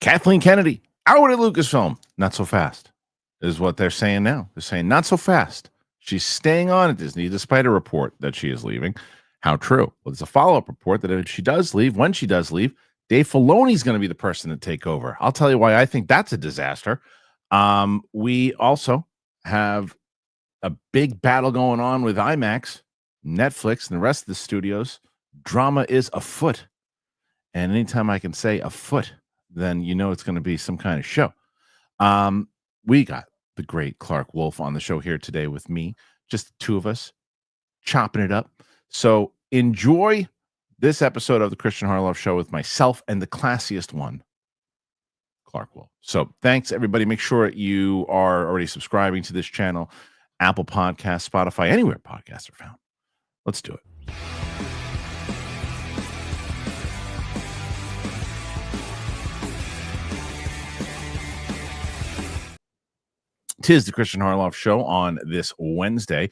Kathleen Kennedy out at Lucasfilm. Not so fast is what they're saying now. They're saying not so fast. She's staying on at Disney despite a report that she is leaving. How true? Well, there's a follow-up report that if she does leave, when she does leave, Dave Filoni is going to be the person to take over. I'll tell you why I think that's a disaster. We also have a big battle going on with IMAX, Netflix, and the rest of the studios. Drama is afoot. And anytime I can say afoot, then you know it's going to be some kind of show. We got the great Clarke Wolfe on the show here today with me, just the two of us chopping it up. So enjoy this episode of the Kristian Harloff Show with myself and the classiest one, Clarke Wolfe. So thanks, everybody. Make sure you are already subscribing to this channel, Apple Podcasts, Spotify, anywhere podcasts are found. Let's do it. Tis the Kristian Harloff Show on this Wednesday.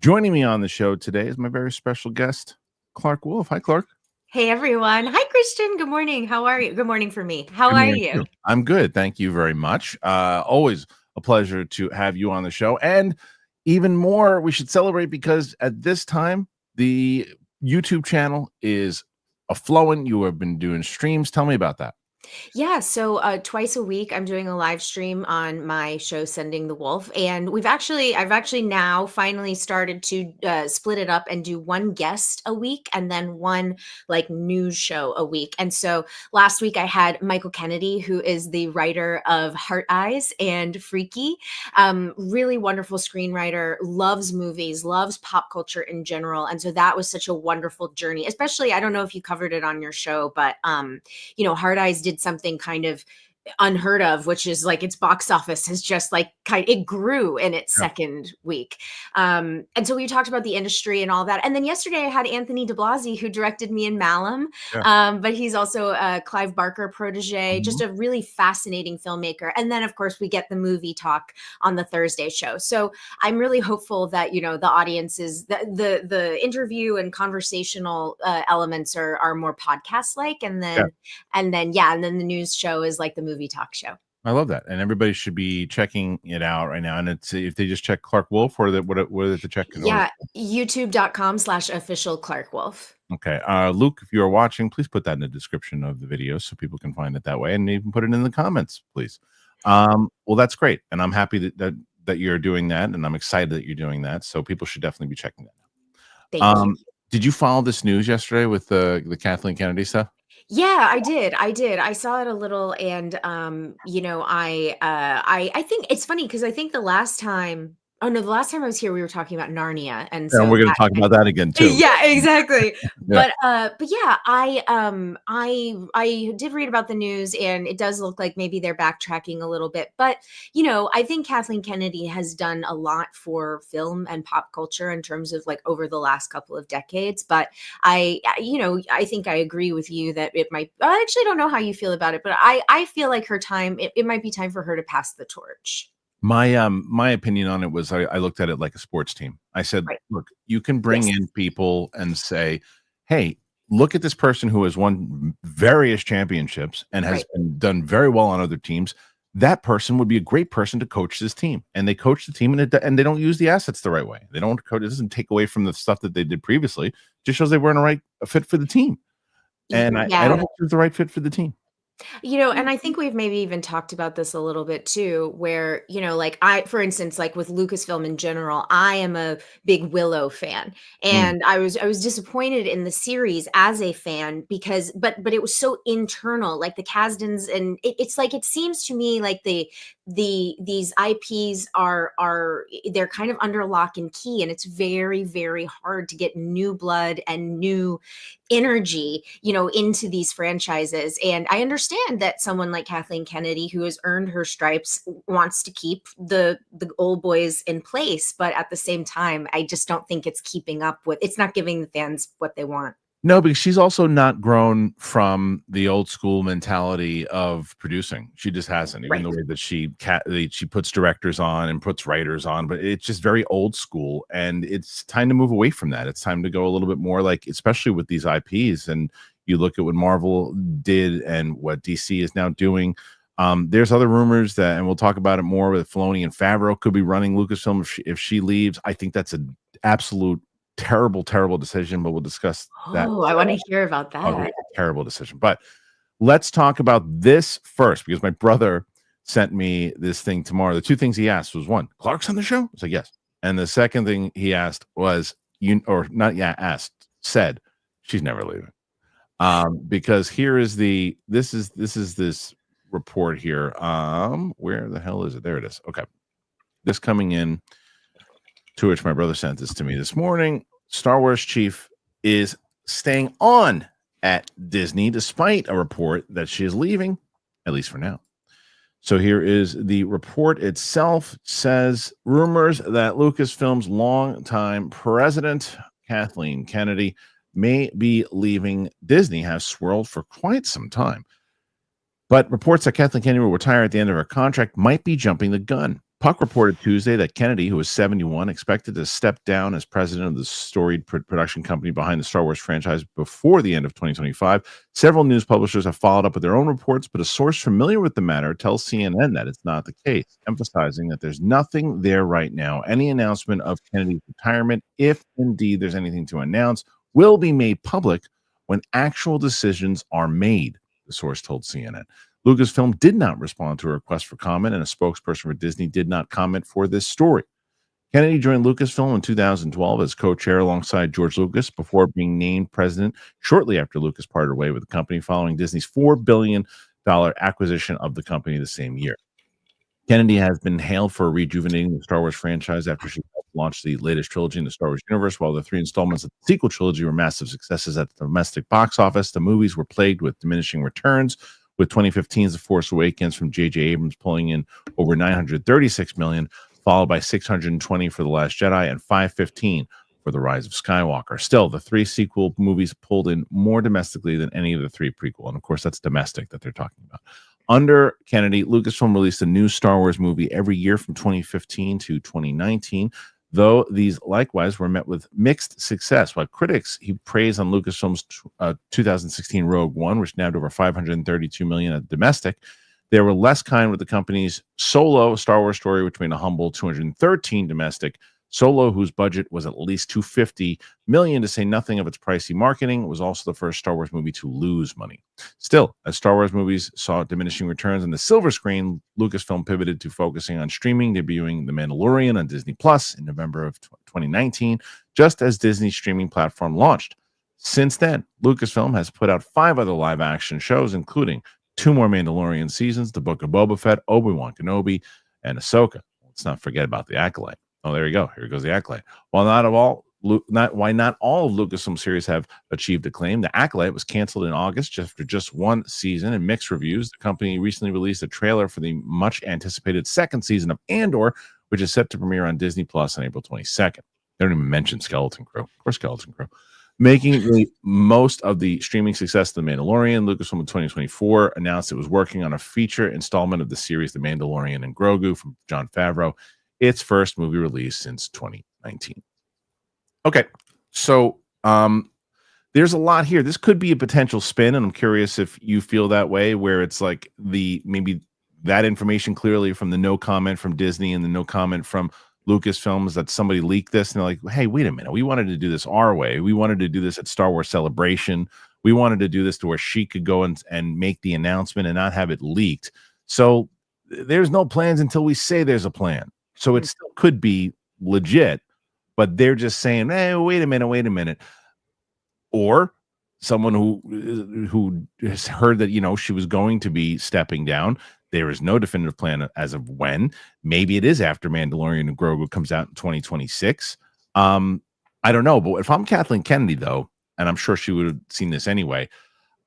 Joining me on the show today is my very special guest, Clarke Wolfe. Hi, Clarke. Hey, everyone. Hi, Kristian. Good morning. How are you? Good morning for me. How are you? I'm good. Thank you very much. Always a pleasure to have you on the show. And even more, we should celebrate because at this time, the YouTube channel is a-flowing. You have been doing streams. Tell me about that. Yeah, so twice a week I'm doing a live stream on my show Sending the Wolf, and I've actually now finally started to split it up and do one guest a week and then one like news show a week. And so last week I had Michael Kennedy, who is the writer of Heart Eyes and Freaky, really wonderful screenwriter, loves movies, loves pop culture in general, and so that was such a wonderful journey. Especially, I don't know if you covered it on your show, but Heart Eyes did something kind of unheard of, which is like its box office has just like it grew in its second week. And so we talked about the industry and all that. And then yesterday I had Anthony DeBlasi, who directed me in Malum, but he's also a Clive Barker protege, just a really fascinating filmmaker. And then of course we get the movie talk on the Thursday show. So I'm really hopeful that, the audience is the interview and conversational elements are more podcast like. And then the news show is like the movie talk show. I love that, and everybody should be checking it out right now. And it's if they just check Clarke Wolfe, or what are they to check? YouTube.com/official Clarke Wolfe. Okay, Luke, if you are watching, please put that in the description of the video so people can find it that way, and even put it in the comments, please. Well, that's great, and I'm happy that you're doing that, and I'm excited that you're doing that. So people should definitely be checking that out. Thank you. Did you follow this news yesterday with the Kathleen Kennedy stuff? Yeah, I did. I saw it a little, and I think it's funny because I think the last time I was here, we were talking about Narnia, and so we're going to talk about that again too. Yeah, exactly. But yeah, I did read about the news, and it does look like maybe they're backtracking a little bit. But I think Kathleen Kennedy has done a lot for film and pop culture in terms of like over the last couple of decades. But I think I agree with you that it might. I actually don't know how you feel about it, but I feel like her time. It might be time for her to pass the torch. My opinion on it was I looked at it like a sports team. I said, look, you can bring in people and say, hey, look at this person who has won various championships and has been done very well on other teams. That person would be a great person to coach this team. And they coach the team, and they don't use the assets the right way. They don't coach. It doesn't take away from the stuff that they did previously. It just shows they weren't a fit for the team. And I don't think it was the right fit for the team. And I think we've maybe even talked about this a little bit too, where, like for instance, like with Lucasfilm in general, I am a big Willow fan, and I was disappointed in the series as a fan because, but it was so internal, like the Kasdans, and it's like, it seems to me like these IPs they're kind of under lock and key, and it's very, very hard to get new blood and new energy, into these franchises. And I understand that someone like Kathleen Kennedy, who has earned her stripes, wants to keep the old boys in place. But at the same time, I just don't think it's not giving the fans what they want. No, because she's also not grown from the old school mentality of producing. She just hasn't, even the way that she puts directors on and puts writers on, but it's just very old school, and it's time to move away from that. It's time to go a little bit more like, especially with these IPs. And, You look at what Marvel did and what DC is now doing. There's other rumors that, and we'll talk about it more, with Filoni and Favreau could be running Lucasfilm if she leaves. I think that's an absolute terrible decision, but we'll discuss that. Oh, I want to hear about Oh, that. terrible decision. But let's talk about this first, because my brother sent me this thing tomorrow. The two things he asked was, one, Clark's on the show? I was like, yes. And the second thing he asked was, said, she's never leaving. Because here is this report here. Where the hell is it? There it is. Okay. This coming in, to which my brother sent this to me this morning. Star Wars chief is staying on at Disney despite a report that she is leaving, at least for now. So here is the report itself. Says rumors that Lucasfilm's longtime president, Kathleen Kennedy, may be leaving Disney have swirled for quite some time. But reports that Kathleen Kennedy will retire at the end of her contract might be jumping the gun. Puck reported Tuesday that Kennedy, who was 71, expected to step down as president of the storied production company behind the Star Wars franchise before the end of 2025. Several news publishers have followed up with their own reports, but a source familiar with the matter tells CNN that it's not the case, emphasizing that there's nothing there right now. Any announcement of Kennedy's retirement, if indeed there's anything to announce, will be made public when actual decisions are made, the source told CNN. Lucasfilm did not respond to a request for comment, and a spokesperson for Disney did not comment for this story. Kennedy joined Lucasfilm in 2012 as co-chair alongside George Lucas before being named president shortly after Lucas parted way with the company following Disney's $4 billion acquisition of the company the same year. Kennedy has been hailed for rejuvenating the Star Wars franchise after she helped launch the latest trilogy in the Star Wars universe. While the three installments of the sequel trilogy were massive successes at the domestic box office, the movies were plagued with diminishing returns, with 2015's The Force Awakens from J.J. Abrams pulling in over $936 million, followed by $620 for The Last Jedi and $515 for The Rise of Skywalker. Still, the three sequel movies pulled in more domestically than any of the three prequel. And of course, that's domestic that they're talking about. Under Kennedy, Lucasfilm released a new Star Wars movie every year from 2015 to 2019, though these likewise were met with mixed success. While critics heaped praise on Lucasfilm's 2016 Rogue One, which nabbed over $532 million at domestic, they were less kind with the company's Solo Star Wars story, which made a humble $213 domestic. Solo, whose budget was at least $250 million, to say nothing of its pricey marketing, was also the first Star Wars movie to lose money. Still, as Star Wars movies saw diminishing returns on the silver screen, Lucasfilm pivoted to focusing on streaming, debuting The Mandalorian on Disney Plus in November of 2019, just as Disney's streaming platform launched. Since then, Lucasfilm has put out 5 other live-action shows, including 2 more Mandalorian seasons, The Book of Boba Fett, Obi-Wan Kenobi, and Ahsoka. Let's not forget about The Acolyte. Oh, there you go. Here goes The Acolyte. While not all of Lucasfilm series have achieved acclaim, The Acolyte was canceled in August after just 1 season and mixed reviews. The company recently released a trailer for the much-anticipated 2nd season of Andor, which is set to premiere on Disney Plus on April 22nd. They don't even mention Skeleton Crew. Of course, Skeleton Crew. Making the most of the streaming success of The Mandalorian, Lucasfilm in 2024 announced it was working on a feature installment of the series The Mandalorian and Grogu from Jon Favreau, its first movie release since 2019. Okay, so there's a lot here. This could be a potential spin, and I'm curious if you feel that way, where it's like maybe that information clearly from the no comment from Disney and the no comment from Lucasfilm is that somebody leaked this and they're like, hey, wait a minute, we wanted to do this our way. We wanted to do this at Star Wars Celebration. We wanted to do this to where she could go and make the announcement and not have it leaked. So there's no plans until we say there's a plan. So it still could be legit, but they're just saying, hey, wait a minute. Or someone who has heard that, she was going to be stepping down. There is no definitive plan as of when. Maybe it is after Mandalorian and Grogu comes out in 2026. I don't know. But if I'm Kathleen Kennedy, though, and I'm sure she would have seen this anyway,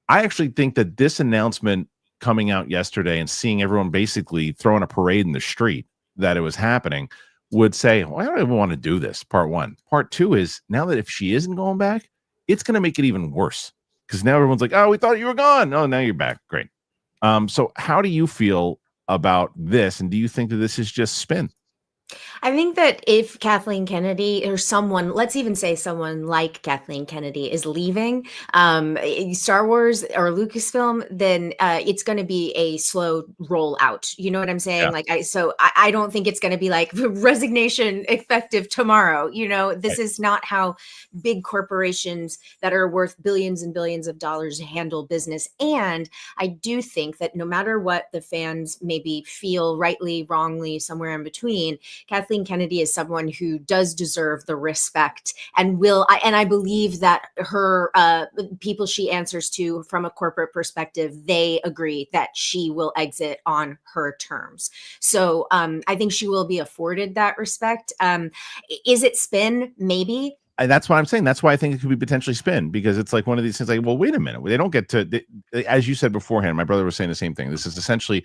I actually think that this announcement coming out yesterday and seeing everyone basically throwing a parade in the street that it was happening would say, well, I don't even want to do this, part one. Part two is, now that if she isn't going back, it's going to make it even worse. Because now everyone's like, oh, we thought you were gone. Oh, now you're back. Great. So how do you feel about this? And do you think that this is just spin? I think that if Kathleen Kennedy or someone, let's even say someone like Kathleen Kennedy is leaving Star Wars or Lucasfilm, then it's going to be a slow rollout. You know what I'm saying? Yeah. I don't think it's going to be like resignation effective tomorrow. This Right. is not how big corporations that are worth billions and billions of dollars handle business. And I do think that no matter what the fans maybe feel rightly, wrongly, somewhere in between, Kathleen Kennedy is someone who does deserve the respect and I believe that her people she answers to from a corporate perspective, they agree that she will exit on her terms. So I think she will be afforded that respect. Is it spin? Maybe. And that's what I'm saying. That's why I think it could be potentially spin, because it's like one of these things like, well, wait a minute. They don't get to, as you said beforehand, my brother was saying the same thing. This is essentially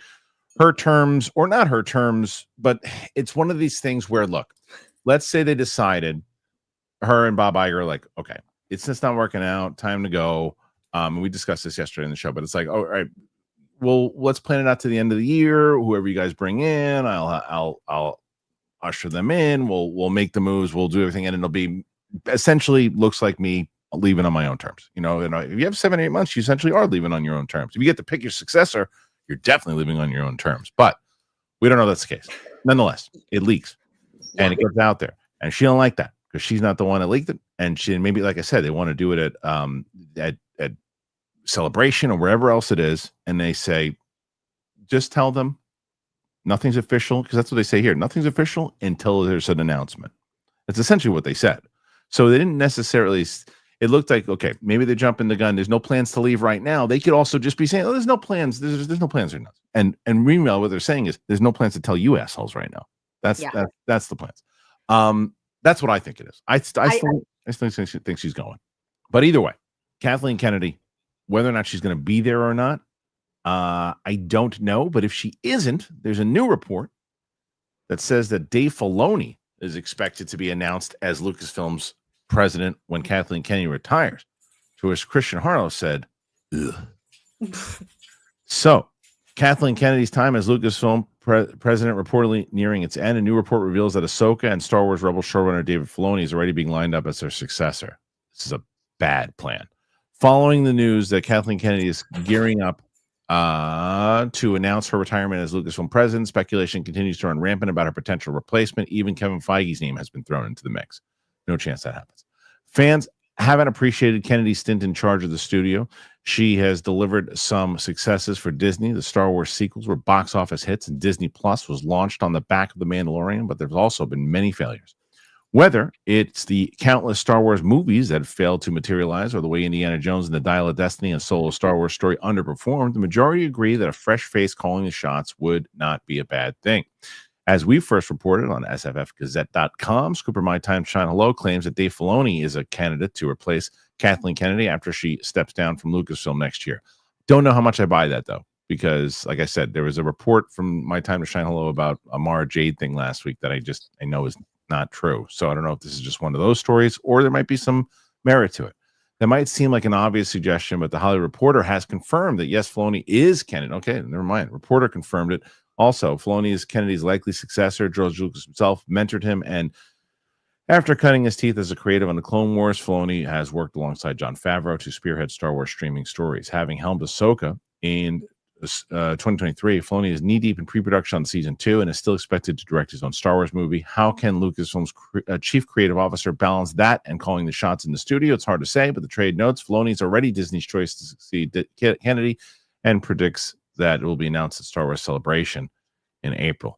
her terms or not her terms, but it's one of these things where, look, let's say they decided, her and Bob Iger are like, okay, it's just not working out. Time to go. We discussed this yesterday in the show, but it's like, oh, all right, well, let's plan it out to the end of the year. Whoever you guys bring in, I'll usher them in. We'll make the moves. We'll do everything, and it'll be essentially looks like me leaving on my own terms. If you have 7 or 8 months, you essentially are leaving on your own terms. If you get to pick your successor, you're definitely leaving on your own terms. But we don't know that's the case. Nonetheless, it leaks and it gets out there, and she don't like that because she's not the one that leaked it. And she maybe, like I said, they want to do it at Celebration or wherever else it is, and they say, just tell them nothing's official, because that's what they say here. Nothing's official until there's an announcement. That's essentially what they said. So they didn't necessarily. It looked like, okay, maybe they're jumping the gun. There's no plans to leave right now. They could also just be saying, oh, there's no plans. There's no plans or nothing. And meanwhile, what they're saying is there's no plans to tell you assholes right now. That's the plans. That's what I think it is. I still think she's going. But either way, Kathleen Kennedy, whether or not she's going to be there or not, I don't know. But if she isn't, there's a new report that says that Dave Filoni is expected to be announced as Lucasfilm's president when Kathleen Kennedy retires. To which Christian Harlow said, ugh. So, Kathleen Kennedy's time as Lucasfilm president reportedly nearing its end. A new report reveals that Ahsoka and Star Wars Rebels showrunner David Filoni is already being lined up as their successor. This is a bad plan. Following the news that Kathleen Kennedy is gearing up to announce her retirement as Lucasfilm president, speculation continues to run rampant about her potential replacement. Even Kevin Feige's name has been thrown into the mix. No chance that happens. Fans haven't appreciated Kennedy's stint in charge of the studio. She has delivered some successes for Disney. The Star Wars sequels were box office hits, and Disney Plus was launched on the back of The Mandalorian, but there's also been many failures. Whether it's the countless Star Wars movies that failed to materialize, or the way Indiana Jones and the Dial of Destiny and Solo Star Wars story underperformed, the majority agree that a fresh face calling the shots would not be a bad thing. As we first reported on sffgazette.com, Scooper My Time Shine Hello claims that Dave Filoni is a candidate to replace Kathleen Kennedy after she steps down from Lucasfilm next year. Don't know how much I buy that, though, because, like I said, there was a report from My Time to Shine Hello about a Mara Jade thing last week that I know is not true. So I don't know if this is just one of those stories, or there might be some merit to it. That might seem like an obvious suggestion, but the Hollywood Reporter has confirmed that, yes, Filoni is Kennedy. Okay, never mind. Reporter confirmed it. Also, Filoni is Kennedy's likely successor. George Lucas himself mentored him, and after cutting his teeth as a creative on the Clone Wars, Filoni has worked alongside Jon Favreau to spearhead Star Wars streaming stories. Having helmed Ahsoka in 2023, Filoni is knee-deep in pre-production on season 2 and is still expected to direct his own Star Wars movie. How can Lucasfilm's chief creative officer balance that and calling the shots in the studio? It's hard to say, but the trade notes Filoni is already Disney's choice to succeed Kennedy and predicts that it will be announced at Star Wars Celebration in April.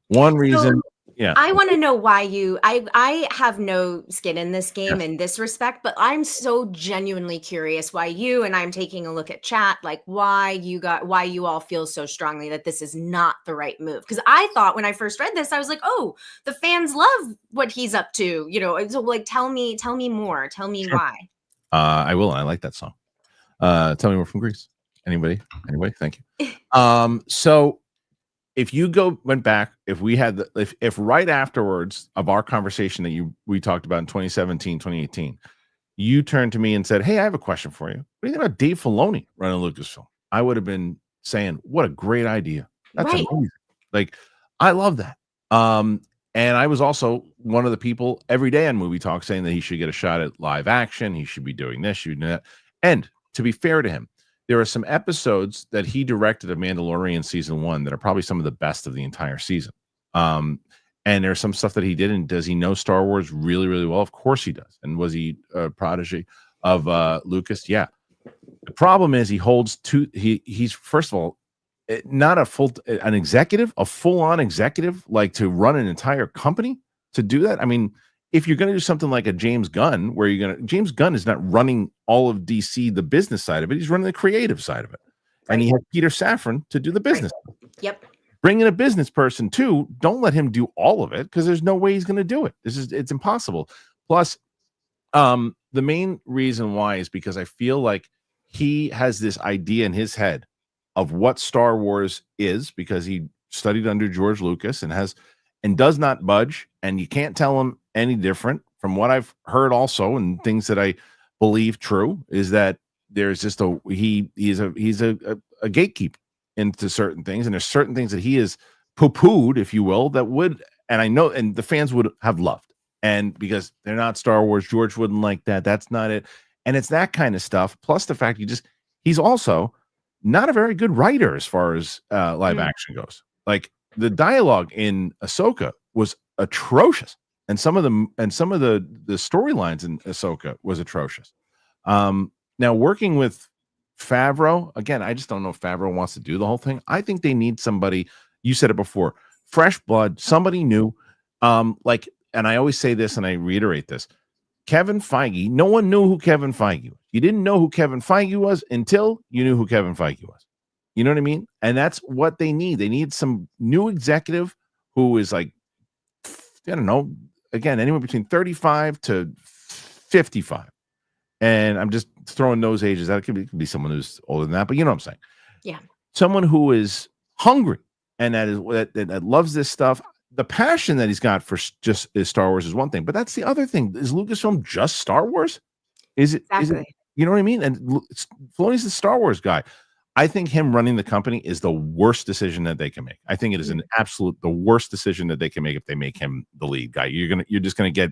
One reason... Yeah, I want to know why I have no skin in this game in this respect, but I'm so genuinely curious why you, and I'm taking a look at chat, like why you all feel so strongly that this is not the right move. Because I thought when I first read this, I was like, oh, the fans love what he's up to, so like, tell me more. Tell me why. I will. And I like that song. Tell me more from Greece. Anybody? Thank you. So if you went back, if we had if right afterwards of our conversation that we talked about in 2017, 2018, you turned to me and said, hey, I have a question for you. What do you think about Dave Filoni running Lucasfilm? I would have been saying, what a great idea. That's amazing. Like, I love that. And I was also one of the people every day on Movie Talk saying that he should get a shot at live action. He should be doing this, should be doing that. And to be fair to him, there are some episodes that he directed of Mandalorian season 1 that are probably some of the best of the entire season. And there's some stuff that he did. And does he know Star Wars really, really well? Of course he does. And was he a prodigy of Lucas? Yeah. The problem is he holds two. He's first of all not an executive, a full-on executive, like to run an entire company to do that. I mean, if you're going to do something like a James Gunn, where James Gunn is not running all of DC, the business side of it, he's running the creative side of it, and he has Peter Safran to do the business. Yep. Bring in a business person too. Don't let him do all of it because there's no way he's going to do it. It's impossible. Plus, the main reason why is because I feel like he has this idea in his head of what Star Wars is, because he studied under George Lucas and does not budge, and you can't tell him any different. From what I've heard also, and things that I believe true, is that there's just he's a gatekeeper into certain things, and there's certain things that he is poo-pooed, if you will, that would, and I know, and the fans would have loved, and because they're not Star Wars, George wouldn't like that. That's not it, and it's that kind of stuff. Plus the fact he's also not a very good writer as far as live action goes. Like the dialogue in Ahsoka was atrocious, and some of the storylines in Ahsoka was atrocious. Now working with Favreau again, I just don't know if Favreau wants to do the whole thing. I think they need somebody. You said it before, fresh blood, somebody new. And I always say this, and I reiterate this. Kevin Feige, no one knew who Kevin Feige was. You didn't know who Kevin Feige was until you knew who Kevin Feige was. You know what I mean? And that's what they need. They need some new executive who is like, I don't know, again, anywhere between 35 to 55. And I'm just throwing those ages out. It could be someone who's older than that, but you know what I'm saying? Yeah. Someone who is hungry and that loves this stuff. The passion that he's got for just Star Wars is one thing, but that's the other thing. Is Lucasfilm just Star Wars? Is it? You know what I mean? And Filoni's the Star Wars guy. I think him running the company is the worst decision that they can make. I think it is the worst decision that they can make if they make him the lead guy. You're just gonna get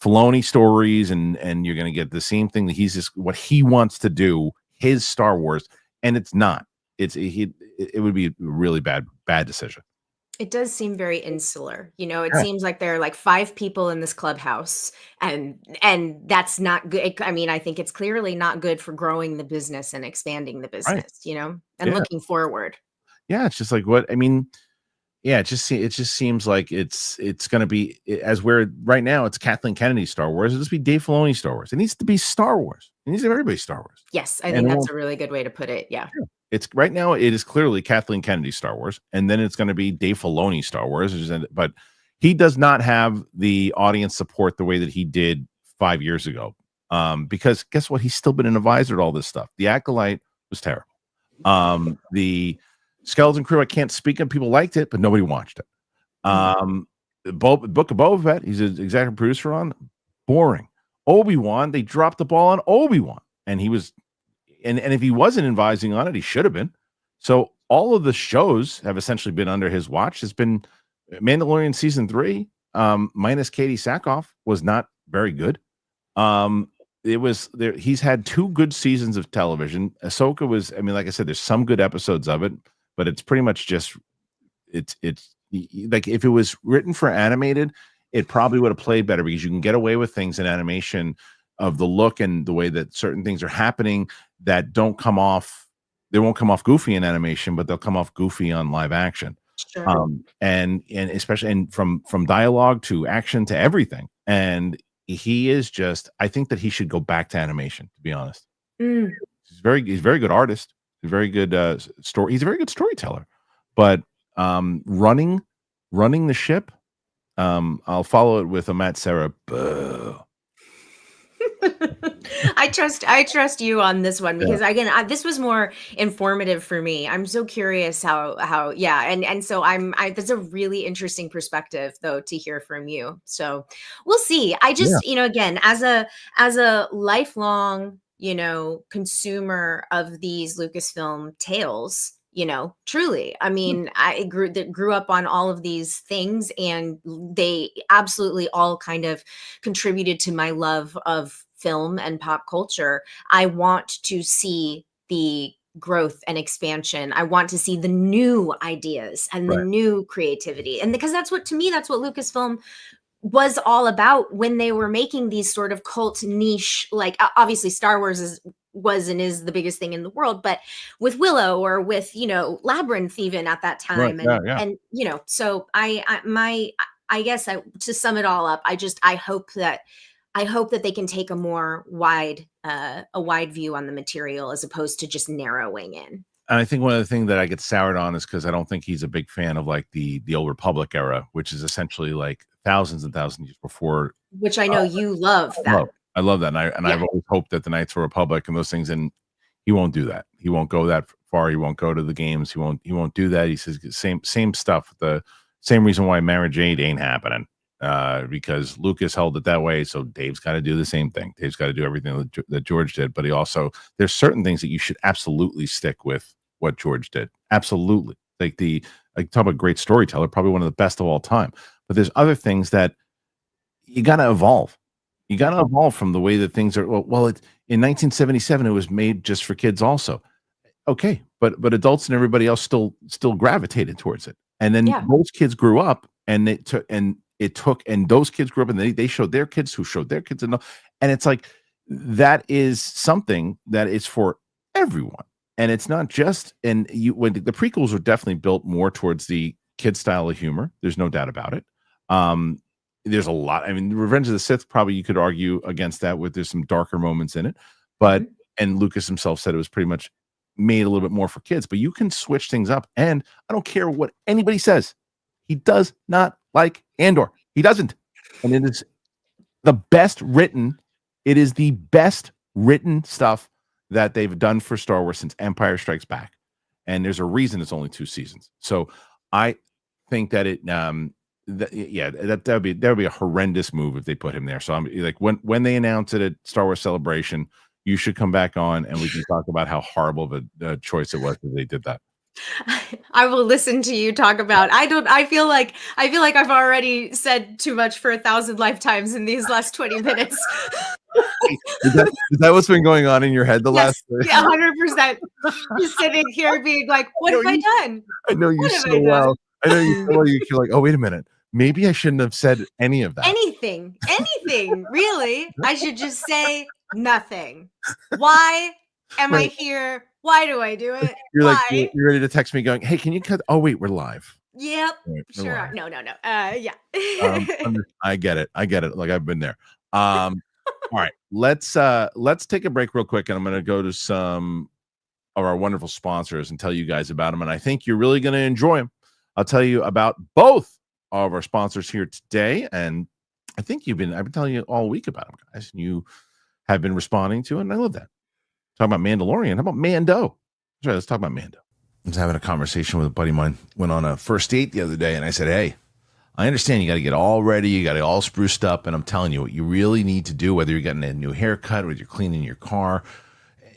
Filoni stories, and you're gonna get the same thing that he's just what he wants to do, his Star Wars, and it's not. It would be a really bad decision. It does seem very insular. It seems like there are like 5 people in this clubhouse, and that's not good. I mean, I think it's clearly not good for growing the business and expanding the business, and looking forward. Yeah, it's just like what I mean. Yeah, it just seems like it's going to be, as we're right now, it's Kathleen Kennedy Star Wars. It'll just be Dave Filoni Star Wars. It needs to be Star Wars. It needs to be everybody Star Wars. Yes, I think that's a really good way to put it. Yeah. It's right now. It is clearly Kathleen Kennedy Star Wars, and then it's going to be Dave Filoni Star Wars. But he does not have the audience support the way that he did 5 years ago. Because guess what? He's still been an advisor to all this stuff. The Acolyte was terrible. The Skeleton Crew, I can't speak of. People liked it, but nobody watched it. Book of Boba Fett, he's an executive producer on. Boring. Obi-Wan, they dropped the ball on Obi-Wan, and he was. And if he wasn't advising on it, he should have been. So all of the shows have essentially been under his watch. It's been Mandalorian season 3, minus Katie Sackhoff, was not very good. It was there. He's had 2 good seasons of television. Ahsoka was, I mean, like I said, there's some good episodes of it, but it's pretty much just it's like if it was written for animated, it probably would have played better because you can get away with things in animation of the look and the way that certain things are happening that don't come off. They won't come off goofy in animation, but they'll come off goofy on live action. Sure. And especially from dialogue to action to everything. And he is just, I think that he should go back to animation, to be honest. He's a very good artist. He's a very good he's a very good storyteller. But running the ship, I'll follow it with a Matt Serra. Boo. I trust you on this one because again, this was more informative for me. I'm so curious how and so that's a really interesting perspective though to hear from you. So we'll see. I just again, as a lifelong consumer of these Lucasfilm tales, Truly. I mean, I grew up on all of these things, and they absolutely all kind of contributed to my love of film and pop culture. I want to see the growth and expansion. I want to see the new ideas and the Right. new creativity. And because that's what Lucasfilm was all about when they were making these sort of cult niche, like obviously Star Wars was and is the biggest thing in the world, but with Willow or with Labyrinth even at that Right. time, Yeah. Yeah. and so I guess to sum it all up, I hope that they can take a wide view on the material as opposed to just narrowing in. And I think one of the things that I get soured on is because I don't think he's a big fan of like the Old Republic era, which is essentially like thousands and thousands of years before. Which I know you love that. I love that, and I've always hoped that the Knights of the Republic and those things, and he won't do that. He won't go that far. He won't go to the games. He won't do that. He says same stuff. The same reason why Mara Jade ain't happening, because Lucas held it that way. So Dave's got to do the same thing. Dave's got to do everything that George did. But there's certain things that you should absolutely stick with what George did. Absolutely. Like talk about great storyteller, probably one of the best of all time. But there's other things that you got to evolve. You got to evolve from the way that things are. Well, in 1977, it was made just for kids also. Okay. But adults and everybody else still gravitated towards it. And then those kids grew up, and those kids grew up, and they showed their kids who showed their kids. And it's like, that is something that is for everyone. And it's not just, when the prequels are definitely built more towards the kid style of humor. There's no doubt about it. There's a lot. I mean, Revenge of the Sith, probably you could argue against that there's some darker moments in it, but, and Lucas himself said it was pretty much made a little bit more for kids, but you can switch things up. And I don't care what anybody says. He does not like Andor. He doesn't. And it is the best written. It is the best written stuff that they've done for Star Wars since Empire Strikes Back. And there's a reason it's only 2 seasons. So I think that that would be a horrendous move if they put him there. So I'm like, when they announce it at Star Wars Celebration, you should come back on and we can talk about how horrible of a choice it was that they did that. I will listen to you talk about. I feel like I've already said too much for 1,000 lifetimes in these last 20 minutes. Is that what's been going on in your head the last? Yeah, 100%. Just sitting here being like, what have I done? I know you so well. I know you so well. You're like, oh, wait a minute. Maybe I shouldn't have said any of that. Anything, really. I should just say nothing. Why am I here? Why do I do it? You're like, you're ready to text me going, hey, can you cut? Oh, wait, we're live. Yep. Right, sure. Live. No. Yeah. I get it. Like I've been there. All right. Let's take a break real quick. And I'm going to go to some of our wonderful sponsors and tell you guys about them. And I think you're really going to enjoy them. I'll tell you about both of our sponsors here today. And I think I've been telling you all week about them, guys. And you have been responding to it. And I love that. Talking about Mandalorian. How about Mando? Right, let's talk about Mando. I was having a conversation with a buddy of mine. Went on a first date the other day, and I said, hey, I understand you got to get all ready. You got to all spruced up. And I'm telling you what you really need to do, whether you're getting a new haircut, whether you're cleaning your car,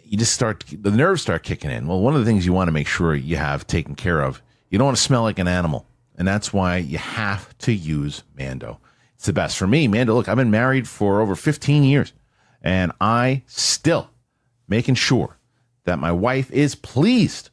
you just the nerves start kicking in. Well, one of the things you want to make sure you have taken care of, you don't want to smell like an animal. And that's why you have to use Mando. It's the best. For me, Mando, look, I've been married for over 15 years, and I still making sure that my wife is pleased.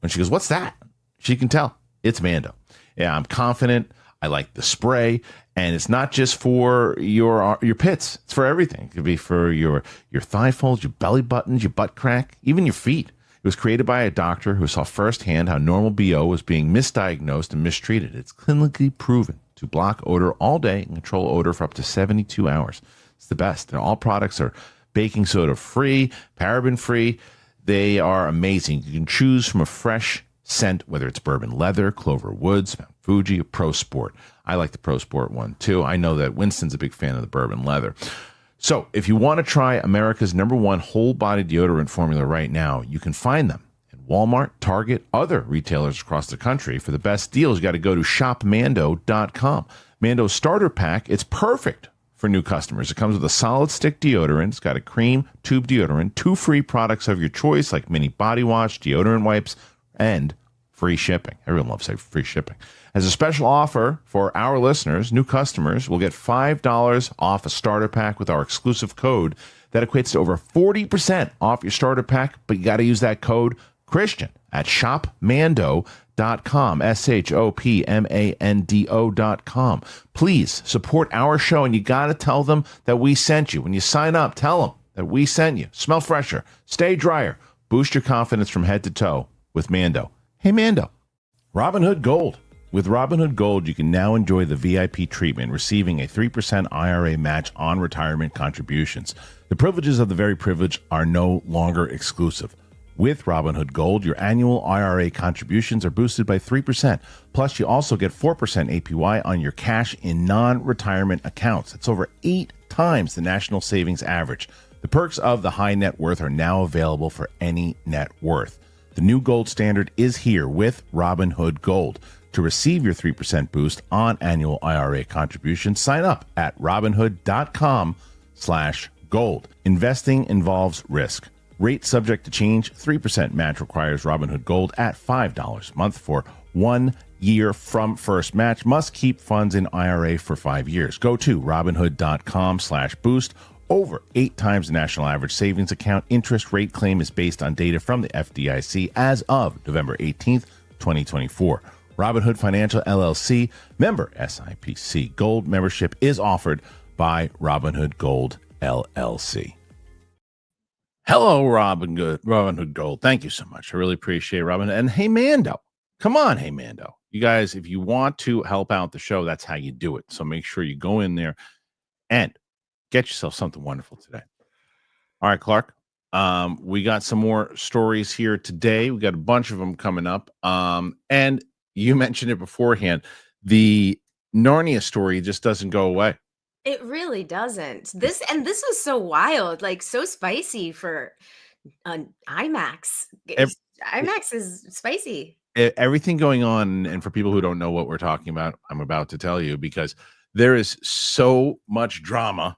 When she goes, what's that? She can tell it's Mando. Yeah, I'm confident. I like the spray, and it's not just for your pits. It's for everything. It could be for your thigh folds, your belly buttons, your butt crack, even your feet. It was created by a doctor who saw firsthand how normal BO was being misdiagnosed and mistreated. It's clinically proven to block odor all day and control odor for up to 72 hours. It's the best. All products are baking soda free, paraben free. They are amazing. You can choose from a fresh scent, whether it's bourbon leather, clover woods, Mount Fuji, or Pro Sport. I like the Pro Sport one too. I know that Winston's a big fan of the bourbon leather. So if you want to try America's #1 whole body deodorant formula right now, you can find them in Walmart, Target, other retailers across the country. For the best deals, you got to go to shopmando.com. Mando's starter pack, it's perfect for new customers. It comes with a solid stick deodorant. It's got a cream tube deodorant, 2 free products of your choice like mini body wash, deodorant wipes, and free shipping. Everyone loves free shipping. As a special offer for our listeners, new customers will get $5 off a starter pack with our exclusive code that equates to over 40% off your starter pack, but you got to use that code Kristian at shopmando.com, shopmando.com. Please support our show, and you got to tell them that we sent you. When you sign up, tell them that we sent you. Smell fresher, stay drier, boost your confidence from head to toe with Mando. Hey, Mando. Robinhood Gold. With Robinhood Gold, you can now enjoy the VIP treatment, receiving a 3% IRA match on retirement contributions. The privileges of the very privileged are no longer exclusive. With Robinhood Gold, your annual IRA contributions are boosted by 3%. Plus, you also get 4% APY on your cash in non-retirement accounts. That's over 8 times the national savings average. The perks of the high net worth are now available for any net worth. The new gold standard is here with Robinhood Gold. To receive your 3% boost on annual IRA contributions, sign up at robinhood.com/gold. Investing involves risk. Rate subject to change. 3% match requires Robinhood Gold at $5 a month for 1 year from first match. Must keep funds in IRA for 5 years. Go to robinhood.com/boost. Over 8 times the national average savings account. Interest rate claim is based on data from the FDIC as of November 18th, 2024. Robinhood Financial LLC, member SIPC. Gold membership is offered by Robinhood Gold LLC. Hello, Robinhood Gold. Thank you so much. I really appreciate it, Robinhood. And hey, Mando. Come on, hey, Mando. You guys, if you want to help out the show, that's how you do it. So make sure you go in there and get yourself something wonderful today. All right, Clark. We got some more stories here today. We got a bunch of them coming up. And you mentioned it beforehand. The Narnia story just doesn't go away. It really doesn't. This was so wild, like so spicy for IMAX. IMAX is spicy. Everything going on, and for people who don't know what we're talking about, I'm about to tell you, because there is so much drama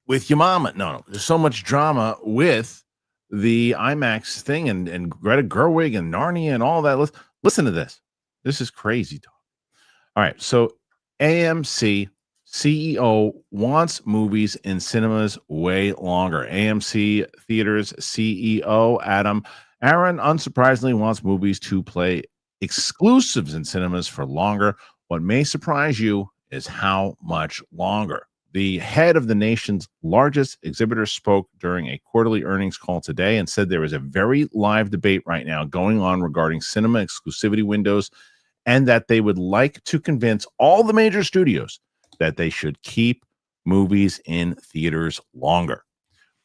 with your mama. No, there's so much drama with the IMAX thing and Greta Gerwig and Narnia and all that. Listen to this. This is crazy talk. All right, so AMC CEO wants movies in cinemas way longer. AMC Theaters CEO Aaron, unsurprisingly, wants movies to play exclusives in cinemas for longer. What may surprise you is how much longer. The head of the nation's largest exhibitor spoke during a quarterly earnings call today and said there is a very live debate right now going on regarding cinema exclusivity windows, and that they would like to convince all the major studios that they should keep movies in theaters longer.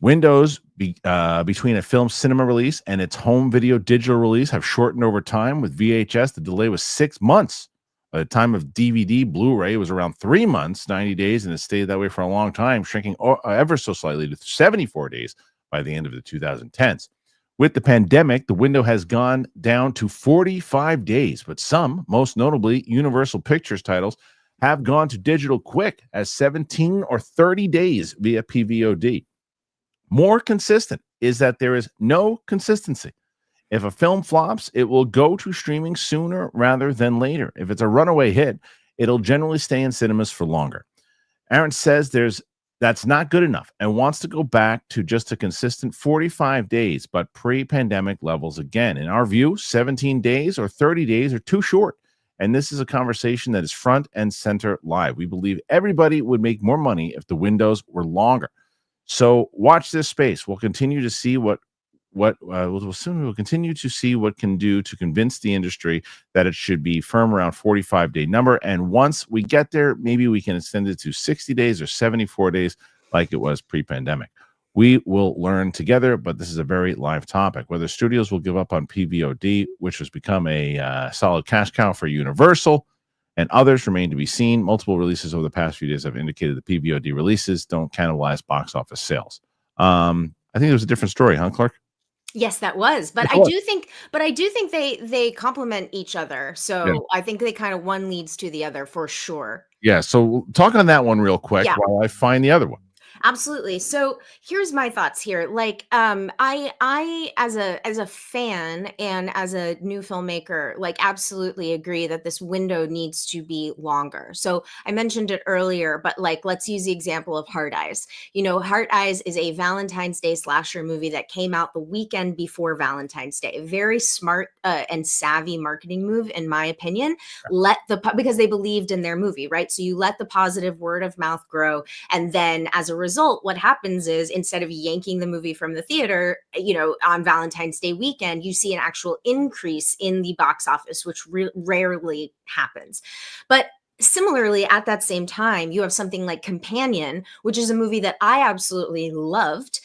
Windows between a film's cinema release and its home video digital release have shortened over time. With VHS, the delay was 6 months. By the time of DVD, Blu-ray, it was around 3 months, 90 days, and it stayed that way for a long time, shrinking ever so slightly to 74 days by the end of the 2010s. With the pandemic, the window has gone down to 45 days, but some, most notably Universal Pictures titles, have gone to digital quick as 17 or 30 days via PVOD. More consistent is that there is no consistency. If a film flops, it will go to streaming sooner rather than later. If it's a runaway hit, it'll generally stay in cinemas for longer. Aaron says that's not good enough and wants to go back to just a consistent 45 days, but pre-pandemic levels again. In our view, 17 days or 30 days are too short. And this is a conversation that is front and center live. We believe everybody would make more money if the windows were longer. So watch this space. We'll continue to see we'll continue to see what can do to convince the industry that it should be firm around 45-day number. And once we get there, maybe we can extend it to 60 days or 74 days like it was pre-pandemic. We will learn together, but this is a very live topic. Whether studios will give up on PVOD, which has become a solid cash cow for Universal, and others remain to be seen. Multiple releases over the past few days have indicated the PVOD releases don't cannibalize box office sales. I think it was a different story, huh, Clark? Yes, that was. But I do think they complement each other. So yeah. I think they kind of one leads to the other for sure. Yeah. So talk on that one real quick while I find the other one. Absolutely. So here's my thoughts here. Like, I as a fan and as a new filmmaker, like absolutely agree that this window needs to be longer. So I mentioned it earlier, but like, let's use the example of Hard Eyes. You know, Hard Eyes is a Valentine's Day slasher movie that came out the weekend before Valentine's Day. A very smart and savvy marketing move, in my opinion. Because they believed in their movie, right? So you let the positive word of mouth grow, and then as a result, what happens is instead of yanking the movie from the theater, you know, on Valentine's Day weekend, you see an actual increase in the box office, which rarely happens. But similarly, at that same time, you have something like Companion, which is a movie that I absolutely loved,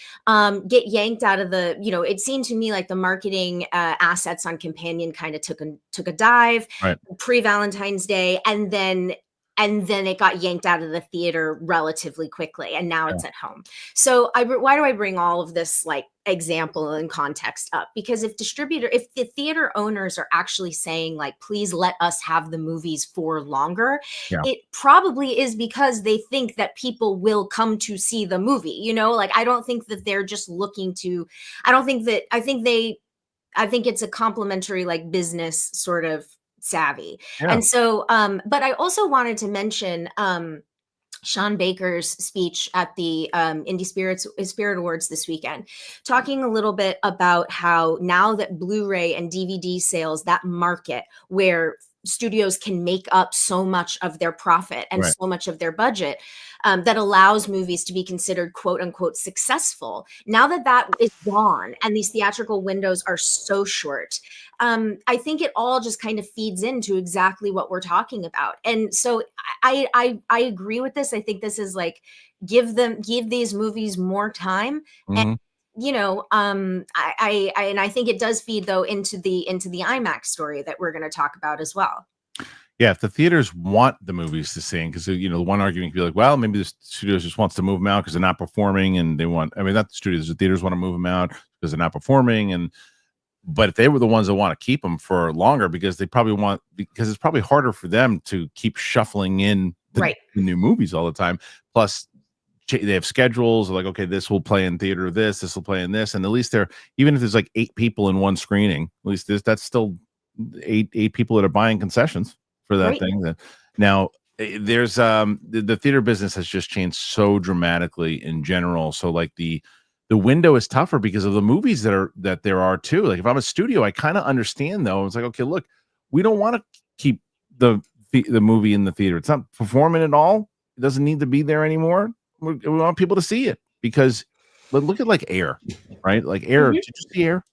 get yanked out of the, you know, it seemed to me like the marketing assets on Companion kind of took a dive Right. pre-Valentine's Day, and then it got yanked out of the theater relatively quickly, and now Yeah. it's at home. So why do I bring all of this like example and context up? Because if the theater owners are actually saying like, please let us have the movies for longer, Yeah. it probably is because they think that people will come to see the movie. You know, like I don't think that they're just looking to, I don't think that, I think it's a complementary like business sort of savvy. Yeah. And so, but I also wanted to mention Sean Baker's speech at the Spirit Awards this weekend, talking a little bit about how now that Blu-ray and DVD sales, that market where studios can make up so much of their profit and Right. so much of their budget, that allows movies to be considered quote unquote successful. Now that that is gone and these theatrical windows are so short, I think it all just kind of feeds into exactly what we're talking about. And so I agree with this. I think this is like give these movies more time. And Mhm. you know, and I think it does feed though into the IMAX story that we're going to talk about as well. Yeah, if the theaters want the movies to sing, because you know, one argument could be like, well, maybe the studios just wants to move them out because they're not performing, and they want. I mean, not the studios, the theaters want to move them out because they're not performing, and but if they were the ones that want to keep them for longer, because because it's probably harder for them to keep shuffling in Right. the new movies all the time. Plus, they have schedules like, okay, this will play in theater, this will play in this, and at least they're, even if there's like 8 people in one screening, at least that's still eight people that are buying concessions for that Right. thing. That now there's the theater business has just changed so dramatically in general. So like the window is tougher because of the movies that there are too. Like if I'm a studio, I kind of understand though. It's like, okay, look, we don't want to keep the movie in the theater. It's not performing at all. It doesn't need to be there anymore. We want people to see it because look at like Air, right? Like Air. Mhm. Did you see Air?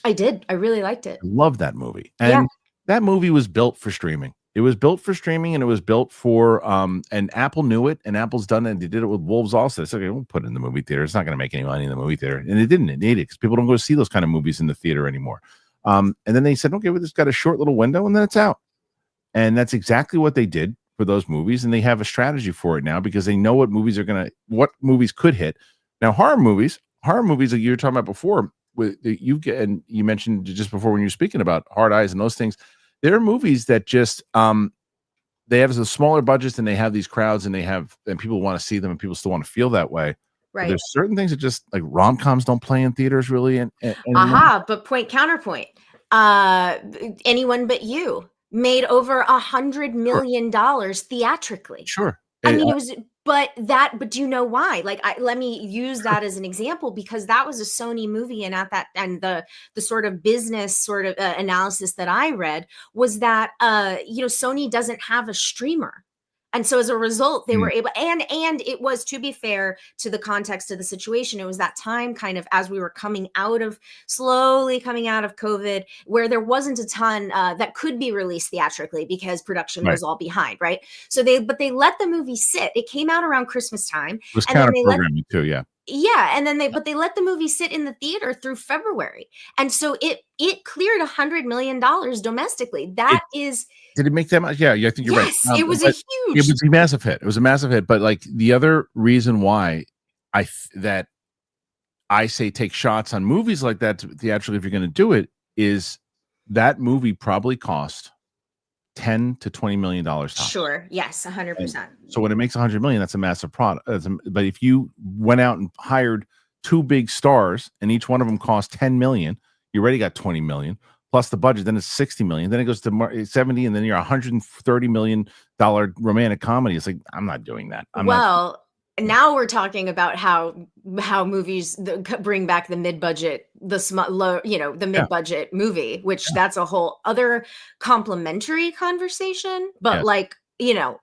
I did. I really liked it. I love that movie. Yeah. And that movie was built for streaming. It was built for streaming, and it was built for and Apple knew it, and Apple's done it, and they did it with Wolves also. It's okay, we'll put it in the movie theater. It's not going to make any money in the movie theater. And it didn't. It needed it because people don't go see those kind of movies in the theater anymore. And then they said, okay, we just got a short little window, and then it's out. And that's exactly what they did for those movies, and they have a strategy for it now because they know what movies could hit. Now, horror movies like you were talking about before, and you mentioned just before when you were speaking about Hard Eyes and those things, there are movies that just they have a smaller budgets and they have these crowds and people want to see them and people still want to feel that way. But Right. there's certain things that just like rom-coms don't play in theaters really. And Aha, but counterpoint. Anyone But You made over $100 million theatrically. Sure. I mean, it was, but do you know why? Like, let me use that as an example because that was a Sony movie, and the sort of business sort of analysis that I read was that Sony doesn't have a streamer. And so as a result, they were able, and it was, to be fair to the context of the situation, it was that time kind of as we were slowly coming out of COVID, where there wasn't a ton that could be released theatrically because production was all behind, right? So they let the movie sit. It came out around Christmas time. It was And then counter they programming too, yeah. Yeah, and then they let the movie sit in the theater through February. And so it cleared $100 million domestically. Did it make that much? Yeah, I think you're right. Yes, it was a huge. It was a massive hit. It was a massive hit. But like the other reason why I say take shots on movies like that theatrically if you're going to do it is that movie probably cost $10 to $20 million tops. Sure. Yes, 100%. So when it makes $100 million, that's a massive product. But if you went out and hired two big stars and each one of them cost $10 million, you already got $20 million plus the budget. Then it's $60 million. Then it goes to 70, and then you're $130 million romantic comedy. It's like, I'm not doing that. Now we're talking about how movies bring back the mid-budget, the mid-budget movie, which that's a whole other complementary conversation, but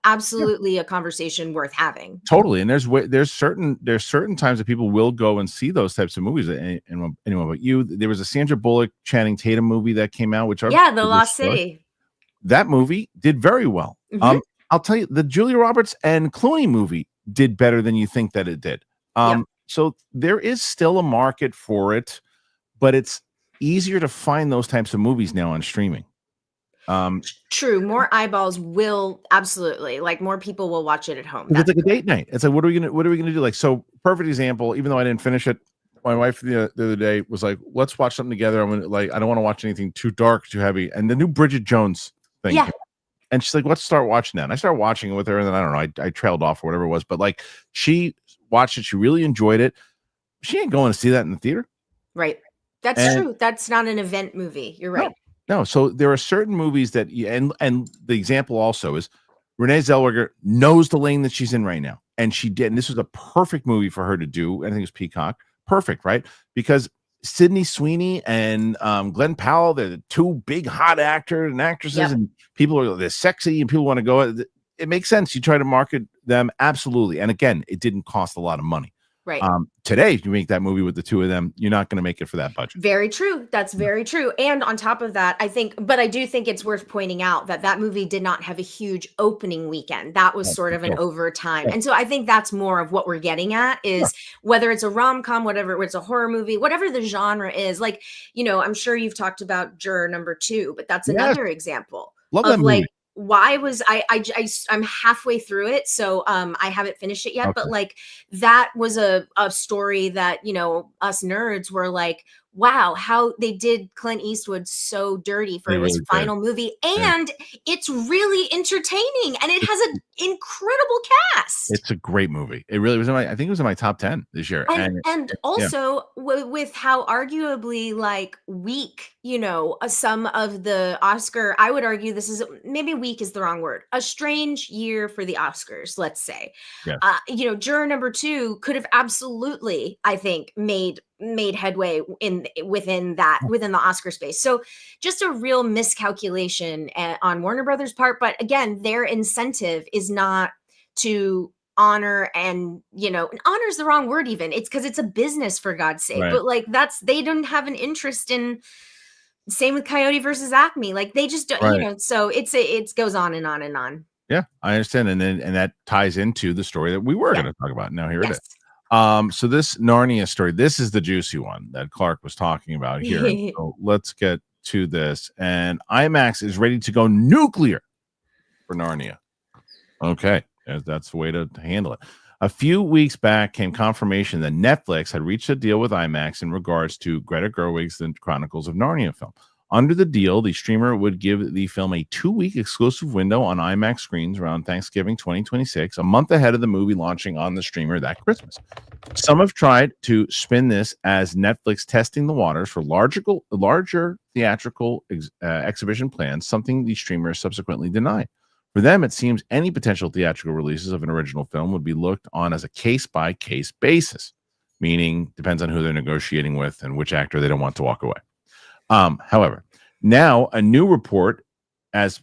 absolutely a conversation worth having. Totally. And there's certain times that people will go and see those types of movies. And anyone but you, there was a Sandra Bullock, Channing Tatum movie that came out, which The Lost City. That movie did very well. Mm-hmm. I'll tell you, the Julia Roberts and Clooney movie did better than you think that it did. So there is still a market for it, but it's easier to find those types of movies now on streaming. True. More eyeballs will absolutely, more people will watch it at home. It's like a date night. It's like, what are we gonna do? Like, so perfect example, even though I didn't finish it, my wife the other day was like, let's watch something together. I don't want to watch anything too dark, too heavy. And the new Bridget Jones thing. Yeah. And she's like, let's start watching that. And I started watching it with her, and then I don't know, I trailed off or whatever it was, but she watched it, she really enjoyed it. She ain't going to see that in the theater. Right. That's true. That's not an event movie. You're right. No. So there are certain movies that and the example also is Renee Zellweger knows the lane that she's in right now. And she did. And this was a perfect movie for her to do. I think it was Peacock. Perfect, right? Because Sydney Sweeney and Glenn Powell, they're the two big hot actors and actresses, and they're sexy and people want to go. It makes sense. You try to market them. Absolutely. And again, it didn't cost a lot of money. Right. Today, if you make that movie with the two of them, you're not going to make it for that budget. Very true. That's very true. And on top of that, I do think it's worth pointing out that movie did not have a huge opening weekend. That was sort of an overtime. And so I think that's more of what we're getting at is whether it's a rom-com, whatever, it's a horror movie, whatever the genre is. I'm sure you've talked about Juror Number 2, but that's another example. Love that movie. Why was I'm halfway through it, so I haven't finished it yet. Okay. But that was a story that us nerds were like, wow, how they did Clint Eastwood so dirty for his final movie, and it's really entertaining, and it has an incredible cast. It's a great movie. It really was. I think it was in my top 10 this year, and also with how arguably weak, some of the Oscar. I would argue this is maybe weak is the wrong word. A strange year for the Oscars, let's say. Yeah. Juror Number 2 could have absolutely, I think, made headway within the Oscar space. So just a real miscalculation on Warner Brothers' part. But again, their incentive is not to honor, and honor is the wrong word even. It's because it's a business, for God's sake. Right. But they don't have an interest in. Same with Coyote versus Acme. They just don't, so it goes on and on and on. Yeah, I understand. And that ties into the story that we were going to talk about. Now here it is. So this Narnia story, this is the juicy one that Clarke was talking about here. So let's get to this. And IMAX is ready to go nuclear for Narnia. Okay, that's the way to handle it. A few weeks back came confirmation that Netflix had reached a deal with IMAX in regards to Greta Gerwig's The Chronicles of Narnia film. Under the deal, the streamer would give the film a 2-week exclusive window on IMAX screens around Thanksgiving 2026, a month ahead of the movie launching on the streamer that Christmas. Some have tried to spin this as Netflix testing the waters for larger theatrical exhibition plans, something the streamer subsequently denied. For them, it seems any potential theatrical releases of an original film would be looked on as a case-by-case basis, meaning depends on who they're negotiating with and which actor they don't want to walk away. However, now a new report at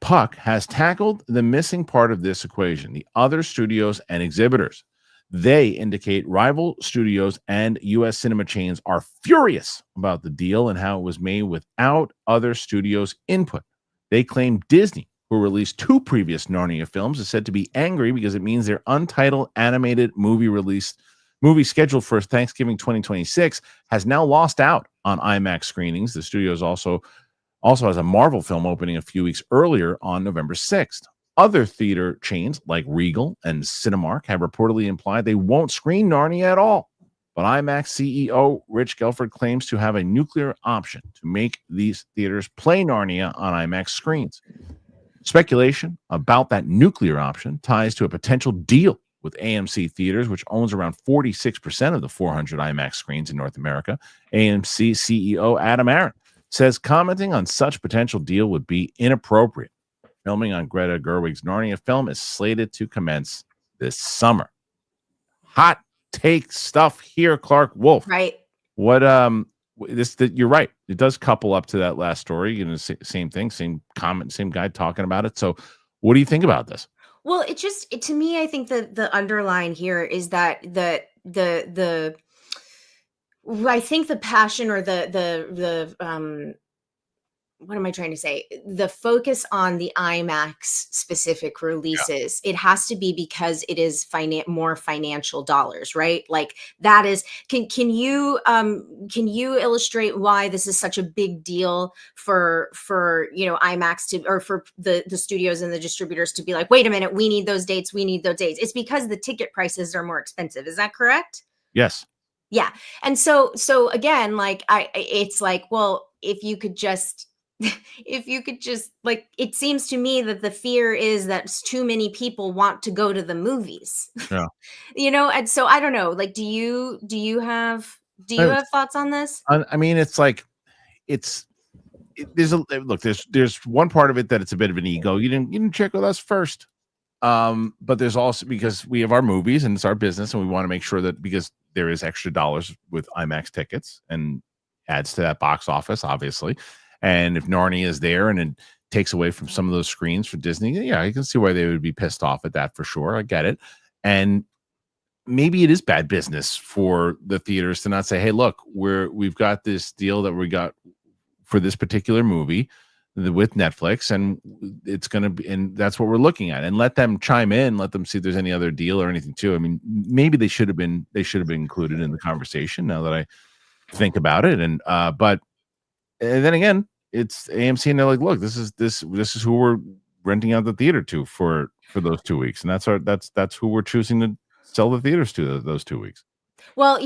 Puck has tackled the missing part of this equation, the other studios and exhibitors. They indicate rival studios and U.S. cinema chains are furious about the deal and how it was made without other studios' input. They claim Disney, who released 2 previous Narnia films, is said to be angry because it means their untitled animated movie scheduled for Thanksgiving 2026 has now lost out on IMAX screenings. The studio also has a Marvel film opening a few weeks earlier on November 6th. Other theater chains like Regal and Cinemark have reportedly implied they won't screen Narnia at all. But IMAX CEO Rich Gelford claims to have a nuclear option to make these theaters play Narnia on IMAX screens. Speculation about that nuclear option ties to a potential deal with AMC Theaters, which owns around 46% of the 400 IMAX screens in North America. AMC CEO Adam Aaron says commenting on such potential deal would be inappropriate. Filming on Greta Gerwig's Narnia film is slated to commence this summer. Hot take stuff here, Clarke Wolfe. Right. What you're right. It does couple up to that last story. Same thing, same comment, same guy talking about it. So, what do you think about this? Well, to me, I think the underline here is that I think the passion or the what am I trying to say? The focus on the IMAX specific releases, it has to be because it is more financial dollars, right? Like that is, can you illustrate why this is such a big deal for IMAX to, or for the studios and the distributors to be like, wait a minute, we need those dates. It's because the ticket prices are more expensive. Is that correct? Yes. Yeah. And so again, like it's like, well, if you could just like, it seems to me that the fear is that too many people want to go to the movies. Yeah. And so I don't know, like, do you have thoughts on this? I mean, it's like, there's one part of it that it's a bit of an ego. You didn't check with us first. But there's also, because we have our movies and it's our business, and we want to make sure that, because there is extra dollars with IMAX tickets and adds to that box office, obviously. And if Narnia is there and it takes away from some of those screens for Disney, yeah, I can see why they would be pissed off at that for sure. I get it. And maybe it is bad business for the theaters to not say, hey, look, we've got this deal that we got for this particular movie with Netflix, and it's going to be, and that's what we're looking at, and let them chime in, let them see if there's any other deal or anything too. I mean, maybe they should have been included in the conversation, now that I think about it. And but then again, it's AMC, and they're like, look, this is who we're renting out the theater to for those 2 weeks, and that's who we're choosing to sell the theaters to those 2 weeks. Well,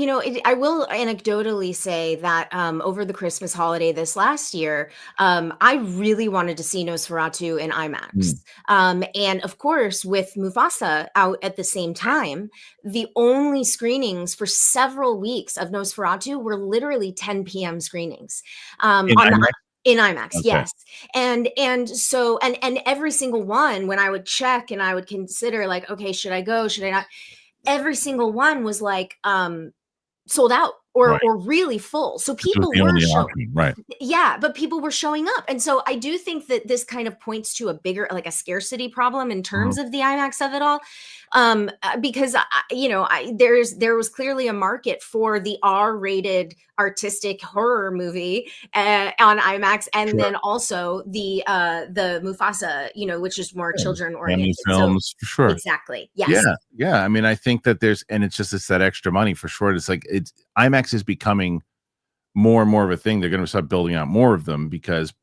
I will anecdotally say that over the Christmas holiday this last year, I really wanted to see Nosferatu in IMAX. And of course, with Mufasa out at the same time, the only screenings for several weeks of Nosferatu were literally 10 p.m. screenings. In IMAX, okay. Yes. And so every single one, when I would check and I would consider, like, okay, should I go? Should I not? Every single one was like sold out or really full. So people were showing, yeah, but people were showing up. And so I do think that this kind of points to a bigger, like a scarcity problem in terms of the IMAX of it all. Because there was clearly a market for the R-rated artistic horror movie on IMAX, and then also the Mufasa, which is more children oriented films, for sure. Exactly. Yes. Yeah. I mean, I think that it's that extra money for sure. It's like IMAX is becoming more and more of a thing. They're going to start building out more of them because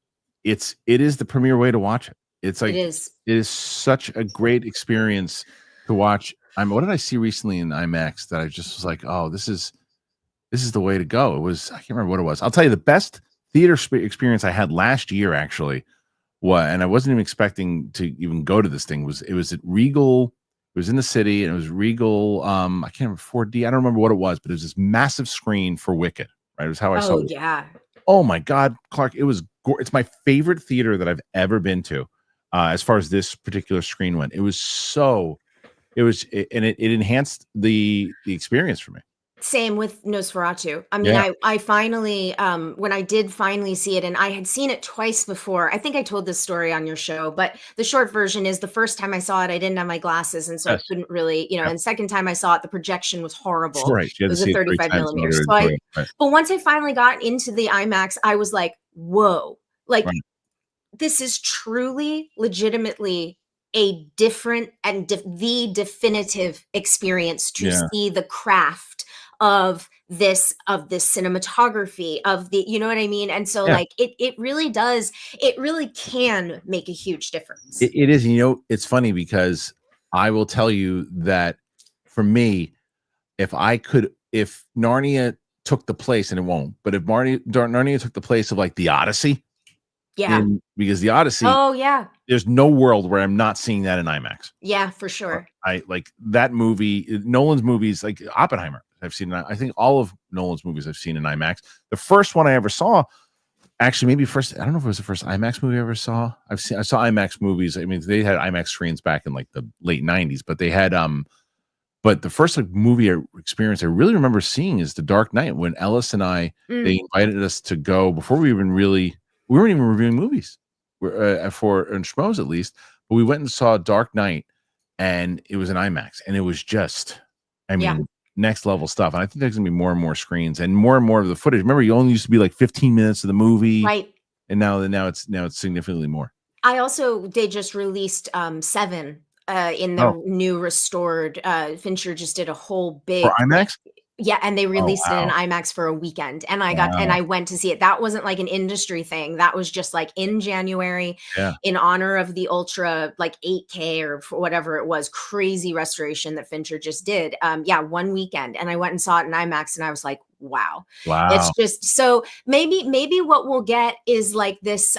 it is the premier way to watch it. It's like it is such a great experience to watch. What did I see recently in IMAX that I just was like, oh, this is the way to go? I can't remember what it was. I'll tell you, the best theater experience I had last year, actually, and I wasn't even expecting to even go to this thing, it was at Regal. It was in the city, and it was Regal. I can't remember, 4D. I don't remember what it was, but it was this massive screen for Wicked. Right, it was how I saw it. Oh yeah. Oh my God, Clarke! It's my favorite theater that I've ever been to, as far as this particular screen went. It enhanced the experience for me. Same with Nosferatu. I mean, I finally, when I did finally see it, and I had seen it twice before. I think I told this story on your show, but the short version is the first time I saw it, I didn't have my glasses, and so I couldn't really, and second time I saw it, the projection was horrible. Right. It was a 35 millimeters. But once I finally got into the IMAX, I was like, whoa, like this is truly, legitimately a different and the definitive experience to see the craft of this cinematography, of the, you know what I mean? And so like it really can make a huge difference. It is. It's funny because I will tell you that for me, if Narnia took the place, and it won't, but if Narnia took the place of like the Odyssey, Yeah. because the Odyssey, Oh, yeah. there's no world where I'm not seeing that in IMAX. Yeah, for sure. I like that movie. Nolan's movies, like Oppenheimer, I've seen. I think all of Nolan's movies I've seen in IMAX. The first one I ever saw, actually, maybe first. I don't know if it was the first IMAX movie I ever saw. I saw IMAX movies. I mean, they had IMAX screens back in like the late '90s, but they had But the first like movie experience I really remember seeing is The Dark Knight, when Ellis and I, they invited us to go before we weren't even reviewing movies for Schmoes at least, but we went and saw Dark Knight, and it was an IMAX, and it was just, I mean, next level stuff. And I think there's gonna be more and more screens and more of the footage. Remember, you only used to be like 15 minutes of the movie, Right. and now it's significantly more. They just released 7 in the new restored. Fincher just did a whole For big, IMAX? yeah, and they Oh, released it in wow. IMAX for a weekend, and Wow. I went to see it. That wasn't like an industry thing. That was just like in January, Yeah. in honor of the ultra like 8K or whatever it was, crazy restoration that Fincher just did. Yeah, one weekend, and I went and saw it in IMAX, and I was like, wow. It's Wow. just so maybe what we'll get is like this.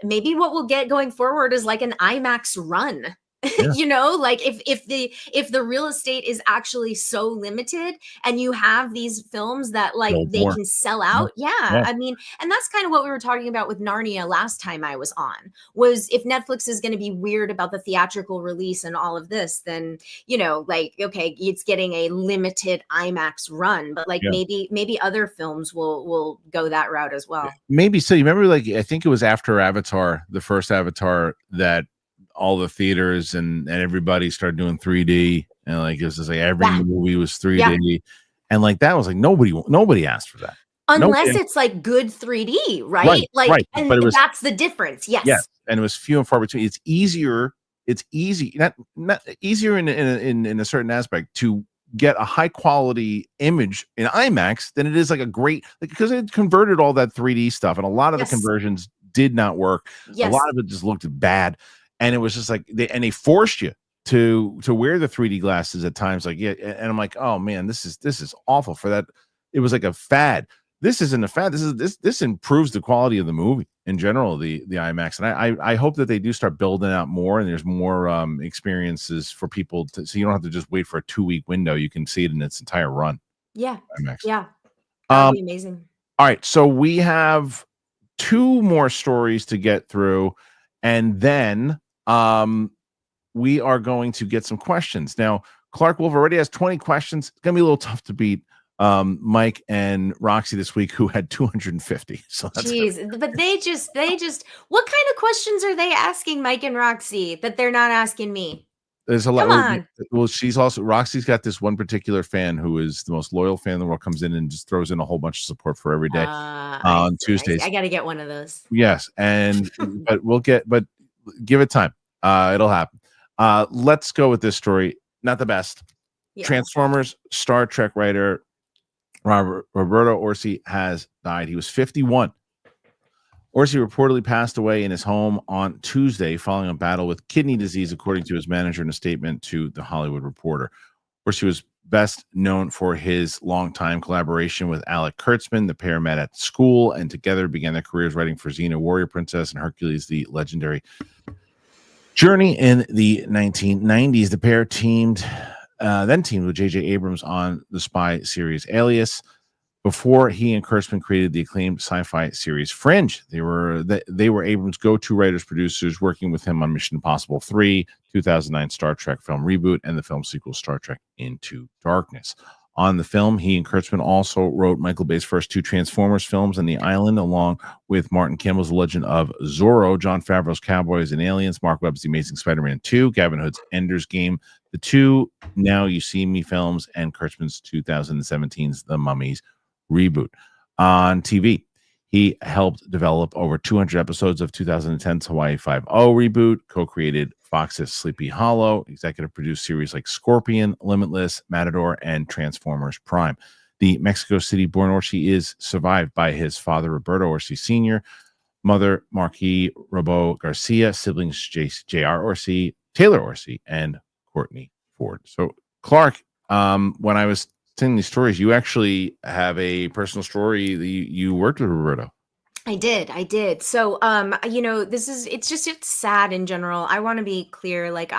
Maybe what we'll get going forward is like an IMAX run. Yeah. You know, like if the real estate is actually so limited, and you have these films that like Build they more. can sell Yeah. out. Yeah. Yeah. I mean, and that's kind of what we were talking about with Narnia last time I was on, was if Netflix is going to be weird about the theatrical release and all of this, then, you know, like, okay, it's getting a limited IMAX run, but like Yeah. maybe other films will go that route as well. Maybe so. You remember, like, I think it was after Avatar, the first Avatar, that all the theaters and everybody started doing 3D, and like it was just like every movie was 3D, and like that was like nobody asked for that. Unless Nobody, it's like good 3D, right? Like, right. and But it was, that's the difference. Yes. yes, and it was few and far between. It's easier. It's easy, not easier in a certain aspect to get a high quality image in IMAX than it is like a great, like, because it converted all that 3D stuff, and a lot of the conversions did not work. A lot of it just looked bad, and it was just like they forced you to wear the 3D glasses at times. Like, yeah, and I'm like, oh man, this is awful for that. It was like a fad. This isn't a fad. This improves the quality of the movie in general, the IMAX. And I hope that they do start building out more, and there's more experiences for people to, so you don't have to just wait for a 2-week window. You can see it in its entire run. Yeah. IMAX. Yeah. That would be amazing. All right. So we have 2 more stories to get through, and then we are going to get some questions. Now, Clarke Wolfe already has 20 questions. It's gonna be a little tough to beat Mike and Roxy this week, who had 250. So that's but they just what kind of questions are they asking Mike and Roxy that they're not asking me? There's a lot. Come on. Well, Roxy's got this one particular fan who is the most loyal fan in the world, comes in and just throws in a whole bunch of support for every day on Tuesdays. I got to get one of those. Yes, and but give it time. It'll happen. Let's go with this story. Not the best. Yeah. Transformers, Star Trek writer Roberto Orci has died. He was 51. Orci reportedly passed away in his home on Tuesday following a battle with kidney disease, according to his manager in a statement to The Hollywood Reporter. Orci was best known for his longtime collaboration with Alec Kurtzman. The pair met at school and together began their careers writing for Xena Warrior Princess and Hercules, the legendary journey in the 1990s. The pair then teamed with J.J. Abrams on the spy series Alias, before he and Kurtzman created the acclaimed sci-fi series Fringe. They were Abrams' go-to writers, producers, working with him on Mission Impossible 3, 2009 Star Trek film reboot, and the film sequel Star Trek Into Darkness. On the film, he and Kurtzman also wrote Michael Bay's first 2 Transformers films and The Island, along with Martin Campbell's The Legend of Zorro, Jon Favreau's Cowboys and Aliens, Mark Webb's The Amazing Spider-Man 2, Gavin Hood's Ender's Game, the 2 Now You See Me films, and Kurtzman's 2017's The Mummies reboot. On TV, he helped develop over 200 episodes of 2010's Hawaii Five-0 reboot, co-created Fox's Sleepy Hollow, executive produced series like Scorpion, Limitless, Matador, and Transformers Prime. The Mexico City-born Orci is survived by his father, Roberto Orci Sr., mother, Marquis Robo Garcia, siblings J.R. Orci, Taylor Orci, and Courtney Ford. So, Clarke, when I was telling these stories, you actually have a personal story that you worked with Roberto. I did. So, it's sad in general. I want to be clear, like,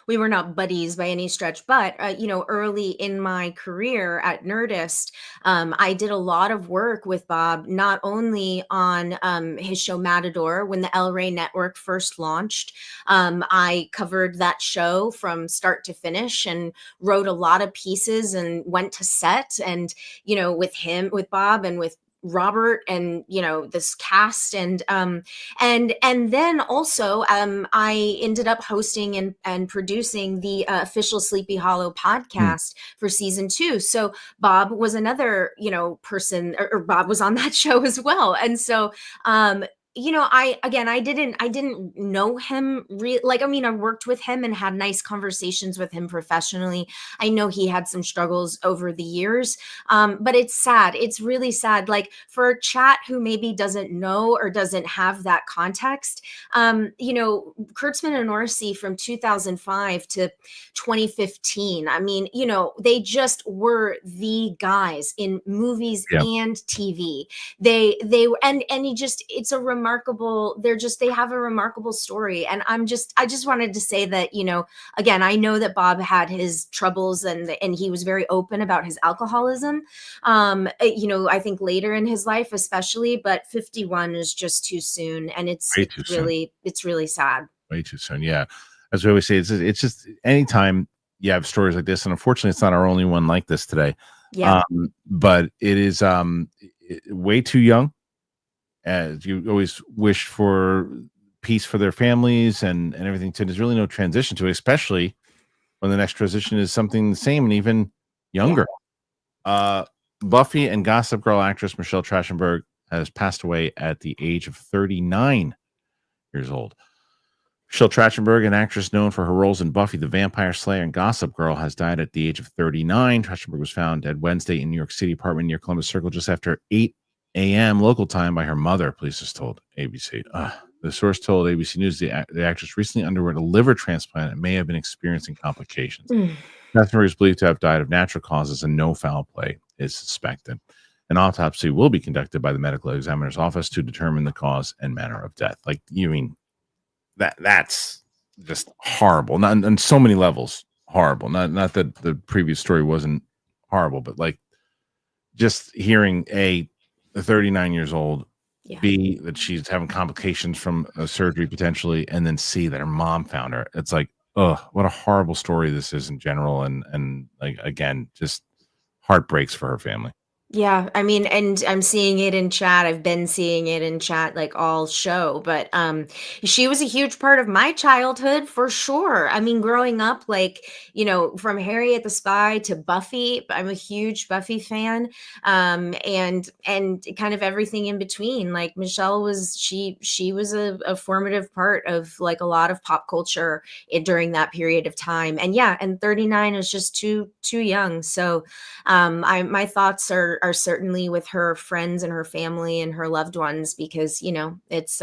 we were not buddies by any stretch, but, early in my career at Nerdist, I did a lot of work with Bob, not only on, his show Matador when the El Rey Network first launched. I covered that show from start to finish and wrote a lot of pieces and went to set and, with Bob and with Robert and this cast and then also I ended up hosting and producing the official Sleepy Hollow Hmm. podcast for season 2. So Bob was another person, or Bob was on that show as well. And so I didn't know him like, I mean, I worked with him and had nice conversations with him professionally. I know he had some struggles over the years, but it's sad. It's really sad. Like, for a chat who maybe doesn't know or doesn't have that context, Kurtzman and Orci from 2005 to 2015. I mean, they just were the guys in movies Yeah. and TV. They were, and he just, it's a remarkable, they have a remarkable story. And I just wanted to say that, again, I know that Bob had his troubles and he was very open about his alcoholism, I think later in his life especially, but 51 is just too soon, and it's Way it's too soon. really it's really sad. Way too soon. Yeah. As we always say, it's just anytime you have stories like this, and unfortunately, it's not our only one like this today. Yeah. But it is way too young. As you always wish for peace for their families and everything. So there's really no transition to it, especially when the next transition is something the same and even Yeah. younger. Uh, Buffy and Gossip Girl actress Michelle Trachtenberg has passed away at the age of 39 years old. Michelle Trachtenberg, an actress known for her roles in Buffy the Vampire Slayer and Gossip Girl, has died at the age of 39. Trachtenberg was found dead Wednesday in New York City apartment near Columbus Circle just after 8 a.m. local time by her mother, police has told ABC. The source told ABC News the actress recently underwent a liver transplant and may have been experiencing complications. Mm. Trachtenberg is believed to have died of natural causes and no foul play is suspected. An autopsy will be conducted by the medical examiner's office to determine the cause and manner of death. Like, you mean that's just horrible. Not on so many levels horrible. Not that the previous story wasn't horrible, but like just hearing the 39 years old, Yeah. B, that she's having complications from a surgery potentially, and then C, that her mom found her. It's like, what a horrible story this is in general, and like, again, just heartbreaks for her family. Yeah, I mean, and I'm seeing it in chat. I've been seeing it in chat like all show, but she was a huge part of my childhood for sure. I mean, growing up, like, from Harriet the Spy to Buffy, I'm a huge Buffy fan. And kind of everything in between. Like, Michelle was she was a formative part of like a lot of pop culture during that period of time. And yeah, and 39 is just too young. So my thoughts are certainly with her friends and her family and her loved ones, because it's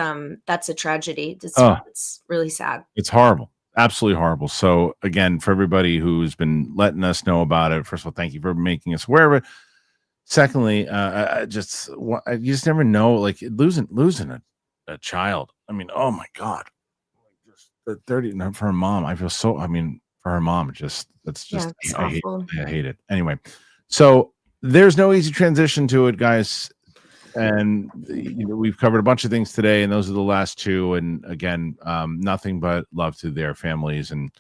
that's a tragedy. It's really sad. It's horrible, absolutely horrible. So again, for everybody who's been letting us know about it, first of all, thank you for making us aware of it. Secondly, you just never know, like losing a child. I mean, oh my god, just the 30 no, for her mom. I feel so. I mean, for her mom, it's just It's I hate, awful. I hate it. Anyway, so there's no easy transition to it, guys. And we've covered a bunch of things today, and those are the last two. And again, nothing but love to their families, and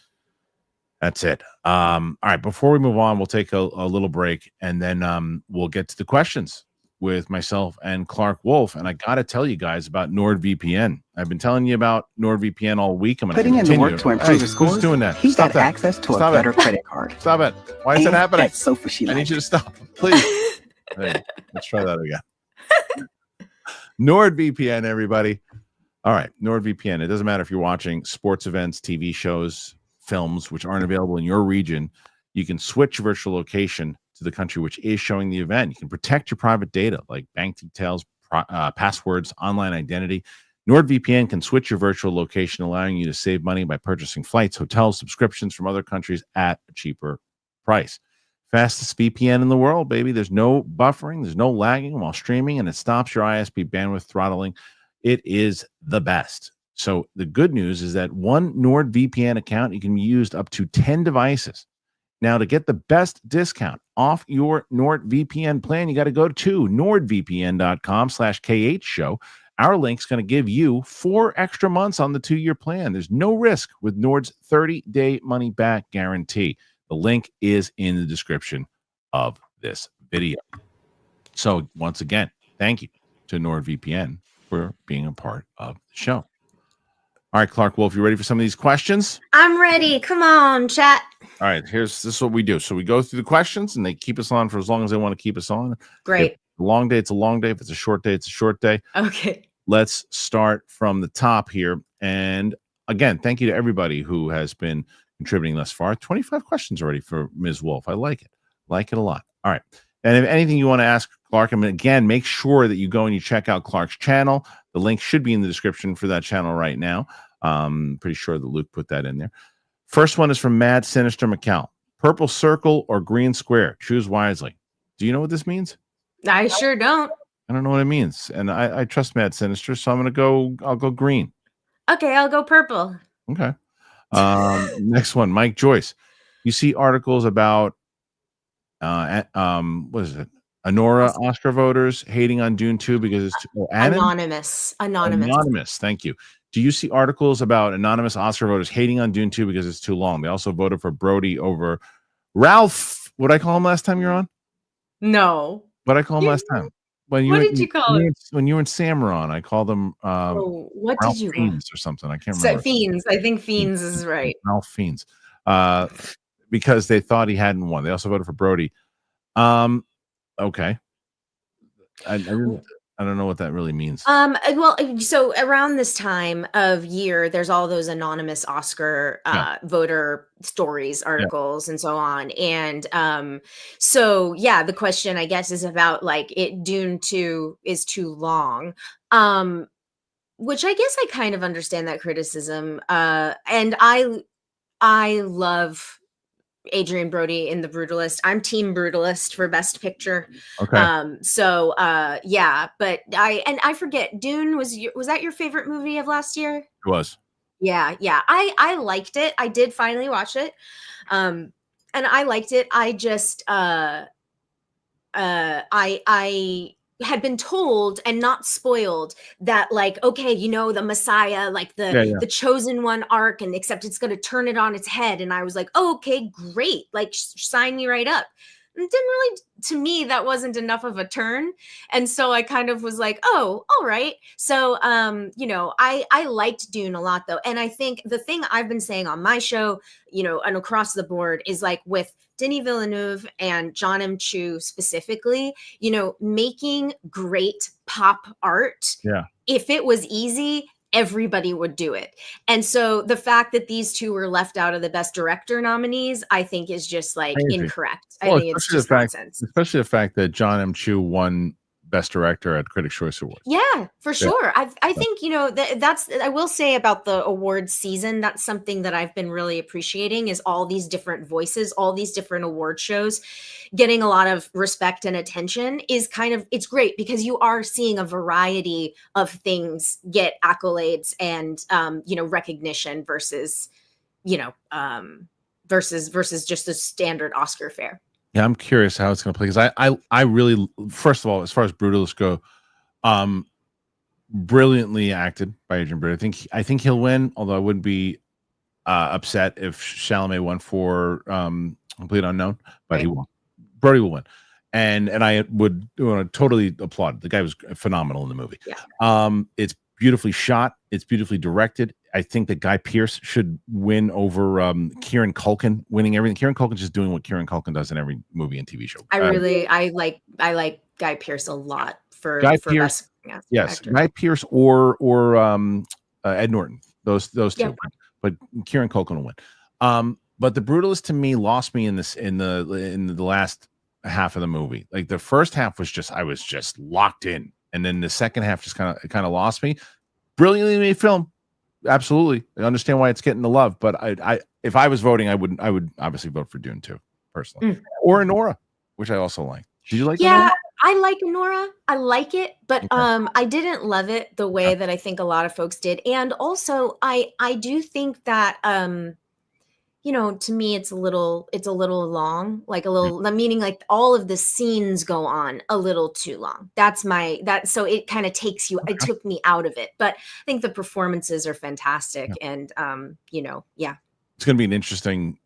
that's it. All right, before we move on, we'll take a little break, and then we'll get to the questions with myself and Clarke Wolfe. And I got to tell you guys about NordVPN. I've been telling you about NordVPN all week. I'm going to Putting in the continue. work to improve his Who's scores, doing that? he Stop got that. access to Stop a better it. credit card. Stop it. Why is that And happening? that sofa she I need likes. you to stop, please. Hey, let's try that again. NordVPN, everybody. All right, NordVPN. It doesn't matter if you're watching sports events, TV shows, films, which aren't available in your region. You can switch your virtual location to the country which is showing the event. You can protect your private data like bank details, passwords, online identity. NordVPN can switch your virtual location, allowing you to save money by purchasing flights, hotels, subscriptions from other countries at a cheaper price. Fastest VPN in the world, baby. There's no buffering, there's no lagging while streaming, and it stops your ISP bandwidth throttling. It is the best. So the good news is that one NordVPN account, you can be used up to 10 devices. Now, to get the best discount off your NordVPN plan, you got to go to nordvpn.com/KH show. Our link's going to give you 4 extra months on the 2-year plan. There's no risk with Nord's 30-day money-back guarantee. The link is in the description of this video. So once again, thank you to NordVPN for being a part of the show. All right, Clarke Wolfe, you ready for some of these questions? I'm ready. Come on, chat. All right, this is what we do. So we go through the questions, and they keep us on for as long as they want to keep us on. Great. If it's a long day, it's a long day. If it's a short day, it's a short day. Okay. Let's start from the top here. And again, thank you to everybody who has been contributing thus far. 25 questions already for Ms. Wolfe. I like it. Like it a lot. All right. And if anything you want to ask Clarke, I mean, again, make sure that you go and you check out Clarke's channel. The link should be in the description for that channel right now. Pretty sure that Luke put that in there. First one is from Mad Sinister McCall. Purple circle or green square? Choose wisely. Do you know what this means? I sure don't. I don't know what it means. And I trust Mad Sinister, so I'll go green. Okay, I'll go purple. Okay. Next one, Mike Joyce. You see articles about what is it? Anora Oscar voters hating on Dune 2 because it's Anonymous. Thank you. Do you see articles about anonymous Oscar voters hating on Dune 2 because it's too long? They also voted for Brody over Ralph. What did I call him last time you were on? No. What did I call him last time? What did you call him? When you and Sam were on, I called him what Ralph did you Fiennes or something. I can't remember. Fiennes. I think Fiennes is right. Ralph Fiennes. Because they thought he hadn't won. They also voted for Brody. Okay. I don't know what that really means. Well, so around this time of year, there's all those anonymous Oscar voter stories, articles, and so on. And so yeah, the question I guess is about like Dune 2 is too long. Which I guess I kind of understand that criticism. And I love Adrian Brody in The Brutalist. I'm team Brutalist for Best Picture. Okay. Yeah, but I forget, Dune was that your favorite movie of last year? It was. Yeah. I liked it. I did finally watch it. And I liked it. I just I had been told and not spoiled that like, okay, the Messiah, like the chosen one arc, and except it's going to turn it on its head. And I was like, oh, okay, great. Like sign me right up. And it didn't really, to me, that wasn't enough of a turn. And so I kind of was like, oh, all right. So, I liked Dune a lot though. And I think the thing I've been saying on my show, and across the board is like with Denis Villeneuve and John M. Chu specifically, making great pop art. Yeah. If it was easy, everybody would do it. And so the fact that these two were left out of the Best Director nominees, I think is just like incorrect. I think it's just nonsense. Especially the fact that John M. Chu won Best Director at Critics' Choice Awards. Yeah, for sure. I think, that's, I will say about the awards season, that's something that I've been really appreciating is all these different voices, all these different award shows getting a lot of respect and attention is it's great because you are seeing a variety of things get accolades and, recognition versus just a standard Oscar fare. Yeah, I'm curious how it's going to play because I really, first of all, as far as Brutalists go, brilliantly acted by Adrian Brody. I think he'll win, although I wouldn't be upset if Chalamet won for Complete Unknown, but he won't. Brody will win, and I would totally applaud. The guy was phenomenal in the movie. Yeah. It's beautifully shot. It's beautifully directed. I think that Guy Pearce should win over Kieran Culkin winning everything. Kieran Culkin's just doing what Kieran Culkin does in every movie and TV show. I like Guy Pearce a lot for Pearce. Yes, actor. Guy Pearce or Ed Norton. Those two. Yeah. But Kieran Culkin will win. But The Brutalist to me lost me in the last half of the movie. Like the first half was I was just locked in, and then the second half just kind of lost me. Brilliantly made film. Absolutely. I understand why it's getting the love, but I if I was voting, I would obviously vote for Dune too. personally, or Nora, which I also like. Did you like? Yeah, Nora? I like Nora. I like it, but Okay. I didn't love it the way that I think a lot of folks did. And also, I do think that to me it's a little long, like a little, meaning like all of the scenes go on a little too long. So it kind of it took me out of it. But I think the performances are fantastic, and yeah. It's going to be an interesting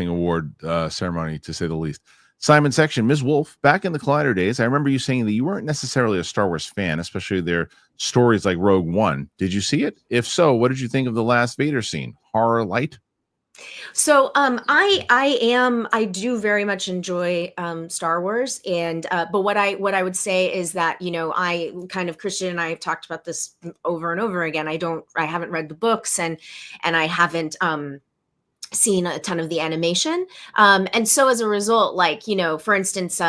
award ceremony, to say the least. Simon Section, Ms. Wolfe, back in the Collider days, I remember you saying that you weren't necessarily a Star Wars fan, especially their stories like Rogue One. Did you see it? If so, what did you think of the last Vader scene? Horror light? So I do very much enjoy Star Wars, and but what I would say is that I kind of, Kristian and I have talked about this over and over again. I haven't read the books, and I haven't seen a ton of the animation, and so as a result, like for instance,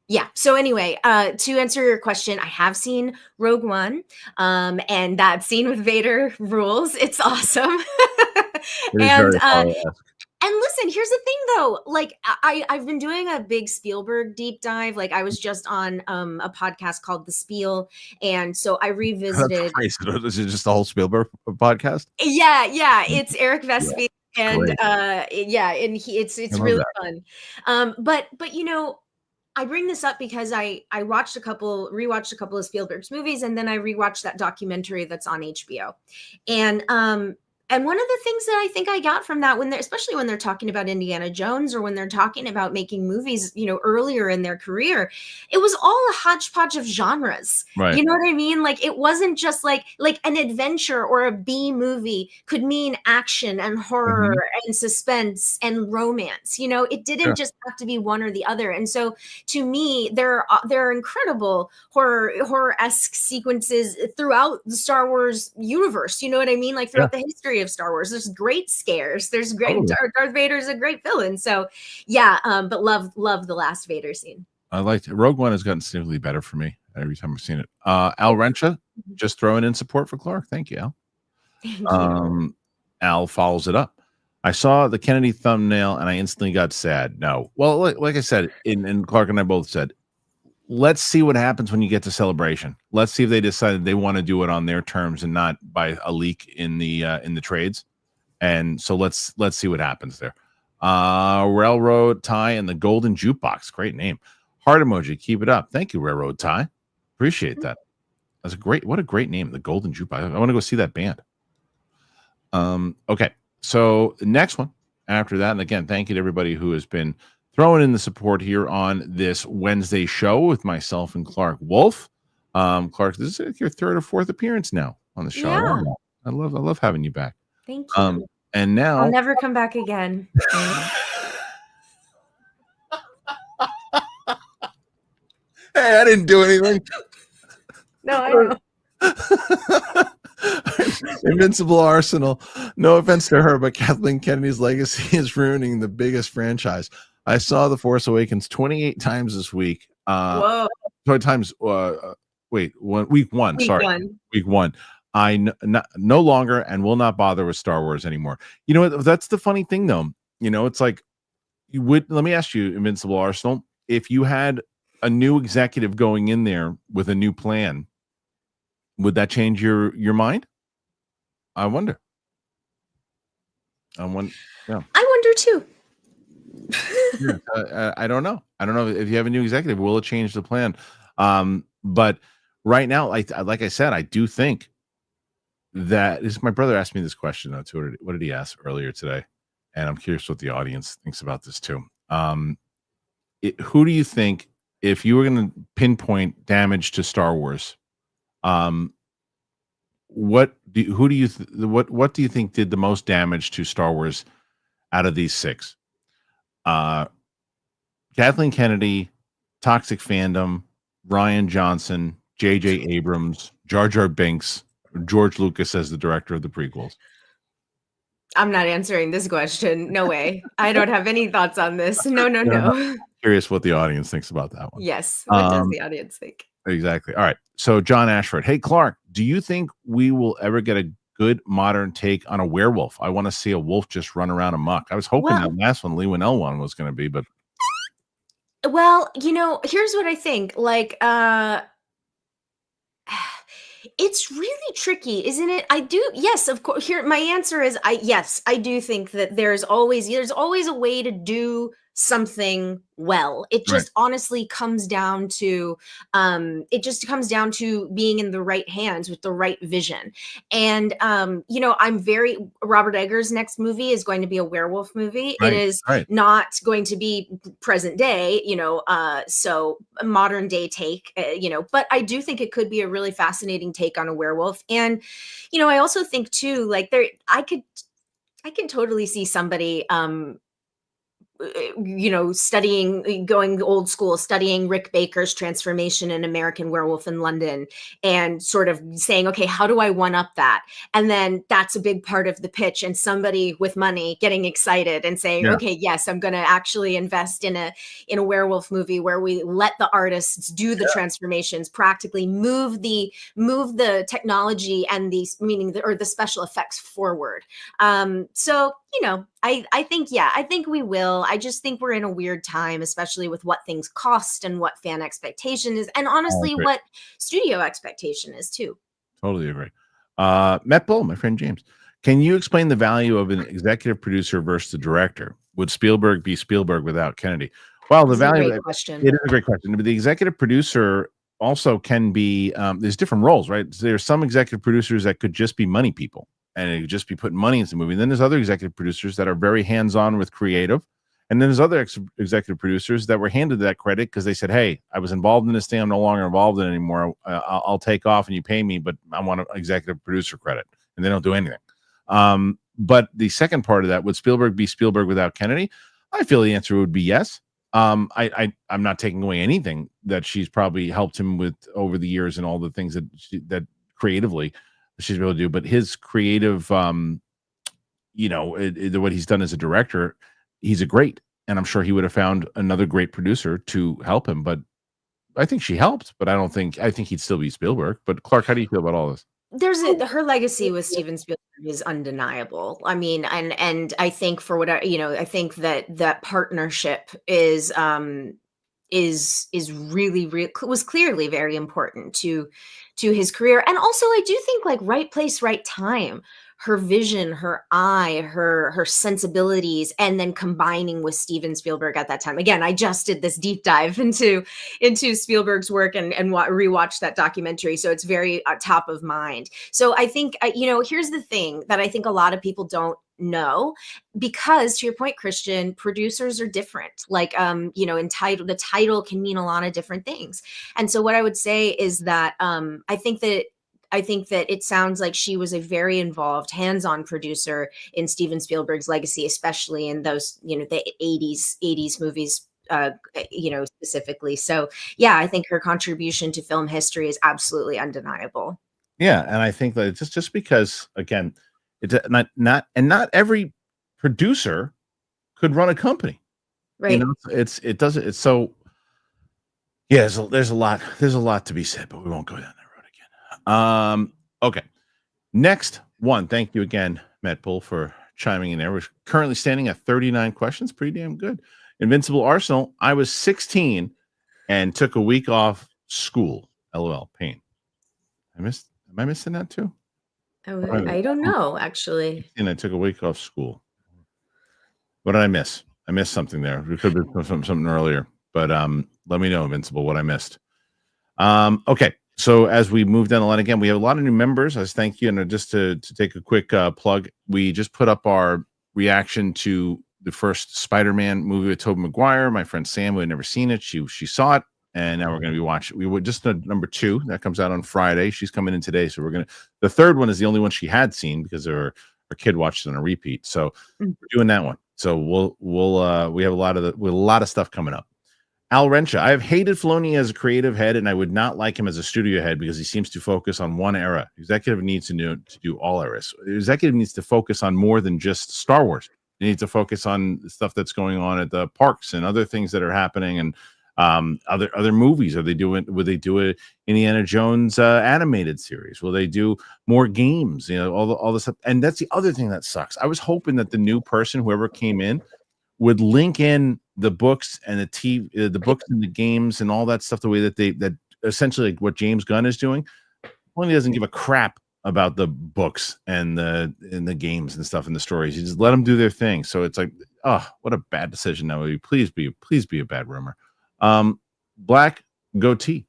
yeah. So anyway, to answer your question, I have seen Rogue One, and that scene with Vader rules. It's awesome. and listen, here's the thing though. Like I've been doing a big Spielberg deep dive. Like I was just on a podcast called The Spiel, and so I revisited. Is it just the whole Spielberg podcast? Yeah, it's Eric Vespi. Yeah, and and it's really fun. But I bring this up because I rewatched a couple of Spielberg's movies, and then I rewatched that documentary that's on HBO. And one of the things that I think I got from that, especially when they're talking about Indiana Jones, or when they're talking about making movies, earlier in their career, it was all a hodgepodge of genres. Right. You know what I mean? Like it wasn't just like an adventure or a B movie could mean action and horror and suspense and romance. It didn't just have to be one or the other. And so to me, there are incredible horror-esque sequences throughout the Star Wars universe. You know what I mean? Like throughout the history of Star Wars, there's great scares. There's great Darth Vader's a great villain. So yeah, but love the last Vader scene. I liked it. Rogue One has gotten significantly better for me every time I've seen it. Al Rencha, just throwing in support for Clark. Thank you, Al. Thank you. Al follows it up. I saw the Kennedy thumbnail and I instantly got sad. No. Well, like I said, and Clark and I both said, let's see what happens when you get to Celebration. Let's see if they decided they want to do it on their terms and not by a leak in the trades. And so let's see what happens there. Railroad Tie and the Golden Jukebox. Great name. Heart emoji. Keep it up. Thank you, Railroad Tie. Appreciate that. That's what a great name. The Golden Jukebox. I want to go see that band. Okay. So the next one after that, and again, thank you to everybody who has been throwing in the support here on this Wednesday show with myself and Clarke Wolfe. Clark, this is your third or fourth appearance now on the show. Yeah. I love having you back. Thank you. And now I'll never come back again. Hey, I didn't do anything. No, I know. Invincible Arsenal. No offense to her, but Kathleen Kennedy's legacy is ruining the biggest franchise. I saw The Force Awakens 28 times this week. Whoa. 20 times. Week one. Week one. I no longer and will not bother with Star Wars anymore. You know what? That's the funny thing, though. It's like let me ask you, Invincible Arsenal, if you had a new executive going in there with a new plan, would that change your mind? I wonder. Yeah. I wonder too. I don't know. I don't know if you have a new executive, will it change the plan? But right now, like I said, I do think that my brother asked me this question though too. What did he ask earlier today? And I'm curious what the audience thinks about this too. Who do you think, if you were going to pinpoint damage to Star Wars, what do you think did the most damage to Star Wars out of these six? Kathleen Kennedy, toxic fandom, Rian Johnson, J.J. Abrams, Jar Jar Binks, George Lucas as the director of the prequels. I'm not answering this question. No way. I don't have any thoughts on this. No. Curious what the audience thinks about that one. Yes. What does the audience think? Exactly. All right. So John Ashford. Hey, Clark, do you think we will ever get a good modern take on a werewolf. I want to see a wolf just run around amok. I was hoping Well, that last one, Lee Winnell one, was going to be, but well, here's what I think. It's really tricky, isn't it? Yes, of course. Here, my answer is yes, I do think that there's always a way to do something well. It right, just honestly comes down to being in the right hands with the right vision. And I'm very Robert Eggers' next movie is going to be a werewolf movie. It right, is right. not going to be present day, so a modern day take, but I do think it could be a really fascinating take on a werewolf. And I also think too, like I can totally see somebody going old school, studying Rick Baker's transformation in American Werewolf in London and sort of saying, okay, how do I one up that? And then that's a big part of the pitch. And somebody with money getting excited and saying, Yeah, okay, yes, I'm going to actually invest in a werewolf movie where we let the artists do the transformations, practically move the technology and the special effects forward. So I think, I think we will. I just think we're in a weird time, especially with what things cost and what fan expectation is, and I honestly, agree. what studio expectation is too. Totally agree. Matt Bull, my friend James, can you explain the value of an executive producer versus the director? Would Spielberg be Spielberg without Kennedy? Well, the This is a value of great it, question. it is a great question. But the executive producer also can be, there's different roles, right? So there's some executive producers that could just be money people and it could just be putting money into the movie. And then there's other executive producers that are very hands-on with creative. And then there's other executive producers that were handed that credit because they said, hey, I was involved in this thing. I'm no longer involved in it anymore. I'll take off and you pay me, but I want an executive producer credit. And they don't do anything. But the second part of that, would Spielberg be Spielberg without Kennedy? I feel the answer would be yes. I'm not taking away anything that she's probably helped him with over the years and all the things that creatively she's able to do. But his creative, what he's done as a director, he's a great, and I'm sure he would have found another great producer to help him. But I think she helped, but I think he'd still be Spielberg. But Clark, how do you feel about all this? Her legacy with Steven Spielberg is undeniable. I mean, and I think for whatever, I think that partnership is really was clearly very important to his career. And also I do think like right place, right time, her vision, her eye, her sensibilities, and then combining with Steven Spielberg at that time. Again, I just did this deep dive into Spielberg's work and rewatched that documentary, so it's very top of mind. So I think here's the thing that I think a lot of people don't know, because to your point, Kristian, producers are different. Like the title can mean a lot of different things. And so what I would say is that I think that it sounds like she was a very involved, hands-on producer in Steven Spielberg's legacy, especially in those, the 80s movies, specifically. So yeah, I think her contribution to film history is absolutely undeniable. Yeah, and I think that it's just because again, it's not every producer could run a company. Right. It doesn't. It's so yeah. There's a lot to be said, but we won't go down that road again. Okay. Next one. Thank you again, Matt Bull, for chiming in there. We're currently standing at 39 questions. Pretty damn good. Invincible Arsenal. I was 16 and took a week off school. LOL. Pain. Am I missing that too? I don't know, actually. And I took a week off school. What did I miss? I missed something there. We could have been something earlier, but let me know, Invincible, what I missed. Okay. So as we move down the line again, we have a lot of new members. I thank you. And just to take a quick plug, we just put up our reaction to the first Spider-Man movie with Tobey Maguire. My friend Sam, who had never seen it, she saw it, and now we're going to be watching. We were just number 2 that comes out on Friday. She's coming in today, so the third one is the only one she had seen because her kid watched it on a repeat. So we're doing that one. So we have a lot of stuff coming up. Al Rencha, I have hated Filoni as a creative head, and I would not like him as a studio head because he seems to focus on one era. Executive needs to do all eras. Executive needs to focus on more than just Star Wars. They need to focus on stuff that's going on at the parks and other things that are happening. And Other movies? Would they do a Indiana Jones animated series? Will they do more games? All the stuff. And that's the other thing that sucks. I was hoping that the new person, whoever came in, would link in the books and the books and the games and all that stuff the way that essentially like what James Gunn is doing. Only doesn't give a crap about the books and the games and stuff and the stories. You just let them do their thing. So it's like, oh, what a bad decision that would be. Please be a bad rumor. Black Goatee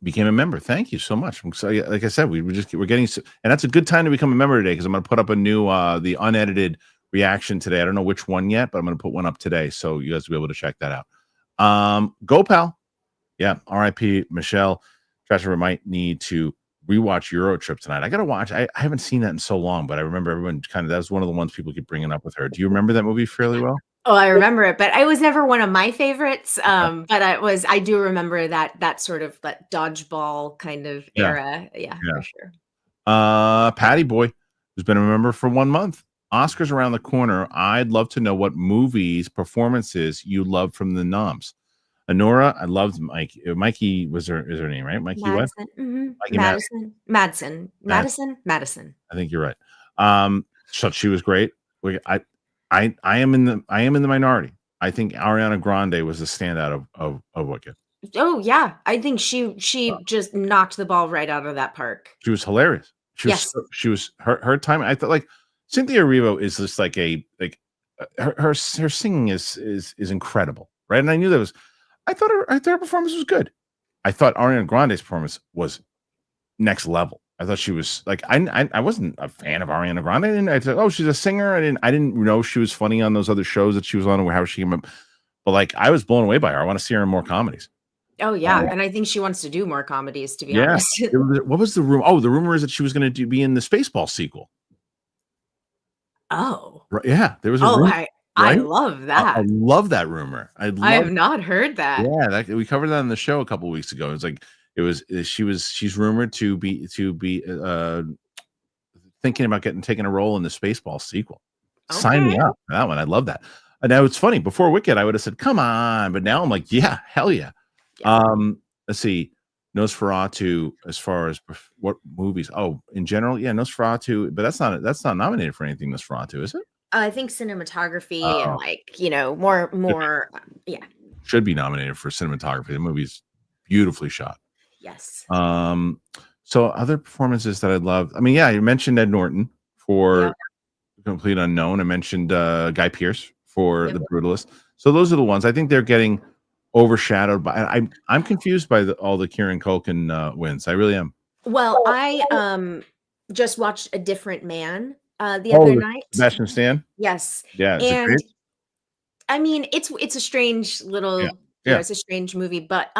became a member. Thank you so much. So like I said, we're getting, and that's a good time to become a member today, because I'm going to put up a new the unedited reaction today. I don't know which one yet, but I'm going to put one up today, so you guys will be able to check that out. Go Pal. Yeah, R.I.P. Michelle Trachtenberg might need to rewatch Euro Trip tonight. I gotta watch. I haven't seen that in so long, but I remember everyone that was one of the ones people keep bringing up with her. Do you remember that movie fairly well? Oh, I remember it, but it was never one of my favorites. But I do remember that sort of that dodgeball kind of era. Yeah, for sure. Patty Boy, who's been a member for 1 month. Oscars around the corner. I'd love to know what movies, performances you love from the noms. Honora, I loved Mike. Mikey is her name, right? Mikey Madison. what? Mm-hmm. Mikey Madison. I think you're right. So she was great. I am in the minority. I think Ariana Grande was the standout of Wicked. Oh yeah, I think she just knocked the ball right out of that park. She was hilarious. She was her time. I thought like Cynthia Erivo is just like her singing is incredible, right? And I knew that was. I thought her performance was good. I thought Ariana Grande's performance was next level. I thought she was like I wasn't a fan of Ariana Grande. I thought, oh, she's a singer. I didn't know she was funny on those other shows that she was on, or how she came up. But like I was blown away by her. I want to see her in more comedies. Oh yeah, and I think she wants to do more comedies. To be honest. What was the rumor? Oh, the rumor is that she was going to be in the Spaceball sequel. Oh, right, yeah. There was a rumor. I love that. I love that rumor. I have not heard that. Yeah, we covered that on the show a couple of weeks ago. She's rumored to be thinking about taking a role in the Spaceball sequel. Okay. Sign me up for that one. I love that. And now it's funny. Before Wicked, I would have said, "Come on," but now I'm like, "Yeah, hell yeah." Let's see, Nosferatu. As far as what movies? Oh, in general, yeah, Nosferatu. But that's not nominated for anything. Nosferatu, is it? I think cinematography and more. Yeah, should be nominated for cinematography. The movie's beautifully shot. Yes. So other performances that I love. I mean, yeah, you mentioned Ed Norton for Complete Unknown. I mentioned Guy Pearce for The Brutalist. So those are the ones. I think they're getting overshadowed by. I'm confused by all the Kieran Culkin wins. I really am. Well, I just watched A Different Man the other night. Sebastian Stan. Yes. Yeah. And I mean, it's a strange little. It's a strange movie, but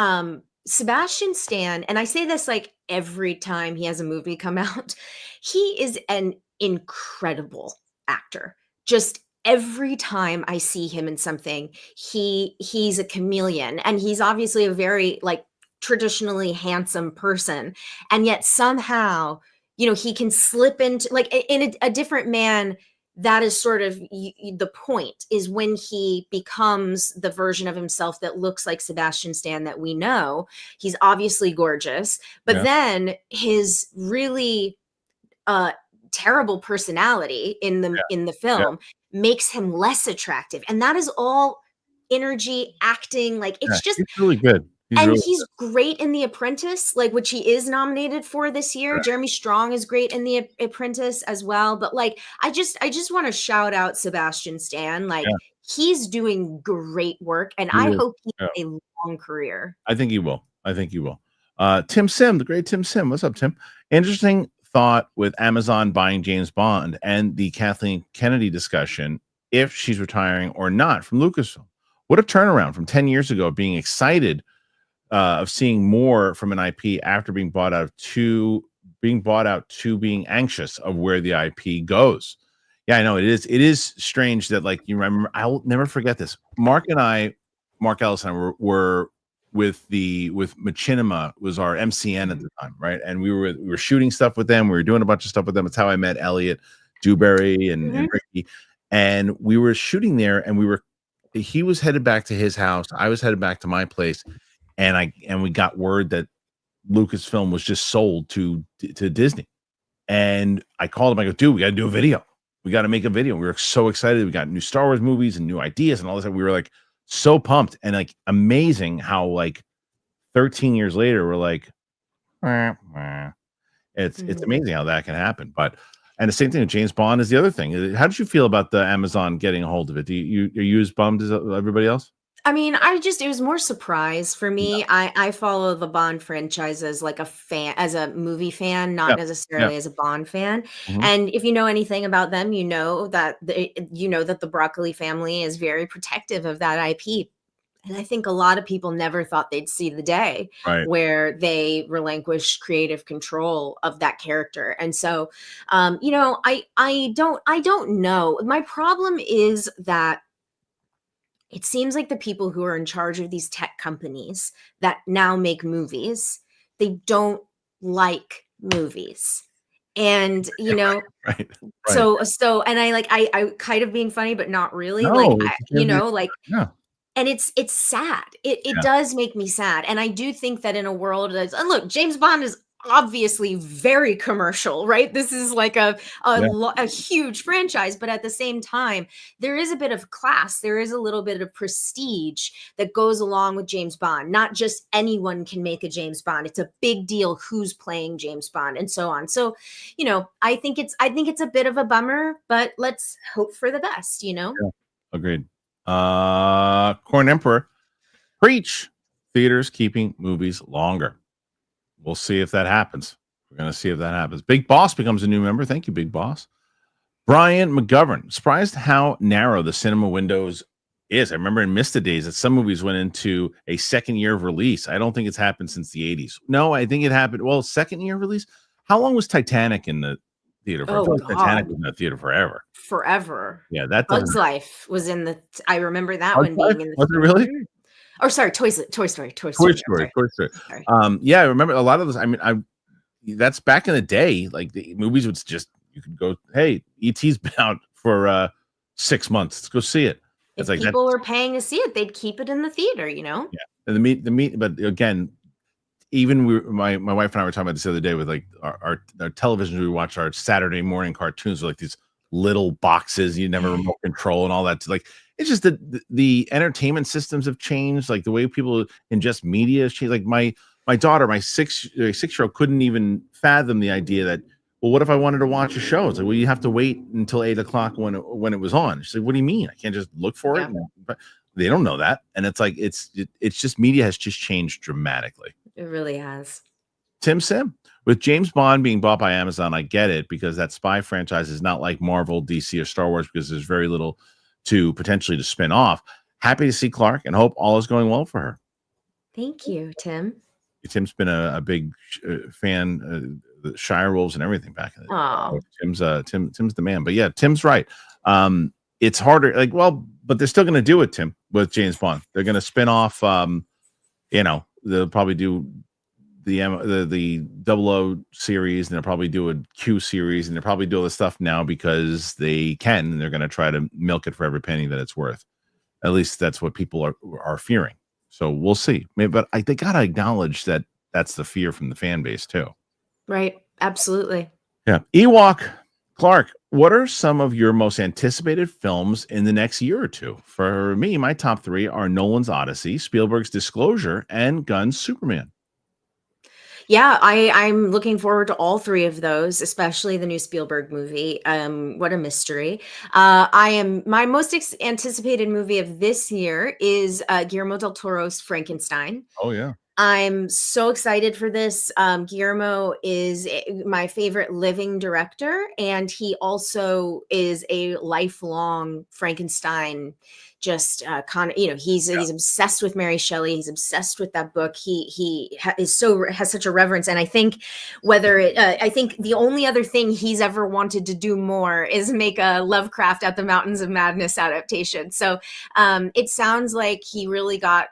Sebastian Stan, and I say this like every time he has a movie come out, he is an incredible actor. Just every time I see him in something, he's a chameleon, and he's obviously a very traditionally handsome person, and yet somehow, he can slip into in a Different Man. That is sort of the point, is when he becomes the version of himself that looks like Sebastian Stan that we know. He's obviously gorgeous, but then his really terrible personality in the film makes him less attractive. And that is all energy acting. It's just he's really good. He's great in The Apprentice, which he is nominated for this year. Jeremy Strong is great in The Apprentice as well. But I just want to shout out Sebastian Stan. He's doing great work, and I hope he has a long career. I think he will. Tim Sim, the great Tim Sim. What's up, Tim? Interesting thought with Amazon buying James Bond and the Kathleen Kennedy discussion, if she's retiring or not, from Lucasfilm. What a turnaround from 10 years ago, being excited of seeing more from an IP after being bought out to being anxious of where the IP goes. Yeah, I know it is strange that you remember. I'll never forget this. Mark Ellis and I were with Machinima, was our MCN at the time, right? And we were shooting stuff with them. We were doing a bunch of stuff with them. It's how I met Elliot Dewberry and Ricky. And we were shooting there, and we were he was headed back to his house. I was headed back to my place, and we got word that Lucasfilm was just sold to Disney. And I called him. I go, dude, we got to do a video. We got to make a video. We were so excited. We got new Star Wars movies and new ideas and all this. We were like so pumped and like amazing how like 13 years later we're like, it's amazing how that can happen. But and the same thing with James Bond is the other thing. How did you feel about the Amazon getting a hold of it? Are you as bummed as everybody else? I mean, it was more surprise for me. I follow the Bond franchise as like a fan, as a movie fan, not Yeah, yeah. necessarily as a Bond fan. Mhm. And if you know anything about them, you know that the Broccoli family is very protective of that IP. And I think a lot of people never thought they'd see the day Right. where they relinquish creative control of that character. And so, I don't know. My problem is that it seems like the people who are in charge of these tech companies that now make movies, they don't like movies. And, Right. Right. so and I kind of being funny, but not really. Like, No, it's like, yeah. and it's sad. It Yeah. does make me sad, and I do think that in a world that's and look, James Bond is obviously very commercial, right? This is like Yeah. a huge franchise, but at the same time, there is a bit of class. There is a little bit of prestige that goes along with James Bond. Not just anyone can make a James Bond. It's a big deal who's playing James Bond and so on. So, I think it's a bit of a bummer, but let's hope for the best. Yeah. Agreed. Corn Emperor, preach. Theaters keeping movies longer. We'll see if that happens. We're going to see if that happens. Big Boss becomes a new member. Thank you, Big Boss. Brian McGovern, surprised how narrow the cinema windows is. I remember in Mista days that some movies went into a second year of release. I don't think it's happened since the 80s. No, I think it happened. Well, second year release. How long was Titanic in the theater for? I Oh feel like Titanic God. was in the theater forever. Forever. Yeah, that doesn't. Bugs Life was in the I remember that Bugs one Life? being in the Was it really? Or sorry, Toy Story. Toy I'm Story. sorry. Toy Story. Sorry. Yeah, I remember a lot of those. I mean, that's back in the day. Like the movies would just you could go, hey, ET's been out for 6 months. Let's go see it. It's If like that. people were paying to see it, they'd keep it in the theater, Yeah, and the meat. But again, even my wife and I were talking about this the other day with like our television. We watch our Saturday morning cartoons with like these little boxes you never remote control and all that. Like it's just that the entertainment systems have changed. Like the way people ingest media has changed. Like my daughter, my 6-year-old, couldn't even fathom the idea that. Well, what if I wanted to watch a show? It's like, well, you have to wait until 8 o'clock when it was on. She's like, what do you mean? I can't just look for it. But they don't know that, and it's like it's just media has just changed dramatically. It really has. Tim Sim, with James Bond being bought by Amazon, I get it because that spy franchise is not like Marvel, DC, or Star Wars because there's very little to potentially to spin off. Happy to see Clarke and hope all is going well for her. Thank you, Tim. Tim's been a big fan, the Shire Wolves and everything back in the day. Tim's the man. But yeah, Tim's right. It's harder. Like, well, but they're still going to do it, Tim, with James Bond. They're going to spin off. They'll probably do the 00 series, and they'll probably do a Q series, and they'll probably do all this stuff now because they can, and they're going to try to milk it for every penny that it's worth. At least that's what people are fearing. So we'll see. Maybe, but they got to acknowledge that that's the fear from the fan base too. Right. Absolutely. Yeah. Ewok, Clarke, what are some of your most anticipated films in the next year or two? For me, my top 3 are Nolan's Odyssey, Spielberg's Disclosure, and Gunn's Superman. Yeah, I'm looking forward to all 3 of those, especially the new Spielberg movie. What a mystery. My most anticipated movie of this year is Guillermo del Toro's Frankenstein. Oh, yeah. I'm so excited for this. Guillermo is my favorite living director, and he also is a lifelong Frankenstein. Just he's obsessed with Mary Shelley. He's obsessed with that book. He has such a reverence, and I think I think the only other thing he's ever wanted to do more is make a Lovecraft at the Mountains of Madness adaptation. So it sounds like he really got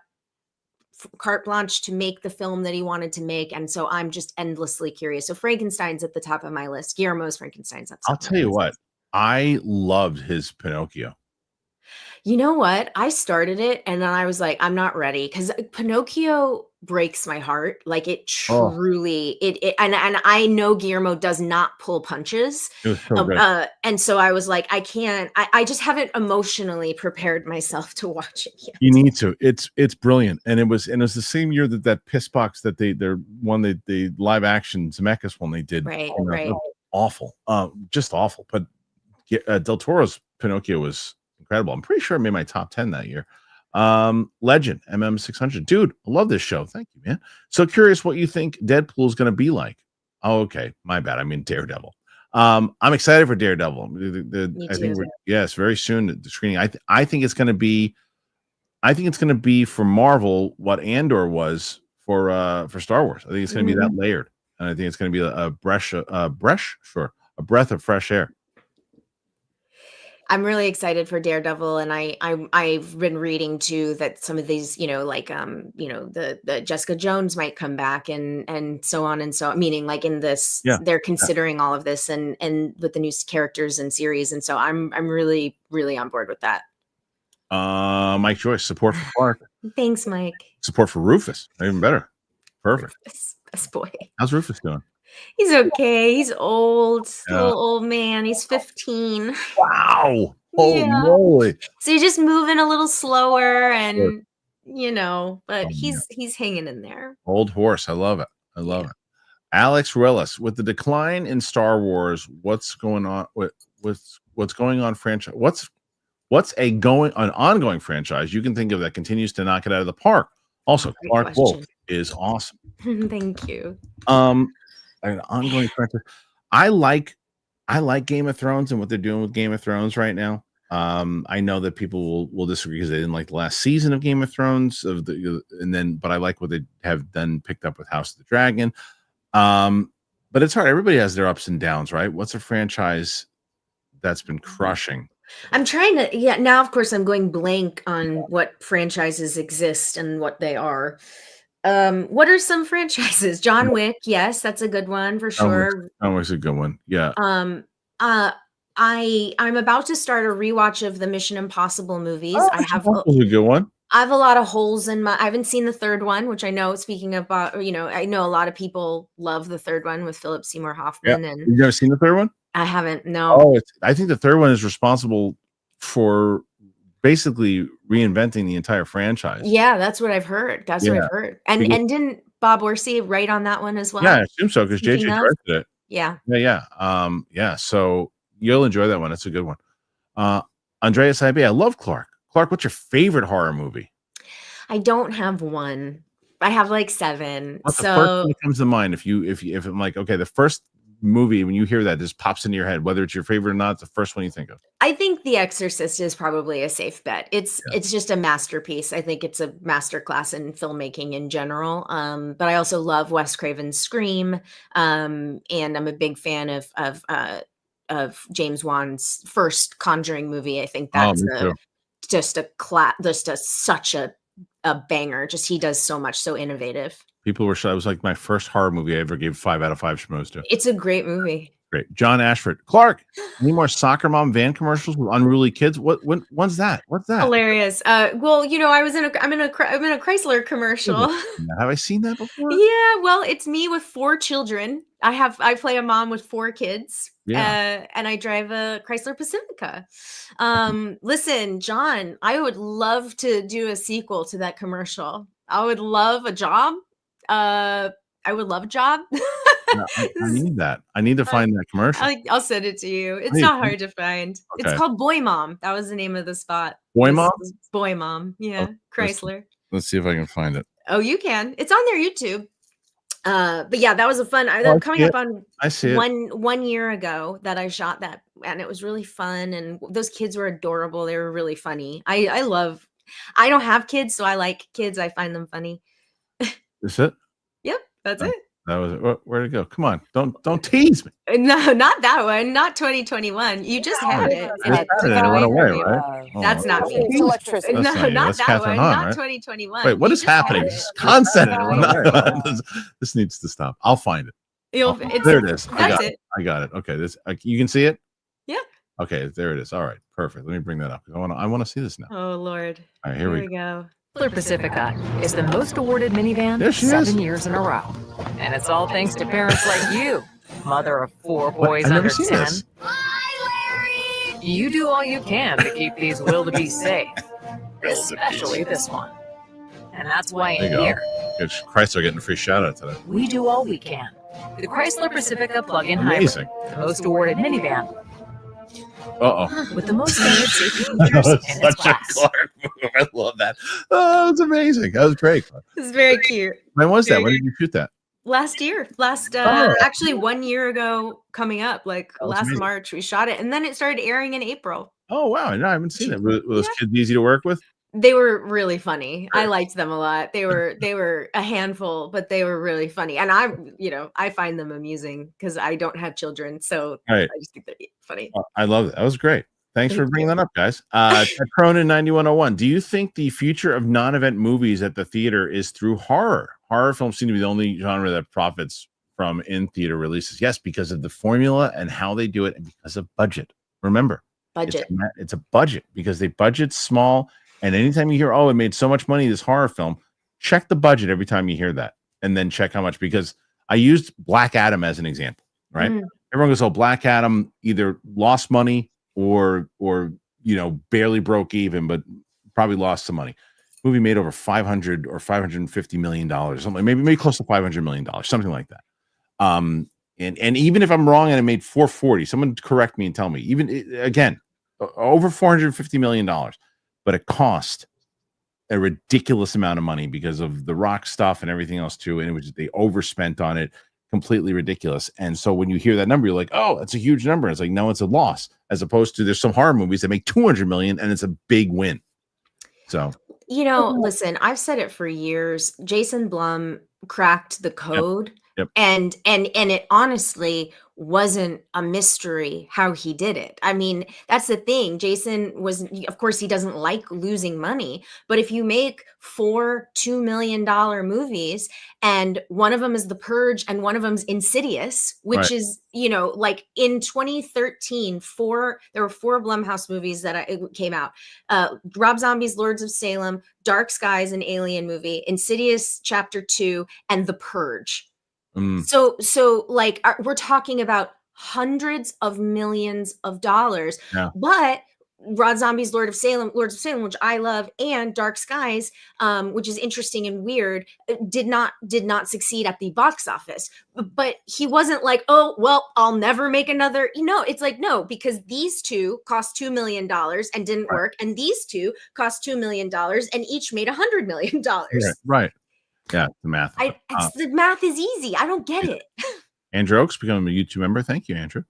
carte blanche to make the film that he wanted to make, and so I'm just endlessly curious. So Frankenstein's at the top of my list. Guillermo's Frankenstein's at the top. I'll tell you what, I loved his Pinocchio. You know what? I started it and then I was like, I'm not ready because Pinocchio breaks my heart. Like it Oh, truly, and I know Guillermo does not pull punches. it was so good. And so I was like, I just haven't emotionally prepared myself to watch it yet. You need to. It's brilliant, and it was the same year that Piss Box that they're one the live action Zemeckis one they did. Right, You know, right. awful, just awful. But Del Toro's Pinocchio was incredible. I'm pretty sure it made my top 10 that year. Legend MM600, dude, I love this show. Thank you, man. So curious what you think Deadpool is going to be like. Oh, okay, my bad. I mean Daredevil. I'm excited for Daredevil. Me I think too. yes, very soon the screening. I think it's going to be. I think it's going to be for Marvel what Andor was for Star Wars. I think it's going to be that layered, and I think it's going to be a breath of fresh air. I'm really excited for Daredevil, and I've been reading too that some of these, like the Jessica Jones might come back and so on and so. Meaning, like in this, Yeah. they're considering all of this and with the new characters and series, and so I'm really on board with that. Mike Joyce, support for Clark. Thanks, Mike. Support for Rufus, even better. Perfect. Best boy. How's Rufus doing? He's okay. He's old, Yeah. little old man. He's 15. Wow. Holy moly. So he's just moving a little slower and but Oh, he's hanging in there. Old horse. I love it. I love it. Alex Rellis, with the decline in Star Wars, what's going on what's going on franchise? What's an ongoing franchise you can think of that continues to knock it out of the park? Also, Great Clarke question. Wolfe is awesome. Thank you. An ongoing franchise. I like Game of Thrones and what they're doing with Game of Thrones right now. I know that people will disagree because they didn't like the last season of Game of Thrones but I like what they have then picked up with House of the Dragon. But it's hard. Everybody has their ups and downs, right? What's a franchise that's been crushing? I'm trying to now of course I'm going blank on what franchises exist and what they are. What are some franchises? John Wick, yes, that's a good one for sure. John Wick's a good one. Yeah. I'm about to start a rewatch of the Mission Impossible movies. Oh, I have a good one. I have a lot of holes in I haven't seen the third one, which I know, speaking of, I know a lot of people love the third one with Philip Seymour Hoffman. Yeah. And You've never seen the third one? I haven't, no. Oh, I think the third one is responsible for basically reinventing the entire franchise. Yeah, that's what I've heard. What I've heard. And didn't Bob Orci write on that one as well? Yeah, I assume so, because JJ directed it. Yeah. Yeah. So you'll enjoy that one. It's a good one. Andreas IB, I love Clark. Clark, what's your favorite horror movie? I don't have one. I have like 7. What's the first one that comes to mind? If I'm like, okay, the first movie when you hear that just pops into your head, whether it's your favorite or not, it's the first one you think of. I think The Exorcist is probably a safe bet. It's just a masterpiece. I think it's a masterclass in filmmaking in general. But I also love Wes Craven's Scream, and I'm a big fan of James Wan's first Conjuring movie. I think that's such a banger. Just he does so much, so innovative. People were shy. It was like my first horror movie I ever gave 5 out of 5 schmoes to. It's a great movie. Great. John Ashford. Clark, any more soccer mom van commercials with unruly kids? When's that? What's that? Hilarious. Well, I'm in a Chrysler commercial. Have I seen that before? Yeah, well, it's me with 4 children. I play a mom with 4 kids. Yeah. And I drive a Chrysler Pacifica. Listen, John, I would love to do a sequel to that commercial. I would love a job. I would love a job. I need that. I need to find that commercial. I'll send it to you. It's not hard to find. Okay. It's called Boy Mom. That was the name of the spot. Boy Mom? Boy Mom. Yeah. Oh, Chrysler. Let's see if I can find it. Oh, you can. It's on their YouTube. But yeah, that was a fun. Coming up on I see it. 1 year ago that I shot that, and it was really fun. And those kids were adorable. They were really funny. I don't have kids, so I like kids. I find them funny. Is it? Yep, that's it. That was it. Where'd it go? Come on, don't tease me. No, not that one. Not 2021. You just had it, and it took it away from you. Right? That's not me. It's electricity. No, not that one. Not right? 2021. Wait, what is happening? Constant. This needs to stop. I'll find it. There it is. I got it. Okay, you can see it. Yeah. Okay, there it is. All right, perfect. Let me bring that up. I want to see this now. Oh Lord. All right, here we go. Pacifica is the most awarded minivan There she 7 is. years in a row. And it's all thanks to parents like you, mother of 4 What? boys I've never under seen 10. this. You do all you can to keep these wildebeest safe, especially this one. And that's why There you here, go. Chrysler getting a free shout out today. we do all we can. The Chrysler Pacifica plug-in Amazing. hybrid, the most awarded minivan Uh-oh. with the most standard safety features in its Such a class. Clark move. I love that. Oh, it's amazing. That was great. This is very cute. When was that? When did you shoot that? Last year, actually 1 year ago coming up, like That was last amazing. March, we shot it. And then it started airing in April. Oh, wow. No, I haven't seen it. Were those kids easy to work with? They were really funny. I liked them a lot. They were a handful, but they were really funny. And I find them amusing because I don't have children. So Right. I just think they're funny. I love it. That was great. Thanks for Thank bringing you. that up, guys. Cronin 9101. Do you think the future of non-event movies at the theater is through horror? Horror films seem to be the only genre that profits from in-theater releases. Yes, because of the formula and how they do it, and because of budget. Remember, Budget. It's a budget because they budget small. And anytime you hear, oh, it made so much money, this horror film, check the budget every time you hear that, and then check how much. Because I used Black Adam as an example, right? Everyone goes, oh, Black Adam either lost money or barely broke even, but probably lost some money. Movie made over $500 or $550 million, something, maybe close to $500 million, something like that. And even if I'm wrong and it made 440, someone correct me and tell me. Again, over $450 million, but it cost a ridiculous amount of money because of the Rock stuff and everything else too. And they overspent on it, completely ridiculous. And so when you hear that number, you're like, oh, that's a huge number. It's like, no, it's a loss, as opposed to there's some horror movies that make 200 million and it's a big win. So, listen, I've said it for years. Jason Blum cracked the code. Yep. And it honestly wasn't a mystery how he did it. I mean, that's the thing. Jason of course, he doesn't like losing money, but if you make 4 $2 million movies and one of them is The Purge and one of them's Insidious, which is, like in 2013, there were 4 Blumhouse movies that came out. Rob Zombie's Lords of Salem, Dark Skies, an Alien movie, Insidious Chapter 2, and The Purge. So like we're talking about hundreds of millions of dollars, but Rob Zombie's Lords of Salem, which I love, and Dark Skies, which is interesting and weird, did not succeed at the box office. But he wasn't like, oh, well, I'll never make another. It's like, no, because these two cost $2 million and didn't work, and these two cost $2 million and each made $100 million. Right. Yeah, the math. The math is easy. I don't get it. Andrew Oakes becoming a YouTube member. Thank you, Andrew.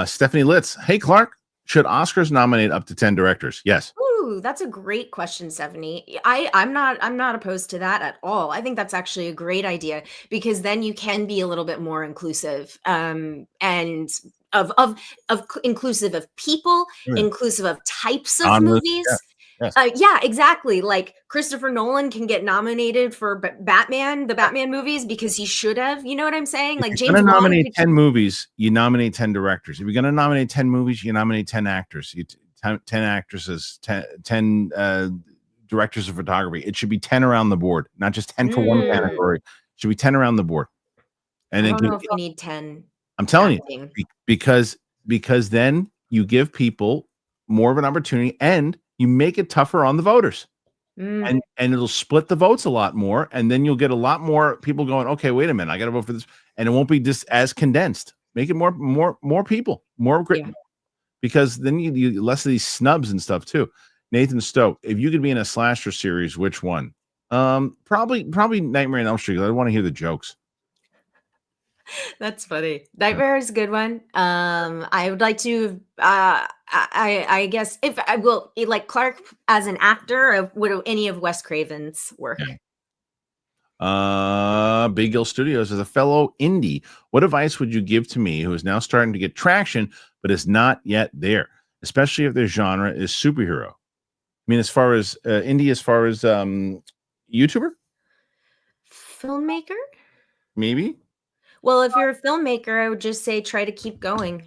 Stephanie Litz. Hey, Clark. Should Oscars nominate up to 10 directors? Yes. Ooh, that's a great question, Stephanie. I'm not opposed to that at all. I think that's actually a great idea because then you can be a little bit more inclusive, and of inclusive of people, inclusive of types of movies. Yeah, exactly. Like Christopher Nolan can get nominated for the Batman movies because he should have. You know what I'm saying? Like James Bond. Nominate 10 movies, you nominate 10 directors. If you're going to nominate 10 movies, you nominate 10 actors. 10 actresses, 10 directors of photography. It should be 10 around the board, not just 10 for one category. It should be 10 around the board. And I don't know if we need 10. I'm telling you, because then you give people more of an opportunity and you make it tougher on the voters, and it'll split the votes a lot more. And then you'll get a lot more people going, okay, wait a minute, I got to vote for this. And it won't be just as condensed. Make it more people, more great, because then you less of these snubs and stuff too. Nathan Stowe, if you could be in a slasher series, which one? Probably Nightmare on Elm Street. I want to hear the jokes. That's funny. Nightmare is a good one. I would like to. I guess if I will like Clark as an actor, would any of Wes Craven's work? Big Gill Studios, as a fellow indie, what advice would you give to me who is now starting to get traction but is not yet there, especially if their genre is superhero? I mean, as far as indie, as far as YouTuber, filmmaker, maybe. Well, if you're a filmmaker, I would just say try to keep going.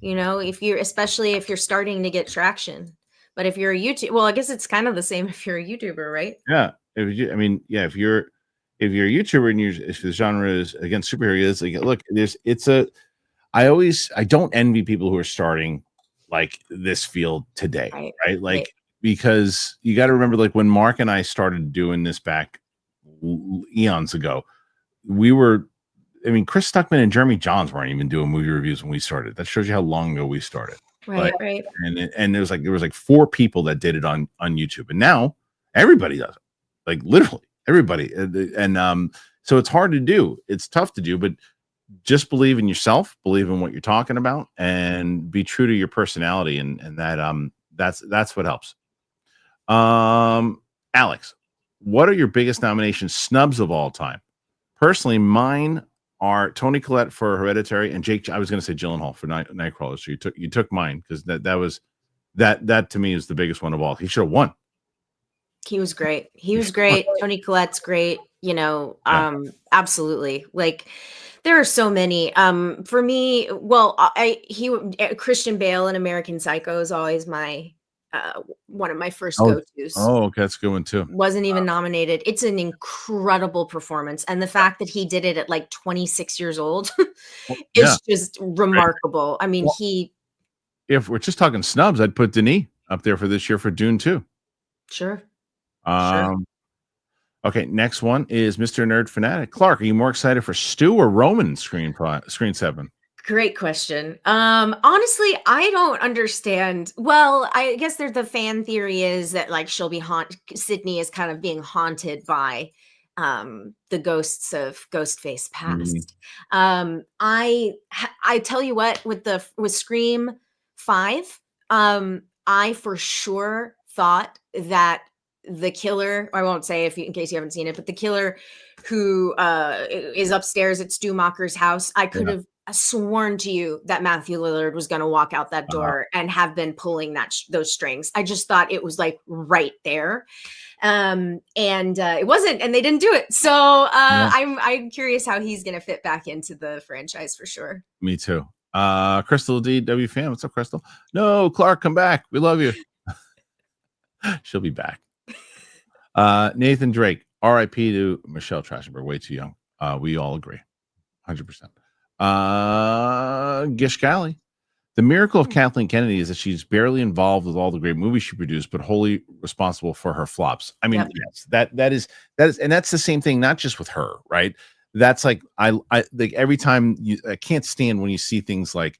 especially if you're starting to get traction. But if you're a YouTube, well, I guess it's kind of the same if you're a YouTuber, right? Yeah. If you're a YouTuber and if the genre is against superheroes, like, look, I don't envy people who are starting like this field today, right? Like, right. Because you got to remember, like when Mark and I started doing this back eons ago, Chris Stuckman and Jeremy Johns weren't even doing movie reviews when we started. That shows you how long ago we started. Right. And there was like 4 people that did it on YouTube, and now everybody does it. Like literally everybody. And so it's hard to do. It's tough to do, but just believe in yourself, believe in what you're talking about, and be true to your personality. And that's what helps. Alex, what are your biggest nomination snubs of all time? Personally, mine are Toni Collette for Hereditary and Jake. I was going to say Gyllenhaal for Nightcrawler. So you took mine because that to me is the biggest one of all. He should have won. He was great. Toni Collette's great. Absolutely. Like there are so many. For me, well, Christian Bale in American Psycho is always my one of my first go-tos. Oh, okay, that's a good one too. Wasn't even nominated. It's an incredible performance, and the fact that he did it at like 26 years old is just remarkable. I mean, if we're just talking snubs, I'd put Denis up there for this year for Dune 2. Sure. Okay, next one is Mr. Nerd Fanatic. Clark, are you more excited for Stu or Roman Screen 7? Great question. Honestly, I don't understand. Well, I guess the fan theory is that like she'll be Sydney is kind of being haunted by the ghosts of Ghostface past. I tell you what, with Scream 5, I for sure thought that the killer, I won't say in case you haven't seen it, but the killer who is upstairs at Stu Macher's house, I could have sworn to you that Matthew Lillard was going to walk out that door and have been pulling those strings. I just thought it was like right there. And it wasn't, and they didn't do it. So I'm curious how he's going to fit back into the franchise for sure. Me too. Crystal DW fan. What's up, Crystal? No, Clark, come back. We love you. She'll be back. Nathan Drake, RIP to Michelle Trachtenberg, way too young. We all agree. 100%. Gish Galley. The miracle of Kathleen Kennedy is that she's barely involved with all the great movies she produced, but wholly responsible for her flops. I mean, yes, that is, and that's the same thing, not just with her, right? That's like, I like every time I can't stand when you see things like,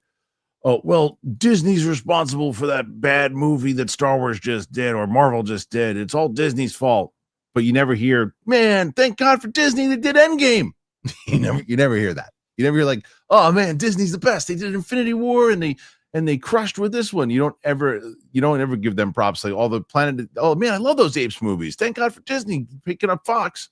oh, well, Disney's responsible for that bad movie that Star Wars just did or Marvel just did. It's all Disney's fault. But you never hear, man, thank God for Disney that did Endgame. you never hear that. You never hear like, oh man, Disney's the best. They did Infinity War and they crushed with this one. You don't ever give them props like all the Planet. Oh man, I love those Apes movies. Thank God for Disney picking up Fox.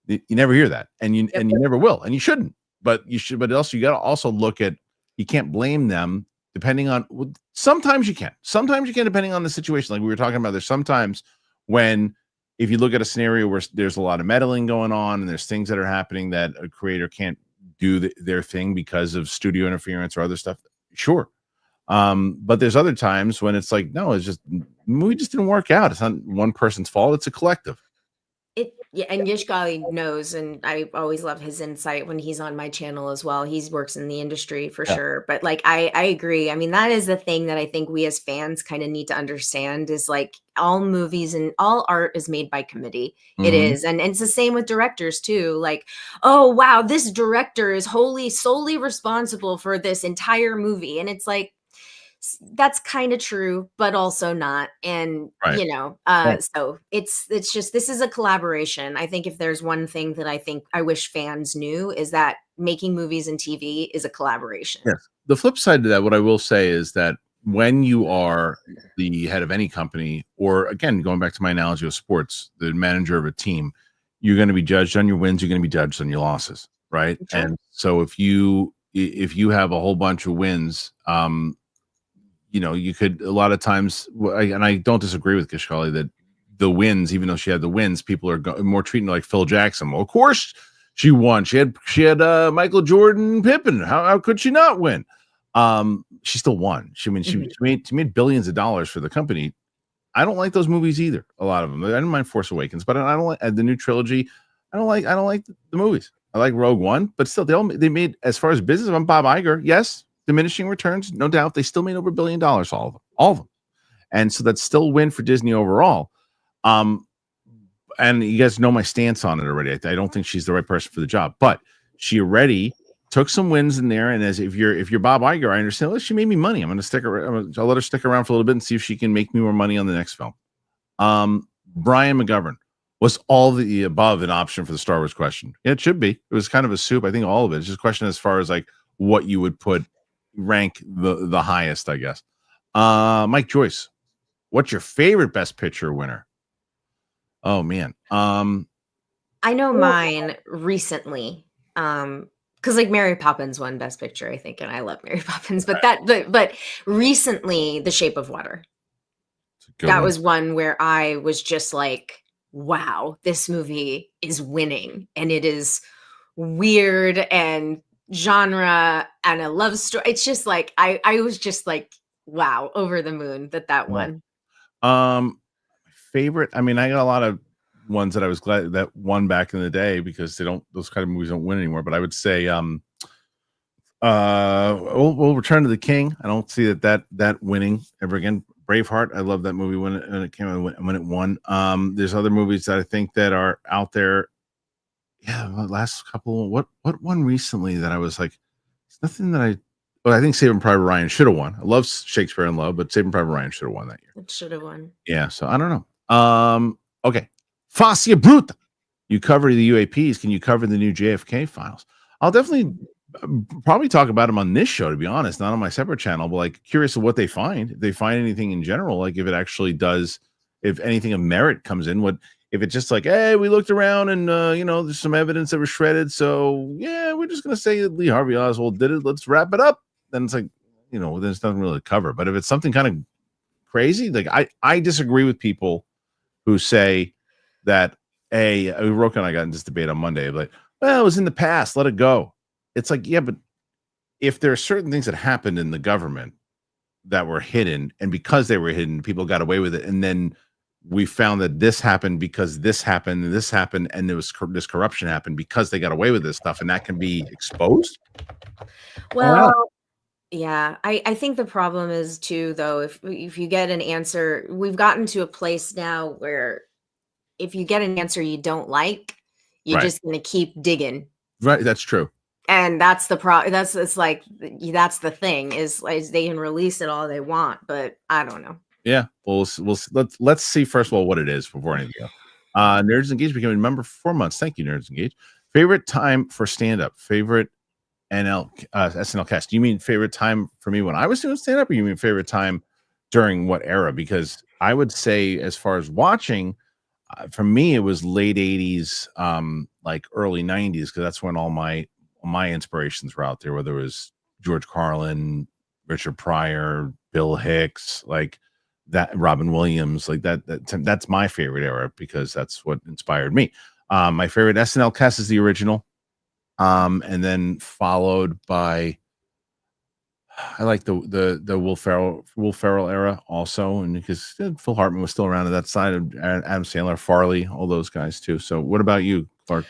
You never hear that, and you never will, and you shouldn't. But you should. But also, you got to also look at. You can't blame them. Depending on, sometimes you can. Sometimes you can, depending on the situation. Like we were talking about, there's sometimes when, if you look at a scenario where there's a lot of meddling going on and there's things that are happening that a creator can't do their thing because of studio interference or other stuff. Sure. But there's other times when it's like, no, it's just, the movie just didn't work out. It's not one person's fault. It's a collective. And Yishgali knows, and I always love his insight when he's on my channel as well. He works in the industry for sure. But like, I agree. I mean, that is the thing that I think we as fans kind of need to understand is like all movies and all art is made by committee. Mm-hmm. It is. And it's the same with directors too. Like, oh, wow, this director is solely responsible for this entire movie. And it's like, that's kind of true, but also not. And, so it's just, this is a collaboration. I think if there's one thing that I wish fans knew is that making movies and TV is a collaboration. Yes. The flip side to that, what I will say is that when you are the head of any company, or again, going back to my analogy of sports, the manager of a team, you're going to be judged on your wins. You're going to be judged on your losses. Right. Sure. And so if you have a whole bunch of wins, you could a lot of times, and I don't disagree with Kishkali that the wins, even though she had the wins, people are more treating her like Phil Jackson. Well, of course she won. She had Michael Jordan, Pippen. How could she not win? She still won. She Mhm. she made billions of dollars for the company. I don't like those movies either. A lot of them. I didn't mind Force Awakens, but I don't like the new trilogy. I don't like the movies. I like Rogue One, but still, they made, as far as business. I'm Bob Iger. Yes, diminishing returns, no doubt. They still made over $1 billion. All of them, and so that's still a win for Disney overall. And you guys know my stance on it already. I don't think she's the right person for the job, but she already took some wins in there. And if you're Bob Iger, I understand. Well, she made me money. I'm going to stick around. I'll let her stick around for a little bit and see if she can make me more money on the next film. Brian McGovern, was all the above an option for the Star Wars question? Yeah, it should be. It was kind of a soup. I think all of it. It's just a question as far as like what you would rank the highest, I guess. Mike Joyce, what's your favorite Best Picture winner? Oh man. I know mine recently. Because like Mary Poppins won Best Picture, I think, and I love Mary Poppins. But but recently, The Shape of Water. That was one where I was just like, wow, this movie is winning, and it is weird and genre and a love story. It's just like I was just like, wow, over the moon that won. Favorite. I mean, I got a lot of ones that I was glad that won back in the day because those kind of movies don't win anymore. But I would say we'll Return to the King. I don't see that winning ever again. Braveheart, I love that movie when it came out, when it won. There's other movies that I think that are out there. Yeah, the last couple. What one recently that I was like, it's nothing that I think Saving Private Ryan should have won. I love Shakespeare in Love, but Saving Private Ryan should have won that year. It should have won. Yeah, so I don't know. Okay, Fascia Bruta. You cover the UAPs. Can you cover the new JFK files? I'll definitely probably talk about them on this show, to be honest, not on my separate channel, but like curious of what they find. If they find anything in general, like if it actually does, if anything of merit comes in, if it's just like, hey, we looked around and there's some evidence that was shredded, so yeah, we're just gonna say that Lee Harvey Oswald did it. Let's wrap it up. Then it's like, there's nothing really to cover. But if it's something kind of crazy, like I disagree with people who say that, Roka and I got in this debate on Monday, like, well, it was in the past, let it go. It's like, yeah, but if there are certain things that happened in the government that were hidden, and because they were hidden, people got away with it, and then we found that this happened because this happened, and this happened, and there was this corruption happened because they got away with this stuff, and that can be exposed. Well, yeah, I think the problem is too, though, if you get an answer, we've gotten to a place now where if you get an answer you don't like, you're Right. just going to keep digging. Right, that's true. And that's the that's the thing is they can release it all they want, but I don't know. Yeah, let's see first of all what it is before anything else. Nerds Engaged became a member for 4 months. Thank you, Nerds Engaged. Favorite time for stand-up? Favorite SNL cast? Do you mean favorite time for me when I was doing stand-up, or you mean favorite time during what era? Because I would say, as far as watching, for me, it was late 80s, like early 90s, because that's when all my inspirations were out there, whether it was George Carlin, Richard Pryor, Bill Hicks, like that, Robin Williams, like that's my favorite era because that's what inspired me. My favorite SNL cast is the original, and then followed by, I like the Will Ferrell era also, and because Phil Hartman was still around at that side, of Adam Sandler, Farley, all those guys too. So what about you, Clark?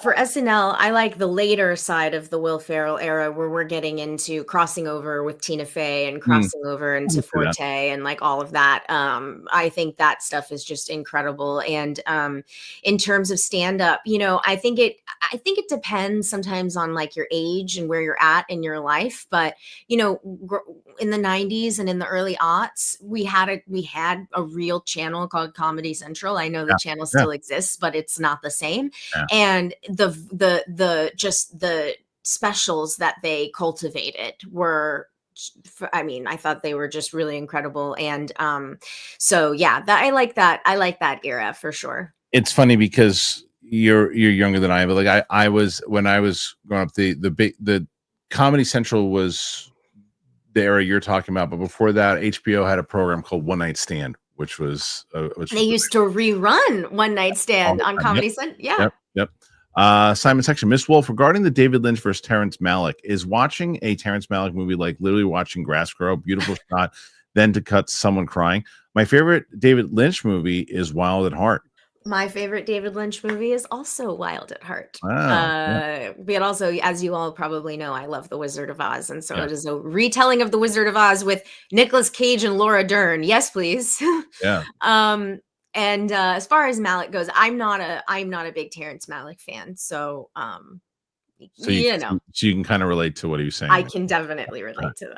For SNL, I like the later side of the Will Ferrell era where we're getting into crossing over with Tina Fey and crossing over into Forte and like all of that. I think that stuff is just incredible. And in terms of stand up, I think it depends sometimes on like your age and where you're at in your life. But in the 90s and in the early aughts, we had a real channel called Comedy Central. I know the channel still exists, but it's not the same. Yeah. And the specials that they cultivated were, I thought they were just really incredible. And so yeah, I like that era for sure. It's funny because you're younger than I am, but like I was, when I was growing up, the Comedy Central was the era you're talking about, but before that, HBO had a program called One Night Stand, which was they used to rerun One Night Stand on Comedy Central. Yeah. Yep. Simon Section, Miss Wolf, regarding the David Lynch versus Terrence Malick, is watching a Terrence Malick movie like literally watching grass grow, beautiful shot, then to cut someone crying? My favorite David Lynch movie is Wild at Heart. My favorite David Lynch movie is also Wild at Heart. Wow. But also, as you all probably know, I love The Wizard of Oz. And so Yeah. it is a retelling of The Wizard of Oz with Nicolas Cage and Laura Dern. Yes, please. Yeah. And as far as Malick goes, I'm not a big Terrence Malick fan. So So you know, so you can kind of relate to what he was saying. I can definitely relate to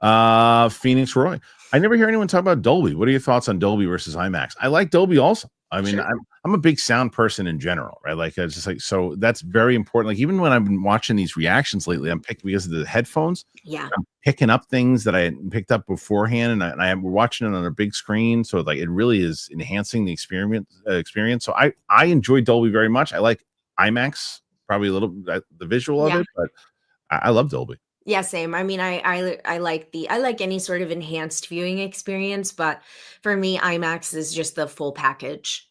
that. Phoenix Roy, I never hear anyone talk about Dolby. What are your thoughts on Dolby versus IMAX? I like Dolby also. I mean, Sure. I'm a big sound person in general, right? Like, it's just like, so that's very important. Like, even when I've been watching these reactions lately, I'm picking, because of the headphones, Yeah. I'm picking up things that I hadn't picked up beforehand, and we're watching it on a big screen, so like it really is enhancing the experience. So I enjoy Dolby very much. I like IMAX probably a little, the visual of Yeah. it, but I love Dolby. Yeah, same. I mean, I like any sort of enhanced viewing experience, but for me, IMAX is just the full package.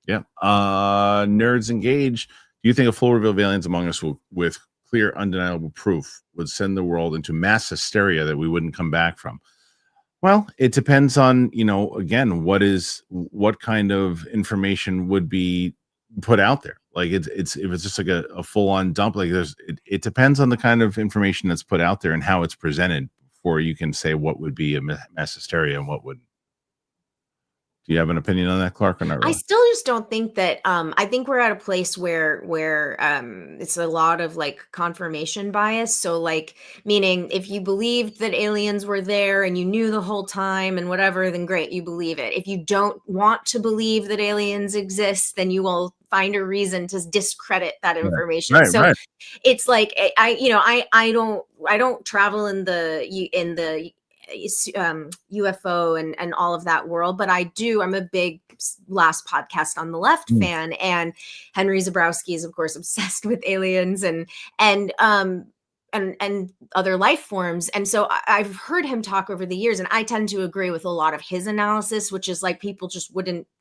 Yeah. Nerds Engage. Do you think a full reveal of Aliens Among Us with clear, undeniable proof would send the world into mass hysteria that we wouldn't come back from? Well, it depends on, again, what kind of information would be put out there. Like, if it's just like a full on dump, like it depends on the kind of information that's put out there and how it's presented before you can say what would be a mass hysteria and what wouldn't. Do you have an opinion on that, Clark, or not I really? still just don't think that I think we're at a place where it's a lot of like confirmation bias. So like, meaning if you believed that aliens were there and you knew the whole time and whatever, then great, you believe it. If you don't want to believe that aliens exist, then you will find a reason to discredit that information. Right, So right. it's like I don't travel in the UFO and all of that world, but I'm a big Last Podcast on the Left fan, and Henry Zabrowski is of course obsessed with aliens and other life forms. And so I've heard him talk over the years, and I tend to agree with a lot of his analysis, which is like people just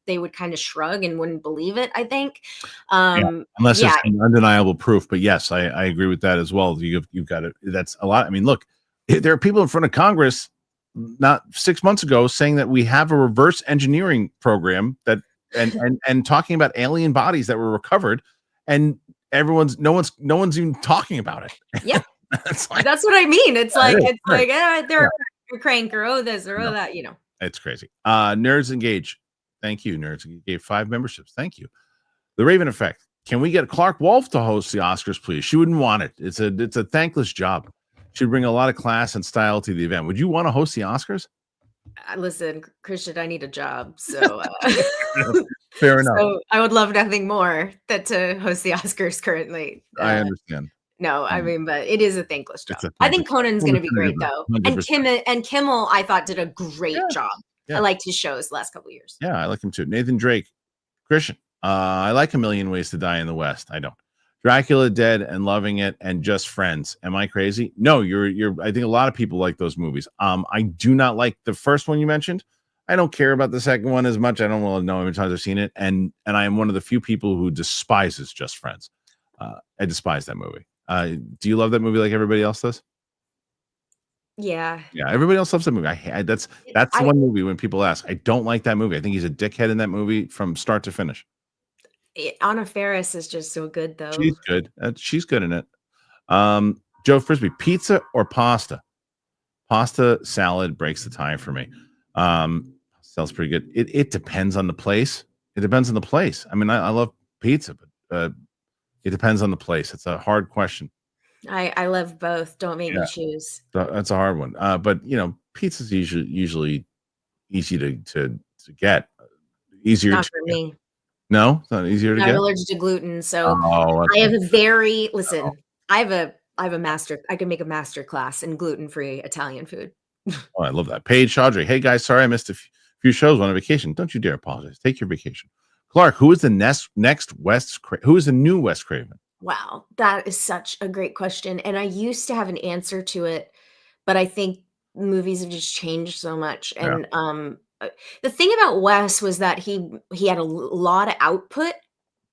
they would kind of shrug and wouldn't believe it, I think. Unless it's undeniable proof. But yes, I agree with that as well. You've got it. That's a lot. I mean, look, there are people in front of Congress not 6 months ago saying that we have a reverse engineering program that and talking about alien bodies that were recovered, and no one's even talking about it. Yeah. That's what I mean. It's like they're a crank or this or that, It's crazy. Nerds Engage. Thank you, Nerds. You gave 5 memberships. Thank you. The Raven Effect. Can we get Clarke Wolfe to host the Oscars, please? She wouldn't want it. It's a thankless job. She'd bring a lot of class and style to the event. Would you want to host the Oscars? Listen, Kristian, I need a job, so fair enough. So I would love nothing more than to host the Oscars currently. I understand. No, I mean, but it is a thankless job. I think Conan's going to be great though, 100%. and Kimmel I thought did a great job. Yeah. I liked his shows the last couple of years. Yeah, I like him too. Nathan Drake, Kristian. I like A Million Ways to Die in the West. I don't. Dracula Dead and Loving It and Just Friends. Am I crazy? No, you're I think a lot of people like those movies. I do not like the first one you mentioned. I don't care about the second one as much. I don't want to know how many times I've seen it. And I am one of the few people who despises Just Friends. I despise that movie. Do you love that movie like everybody else does? Yeah. Yeah, everybody else loves that movie. That's the one movie when people ask, I don't like that movie. I think he's a dickhead in that movie from start to finish. Anna Faris is just so good though. She's good. She's good in it. Joe Frisbee, pizza or pasta? Pasta salad breaks the tie for me. Sounds pretty good. It depends on the place. It depends on the place. I mean, I love pizza, but it depends on the place. It's a hard question. I love both. Don't make me choose. That's a hard one. But pizza's usually easy to get. Easier. Not for me. No, it's not easier to get. I'm allergic to gluten, so I have a very I have a master. I can make a master class in gluten-free Italian food. Oh, I love that. Paige Chaudhry. Hey guys, sorry I missed a few shows on a vacation. Don't you dare apologize. Take your vacation. Clark, who is the who is the new Wes Craven? Wow, that is such a great question, and I used to have an answer to it, but I think movies have just changed so much. And the thing about Wes was that he had a lot of output,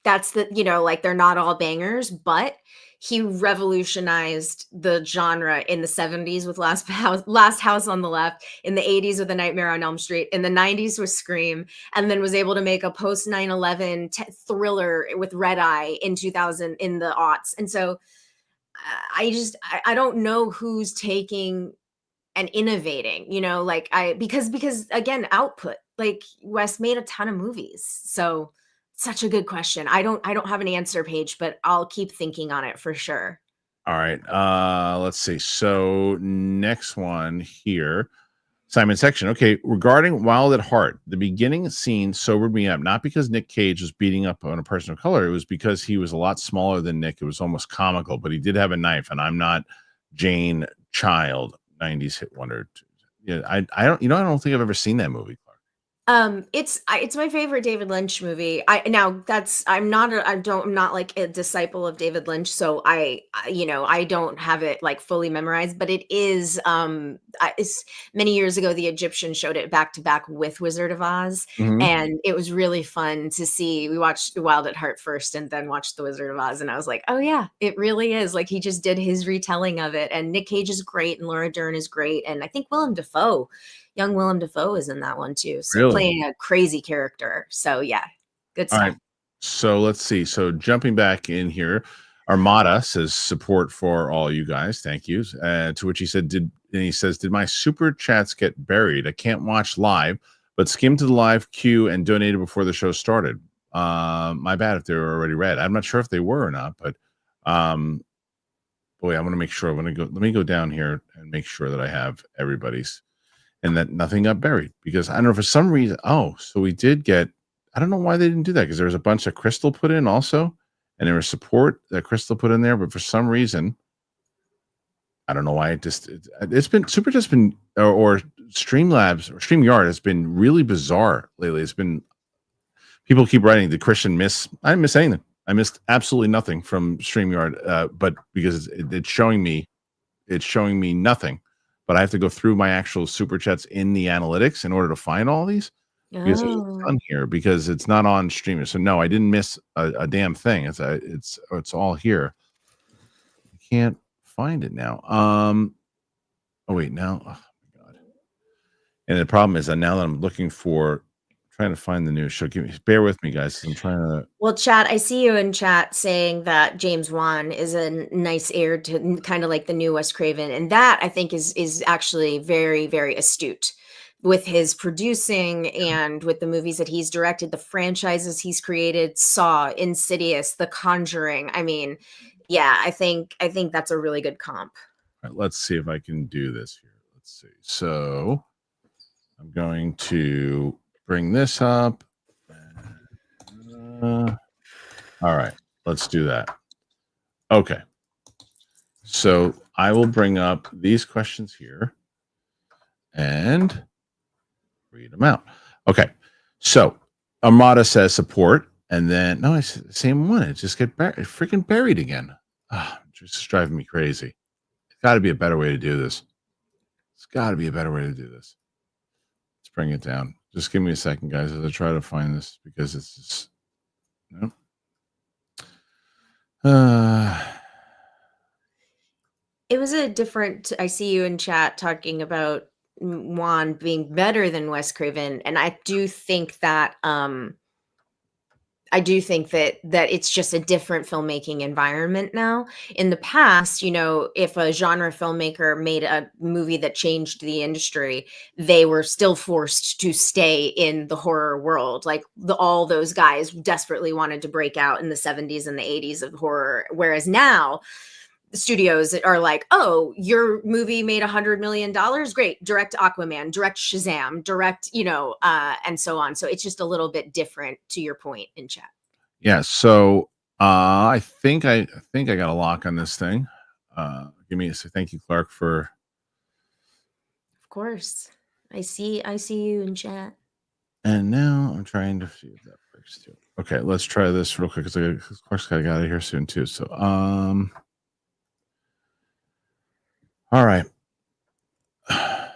that's the, like they're not all bangers, but he revolutionized the genre in the 70s with Last House on the Left, in the 80s with A Nightmare on Elm Street, in the 90s with Scream, and then was able to make a post 9/11 thriller with Red Eye in 2000 in the aughts. And so I don't know who's taking and innovating, because again, output. Like Wes made a ton of movies. So such a good question. I don't have an answer page, but I'll keep thinking on it for sure. All right. Let's see. So next one here. Simon Section. Okay, regarding Wild at Heart, the beginning scene sobered me up, not because Nick Cage was beating up on a person of color. It was because he was a lot smaller than Nick. It was almost comical, but he did have a knife, and I'm not Jane Child, 90s hit wonder. Yeah, I don't, I don't think I've ever seen that movie, Clark. It's my favorite David Lynch movie. I'm not like a disciple of David Lynch, so I don't have it like fully memorized, but it is it's many years ago the Egyptian showed it back to back with Wizard of Oz, and it was really fun to see. We watched Wild at Heart first and then watched The Wizard of Oz, and I was like, oh yeah, it really is. Like he just did his retelling of it, and Nick Cage is great and Laura Dern is great, and I think young Willem Dafoe is in that one too. So Really? playing a crazy character. So yeah, good stuff. All right. So let's see. So jumping back in here, Armada says support for all you guys. Thank you. To which he said, did my super chats get buried? I can't watch live, but skim to the live queue and donated before the show started. My bad if they were already read. I'm not sure if they were or not, but boy, I want to make sure. Let me go down here and make sure that I have everybody's. And that nothing got buried because I don't know for some reason. Oh, so we did get. I don't know why they didn't do that because there was a bunch of Crystal put in also, and there was support that Crystal put in there, but for some reason, I don't know why it's been super just been or Streamlabs or StreamYard has been really bizarre lately. It's been people keep writing the Kristian miss. I didn't miss anything. I missed absolutely nothing from StreamYard, but because it's showing me nothing. But I have to go through my actual super chats in the analytics in order to find all these because there's a ton here because it's not on streamer. So no, I didn't miss a damn thing. It's all here. I can't find it now. Oh wait, now oh my god. And the problem is that now that I'm looking for trying to find the new show. Bear with me, guys. I'm trying to. Well, chat, I see you in chat saying that James Wan is a nice heir to kind of like the new Wes Craven, and that I think is actually very, very astute with his producing and with the movies that he's directed, the franchises he's created, Saw, Insidious, The Conjuring. I mean, yeah, I think that's a really good comp. All right, let's see if I can do this here. Let's see. So I'm going to bring this up. All right, let's do that. Okay. So I will bring up these questions here and read them out. Okay. So Armada says support, and then no, it's the same one. It just get freaking buried again. Just driving me crazy. It's got to be a better way to do this. It's got to be a better way to do this. Let's bring it down. Just give me a second, guys, as I try to find this because it's just no. It was a different. I see you in chat talking about Juan being better than Wes Craven, and I do think that that it's just a different filmmaking environment now. In the past, if a genre filmmaker made a movie that changed the industry, they were still forced to stay in the horror world. Like all those guys desperately wanted to break out in the 70s and the 80s of horror. Whereas now, studios are like, oh, your movie made $100 million, great, direct Aquaman, direct Shazam, direct and so on. So it's just a little bit different, to your point in chat. Yeah, so I think I got a lock on this thing. Thank you, Clark, for. Of course, I see you in chat. And now I'm trying to see if that works too. Okay, let's try this real quick because Clark's got to get out of here soon too. So all right. Forget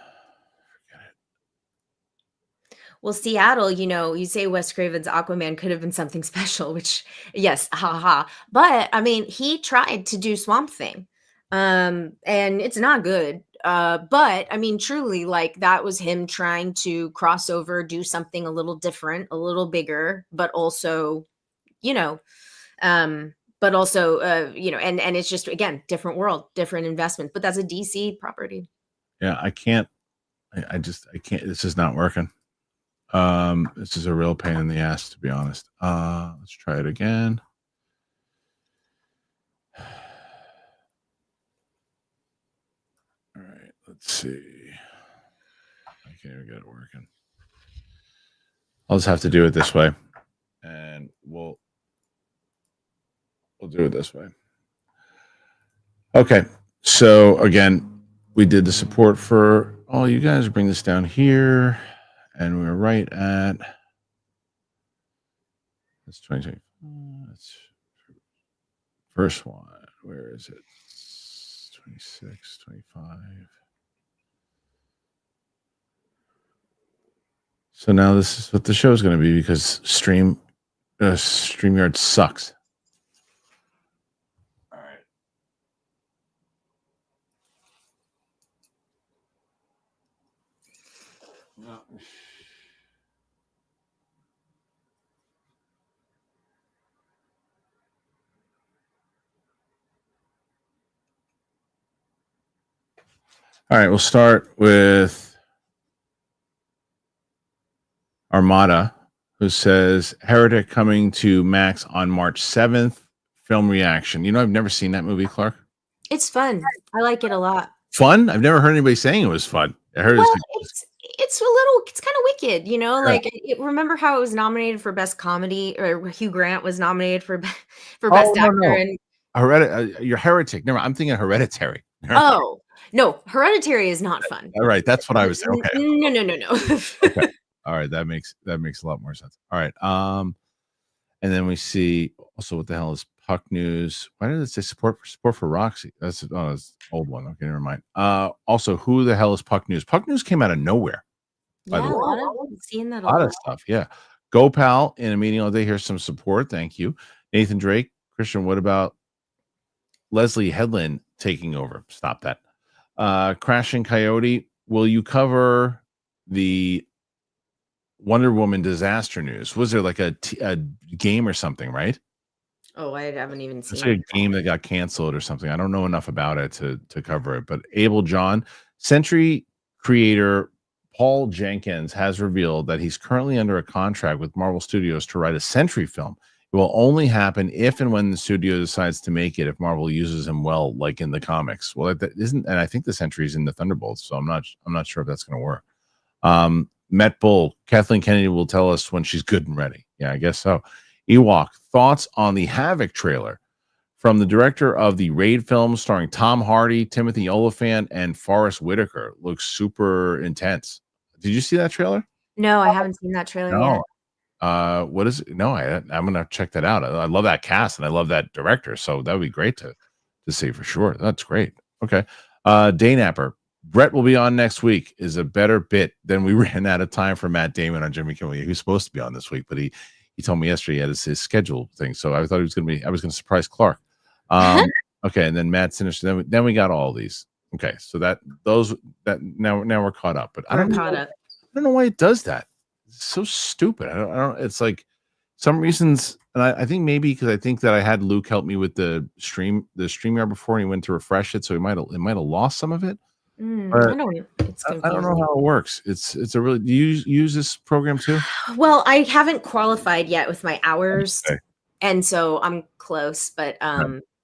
it. Well, Seattle, you say Wes Craven's Aquaman could have been something special, which yes, haha. But I mean, he tried to do Swamp Thing. And it's not good. But I mean, truly, like that was him trying to cross over, do something a little different, a little bigger, but also, you know, and it's just again, different world, different investment. But that's a DC property. Yeah, I can't. I can't. This is not working. This is a real pain in the ass, to be honest. Let's try it again. All right, let's see. I can't even get it working. I'll just have to do it this way, and we'll do it this way. Okay, so again, we did the support for all you guys. Bring this down here, and we're right at that's 2020. That's first one. Where is it? 26, 25. So now this is what the show is going to be because StreamYard sucks. All right. No. All right, we'll start with Armada, who says Heretic coming to Max on March 7th. Film reaction. I've never seen that movie, Clark. It's fun. I like it a lot. Fun? I've never heard anybody saying it was fun. I heard it's kind of wicked, like remember how it was nominated for best comedy, or Hugh Grant was nominated for best actor. No. And you're Heretic. Never, I'm thinking Hereditary. Oh no, Hereditary is not fun. All right, that's what I was saying. Okay. No. Okay. All right, that makes a lot more sense. All right. And then we see also what the hell is Puck News? Why did it say support for Roxy? That's an old one. Okay, never mind. Also, who the hell is Puck News? Puck News came out of nowhere. Yeah, a lot of stuff. Yeah. GoPal in a meeting all day. Here's some support. Thank you. Nathan Drake. Kristian, what about Leslie Headland taking over? Stop that. Crashing Coyote. Will you cover the Wonder Woman disaster news? Was there like a game or something, right? Oh, I haven't even seen it. A game that got canceled or something. I don't know enough about it to cover it. But Abel John, Sentry creator Paul Jenkins has revealed that he's currently under a contract with Marvel Studios to write a Sentry film. It will only happen if and when the studio decides to make it, if Marvel uses him well, like in the comics. Well, that isn't, and I think the Sentry's in the Thunderbolts, so I'm not sure if that's going to work. Met Bull, Kathleen Kennedy will tell us when she's good and ready. Yeah, I guess so. Ewok, thoughts on the Havoc trailer from the director of the Raid film starring Tom Hardy, Timothy Olyphant, and Forrest Whitaker. Looks super intense. Did you see that trailer? No, I haven't seen that trailer yet. What is it? No, I'm gonna check that out. I love that cast and I love that director, so that would be great to see for sure. That's great. Okay. Daynapper, Brett will be on next week is a better bit than we ran out of time for Matt Damon on Jimmy Kimmel. Who's supposed to be on this week, but he told me yesterday he had his schedule thing, so I thought I was gonna surprise Clark. Okay, and then Matt finished. Then we got all these. Okay, so now we're caught up, but I don't know why it does that. It's so stupid. I don't. It's like some reasons, and I think maybe because I think that I had Luke help me with the StreamYard before, and he went to refresh it, so it might have lost some of it. I don't know. I don't know how it works. It's a really. Do you use this program too? Well, I haven't qualified yet with my hours, okay. And so I'm close, but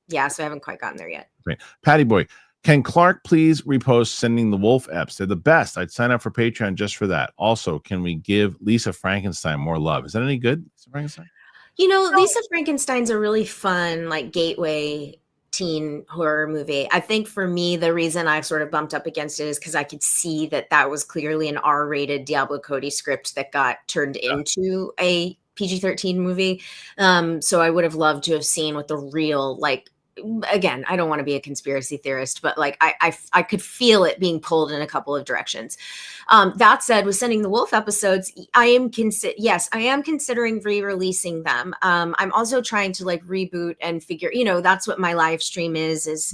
yeah, so I haven't quite gotten there yet. Okay. Patty Boy, can Clark please repost Sending the Wolf eps? They're the best. I'd sign up for Patreon just for that. Also, can we give Lisa Frankenstein more love? Is that any good, Lisa Frankenstein? Lisa Frankenstein's a really fun, like, gateway teen horror movie. I think for me, the reason I sort of bumped up against it is because I could see that was clearly an R-rated Diablo Cody script that got turned into a PG-13 movie. So I would have loved to have seen what the real, like, again, I don't want to be a conspiracy theorist, but like I could feel it being pulled in a couple of directions. That said, with Sending the Wolf episodes, I am considering re-releasing them. I'm also trying to like reboot and figure, that's what my live stream is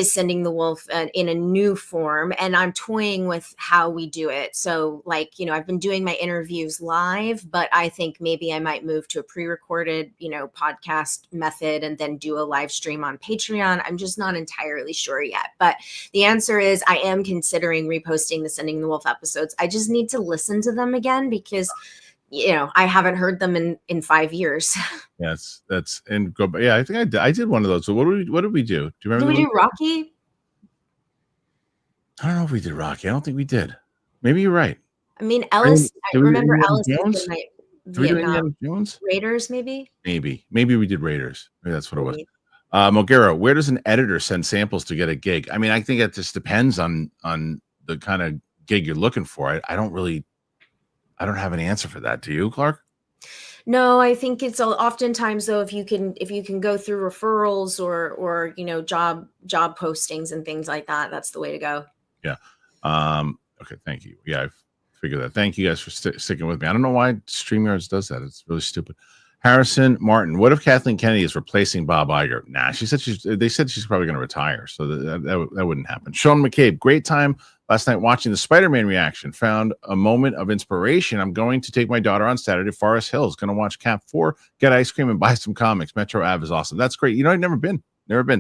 Sending the Wolf in a new form, and I'm toying with how we do it. So like, I've been doing my interviews live, but I think maybe I might move to a pre-recorded, podcast method and then do a live stream on Patreon. I'm just not entirely sure yet, but the answer is I am considering reposting the Sending the Wolf episodes. I just need to listen to them again because I haven't heard them in 5 years. Yes, that's and go. Yeah, I think I did one of those. So what did we do? Do you remember? Did we do Rocky? I don't know if we did Rocky. I don't think we did. Maybe you're right. I mean, Ellis. I remember Ellis. Jones? Did we do Indiana Jones? Raiders, maybe. Maybe we did Raiders. Maybe that's what it was. Mogera, where does an editor send samples to get a gig? I mean, I think it just depends on the kind of gig you're looking for. I don't have an answer for that. Do you, Clark? No, I think it's oftentimes though, if you can go through referrals or job postings and things like that, that's the way to go. Yeah. Okay. Thank you. Yeah, I figured that. Thank you guys for sticking with me. I don't know why StreamYards does that. It's really stupid. Harrison Martin, what if Kathleen Kennedy is replacing Bob Iger? Nah, they said she's probably going to retire, so that wouldn't happen. Sean McCabe, great time last night watching the Spider-Man reaction. Found a moment of inspiration. I'm going to take my daughter on Saturday to Forest Hills. Going to watch Cap 4, get ice cream, and buy some comics. Metro Ave is awesome. That's great. I've never been.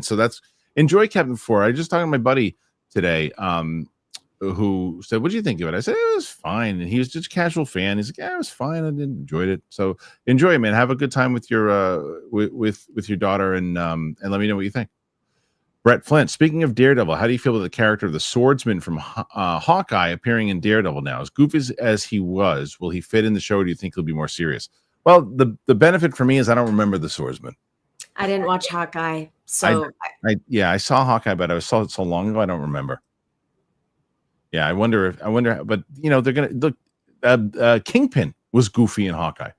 So enjoy Cap 4. I just talked to my buddy today, who said, "What do you think of it?" I said, "It was fine," and he was just a casual fan. He's like, "Yeah, it was fine. I enjoyed it." So enjoy it, man. Have a good time with your with your daughter, and let me know what you think. Brett Flint, speaking of Daredevil, how do you feel about the character of the swordsman from Hawkeye appearing in Daredevil now? As goofy as he was, will he fit in the show, or do you think he'll be more serious? Well, the benefit for me is I don't remember the swordsman. I didn't watch Hawkeye, so I saw Hawkeye, but I saw it so long ago I don't remember. Yeah, I wonder, but they're gonna look. Kingpin was goofy in Hawkeye.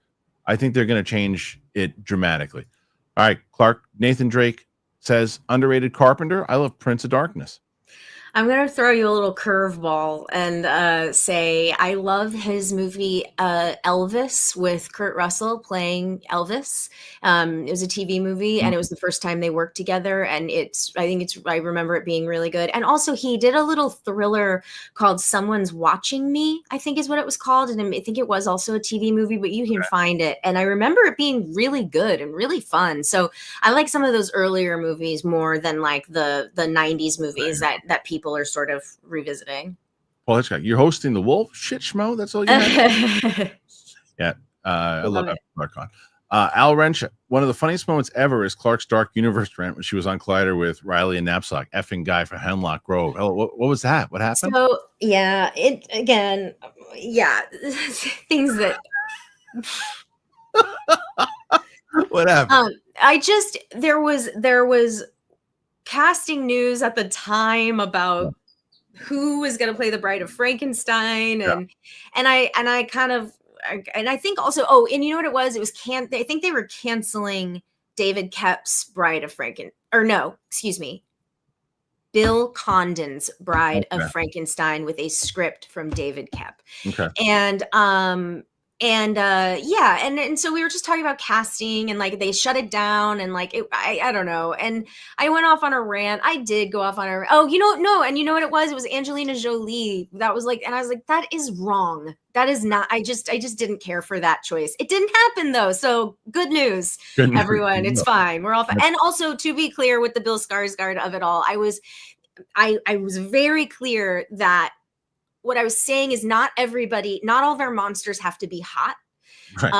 I think they're gonna change it dramatically. All right, Clark, Nathan Drake says underrated Carpenter. I love Prince of Darkness. I'm going to throw you a little curveball and say I love his movie Elvis with Kurt Russell playing Elvis. It was a TV movie and it was the first time they worked together. And I remember it being really good. And also he did a little thriller called Someone's Watching Me, I think is what it was called. And I think it was also a TV movie, but you can find it. And I remember it being really good and really fun. So I like some of those earlier movies more than like the 90s movies that people are sort of revisiting. Well, that's you're hosting the Wolf shit schmo. That's all you have. Yeah, I love that. Clark on. Al Wrench, one of the funniest moments ever is Clark's Dark Universe rant when she was on Collider with Riley and Knapsack, effing guy from Hemlock Grove. What was that? What happened? So yeah, things that. What happened? There was casting news at the time about who was going to play the Bride of Frankenstein, and I think also, and you know what it was? It was I think they were canceling David Koepp's Bride of Bill Condon's Bride of Frankenstein with a script from David Koepp. Okay. And so we were just talking about casting and like they shut it down and like I don't know. And I went off on a rant. I did go off on a no, and you know what it was? It was Angelina Jolie. That was like, and I was like, that is wrong. That is not. I just didn't care for that choice. It didn't happen though. So good news, everyone. It's fine. We're all fine. And also to be clear with the Bill Skarsgård of it all, I was very clear that what I was saying is not all of our monsters have to be hot. Right.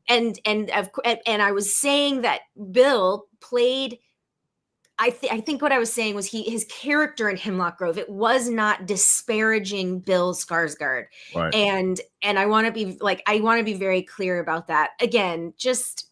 And I was saying that Bill played, I think what I was saying was his character in Hemlock Grove, it was not disparaging Bill Skarsgård. Right. And I want to be very clear about that. Again, just,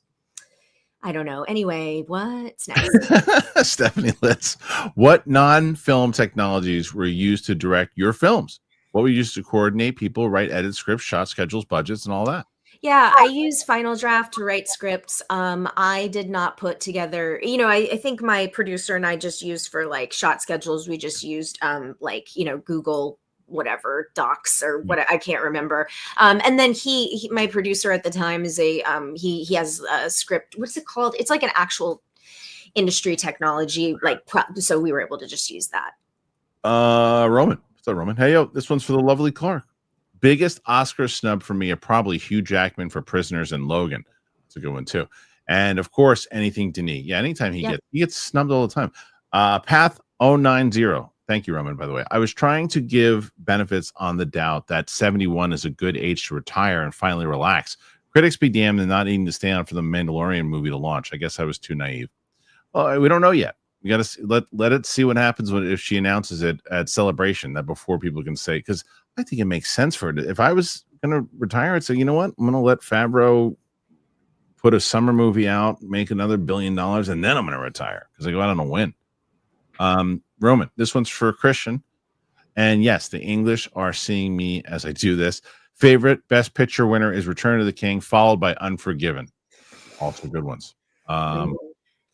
I don't know. Anyway, what's next? Stephanie Litz, what non-film technologies were used to direct your films? What we used to coordinate people, write, edit scripts, shot schedules, budgets, and all that? Yeah, I use Final Draft to write scripts. I did not put together, I think my producer and I just used for like shot schedules, we just used Google whatever docs or what, I can't remember. And then my producer at the time is he has a script. What's it called? It's like an actual industry technology, so we were able to just use that. Roman. What's up, Roman? Hey, yo, this one's for the lovely Clarke. Biggest Oscar snub for me are probably Hugh Jackman for Prisoners and Logan. That's a good one too. And of course, anything Denis. Yeah, anytime he gets snubbed all the time. Path 090. Thank you, Roman, by the way. I was trying to give benefits on the doubt that 71 is a good age to retire and finally relax. Critics be damned and not needing to stay on for the Mandalorian movie to launch. I guess I was too naive. Well, we don't know yet. We got to let it see what happens if she announces it at Celebration, that before people can say, because I think it makes sense for it. If I was going to retire, I'd say, you know what? I'm going to let Favreau put a summer movie out, make another $1 billion, and then I'm going to retire because I go out on a win. Roman, this one's for Kristian. And yes, the English are seeing me as I do this. Favorite Best Picture winner is Return of the King, followed by Unforgiven. Also good ones.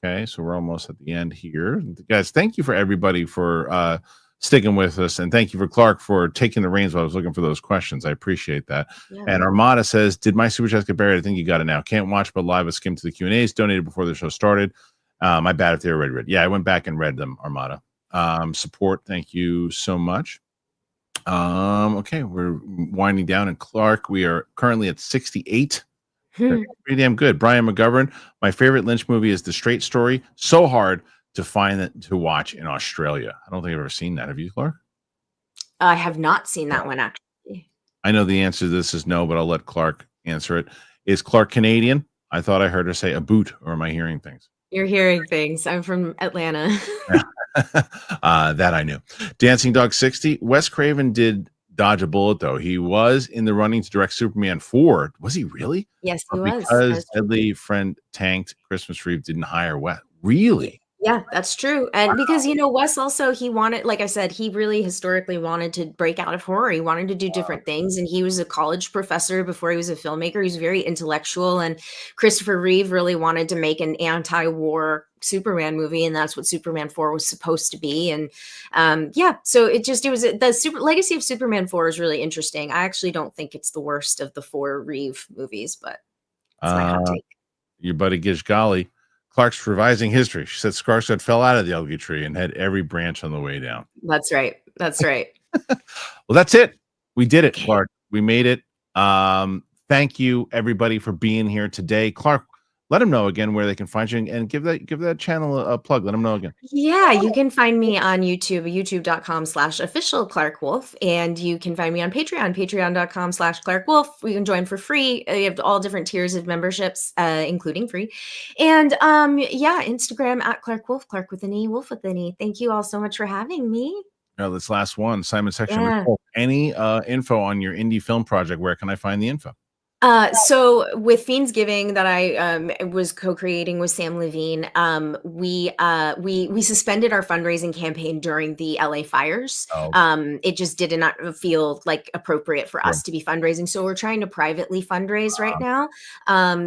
Okay, so we're almost at the end here. Guys, thank you for everybody for sticking with us. And thank you for Clarke for taking the reins while I was looking for those questions. I appreciate that. Yeah. And Armada says, did my super chat get buried? I think you got it now. Can't watch, but live a skim to the Q&As. Donated before the show started. My bad if they were already read. Yeah, I went back and read them, Armada. Support, thank you so much. Okay, we're winding down. And Clarke, we are currently at 68. Pretty damn good. Brian McGovern, my favorite Lynch movie is The Straight Story. So hard to find that to watch in Australia. I don't think I've ever seen that. Have you, Clarke? I have not seen that one, actually. I know the answer to this is no, but I'll let Clarke answer it. Is Clarke Canadian? I thought I heard her say a boot, or am I hearing things? You're hearing things. I'm from Atlanta. That I knew. Dancing Dog 60. Wes Craven did dodge a bullet, though. He was in the running to direct Superman 4. Was he really? Yes, he was. Because Deadly Friend tanked, Christmas Reeve didn't hire Wes. Really? Yeah, that's true. And because, Wes also, he wanted, like I said, he really historically wanted to break out of horror. He wanted to do different things. And he was a college professor before he was a filmmaker. He was very intellectual. And Christopher Reeve really wanted to make an anti-war Superman movie. And that's what Superman 4 was supposed to be. And so it was the legacy of Superman 4 is really interesting. I actually don't think it's the worst of the 4 Reeve movies, but it's my hot take. Your buddy Gish Golly. Clarke's revising history. She said Skarsgård fell out of the algae tree and had every branch on the way down. That's right. That's right. Well, that's it. We did it, Clarke. We made it. Thank you, everybody, for being here today. Clarke, let them know again where they can find you and give that channel a plug. Let them know again. Yeah, you can find me on YouTube, youtube.com/official Clarke Wolfe. And you can find me on Patreon, patreon.com/Clarke Wolfe. You can join for free. You have all different tiers of memberships, including free. And Instagram @Clarke Wolfe, Clarke with an E, Wolfe with an E. Thank you all so much for having me. Now, this last one, Simon Section. Yeah. Any info on your indie film project? Where can I find the info? So with Fiends Giving that I was co-creating with Sam Levine, we suspended our fundraising campaign during the LA fires. It just did not feel like appropriate for us to be fundraising. So we're trying to privately fundraise right now.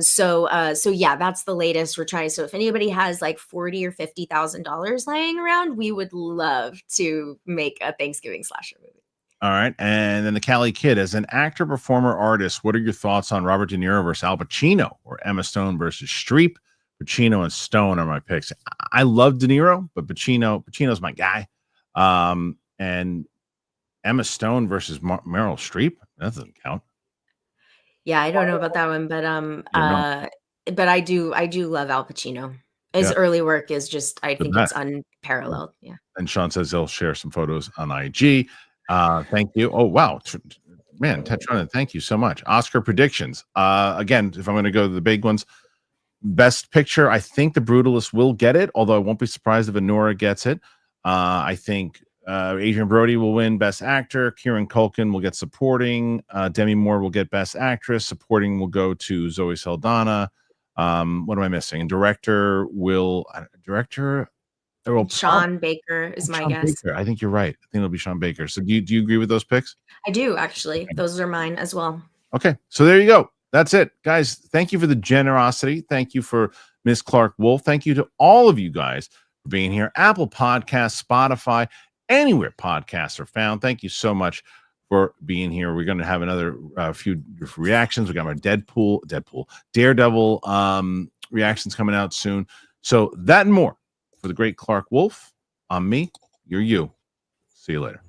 So yeah, that's the latest we're trying. So if anybody has like $40,000 or $50,000 laying around, we would love to make a Thanksgiving slasher movie. All right. And then the Cali Kid, as an actor, performer, artist, what are your thoughts on Robert De Niro versus Al Pacino or Emma Stone versus Streep? Pacino and Stone are my picks. I love De Niro, but Pacino's my guy. And Emma Stone versus Meryl Streep, that doesn't count. Yeah, I don't know about that one, but I do love Al Pacino. His early work is just, I think it's unparalleled. Yeah. And Sean says he'll share some photos on IG. Thank you. Oh, wow. Man, Tetrona, thank you so much. Oscar predictions. Again, if I'm going to go to the big ones, Best Picture, I think The Brutalist will get it, although I won't be surprised if Anora gets it. I think Adrian Brody will win Best Actor. Kieran Culkin will get Supporting. Demi Moore will get Best Actress. Supporting will go to Zoe Saldana. What am I missing? And Director. Sean Baker is my guess. Baker. I think you're right. I think it'll be Sean Baker. So do you agree with those picks? I do, actually. Those are mine as well. Okay. So there you go. that's it, guys. Thank you for the generosity. Thank you for Miss Clarke Wolfe. Thank you to all of you guys for being here. Apple Podcasts, Spotify, anywhere podcasts are found. Thank you so much for being here. We're going to have another few reactions. We got our Daredevil reactions coming out soon. So that and more for the great Clarke Wolfe. I'm me. You're you. See you later.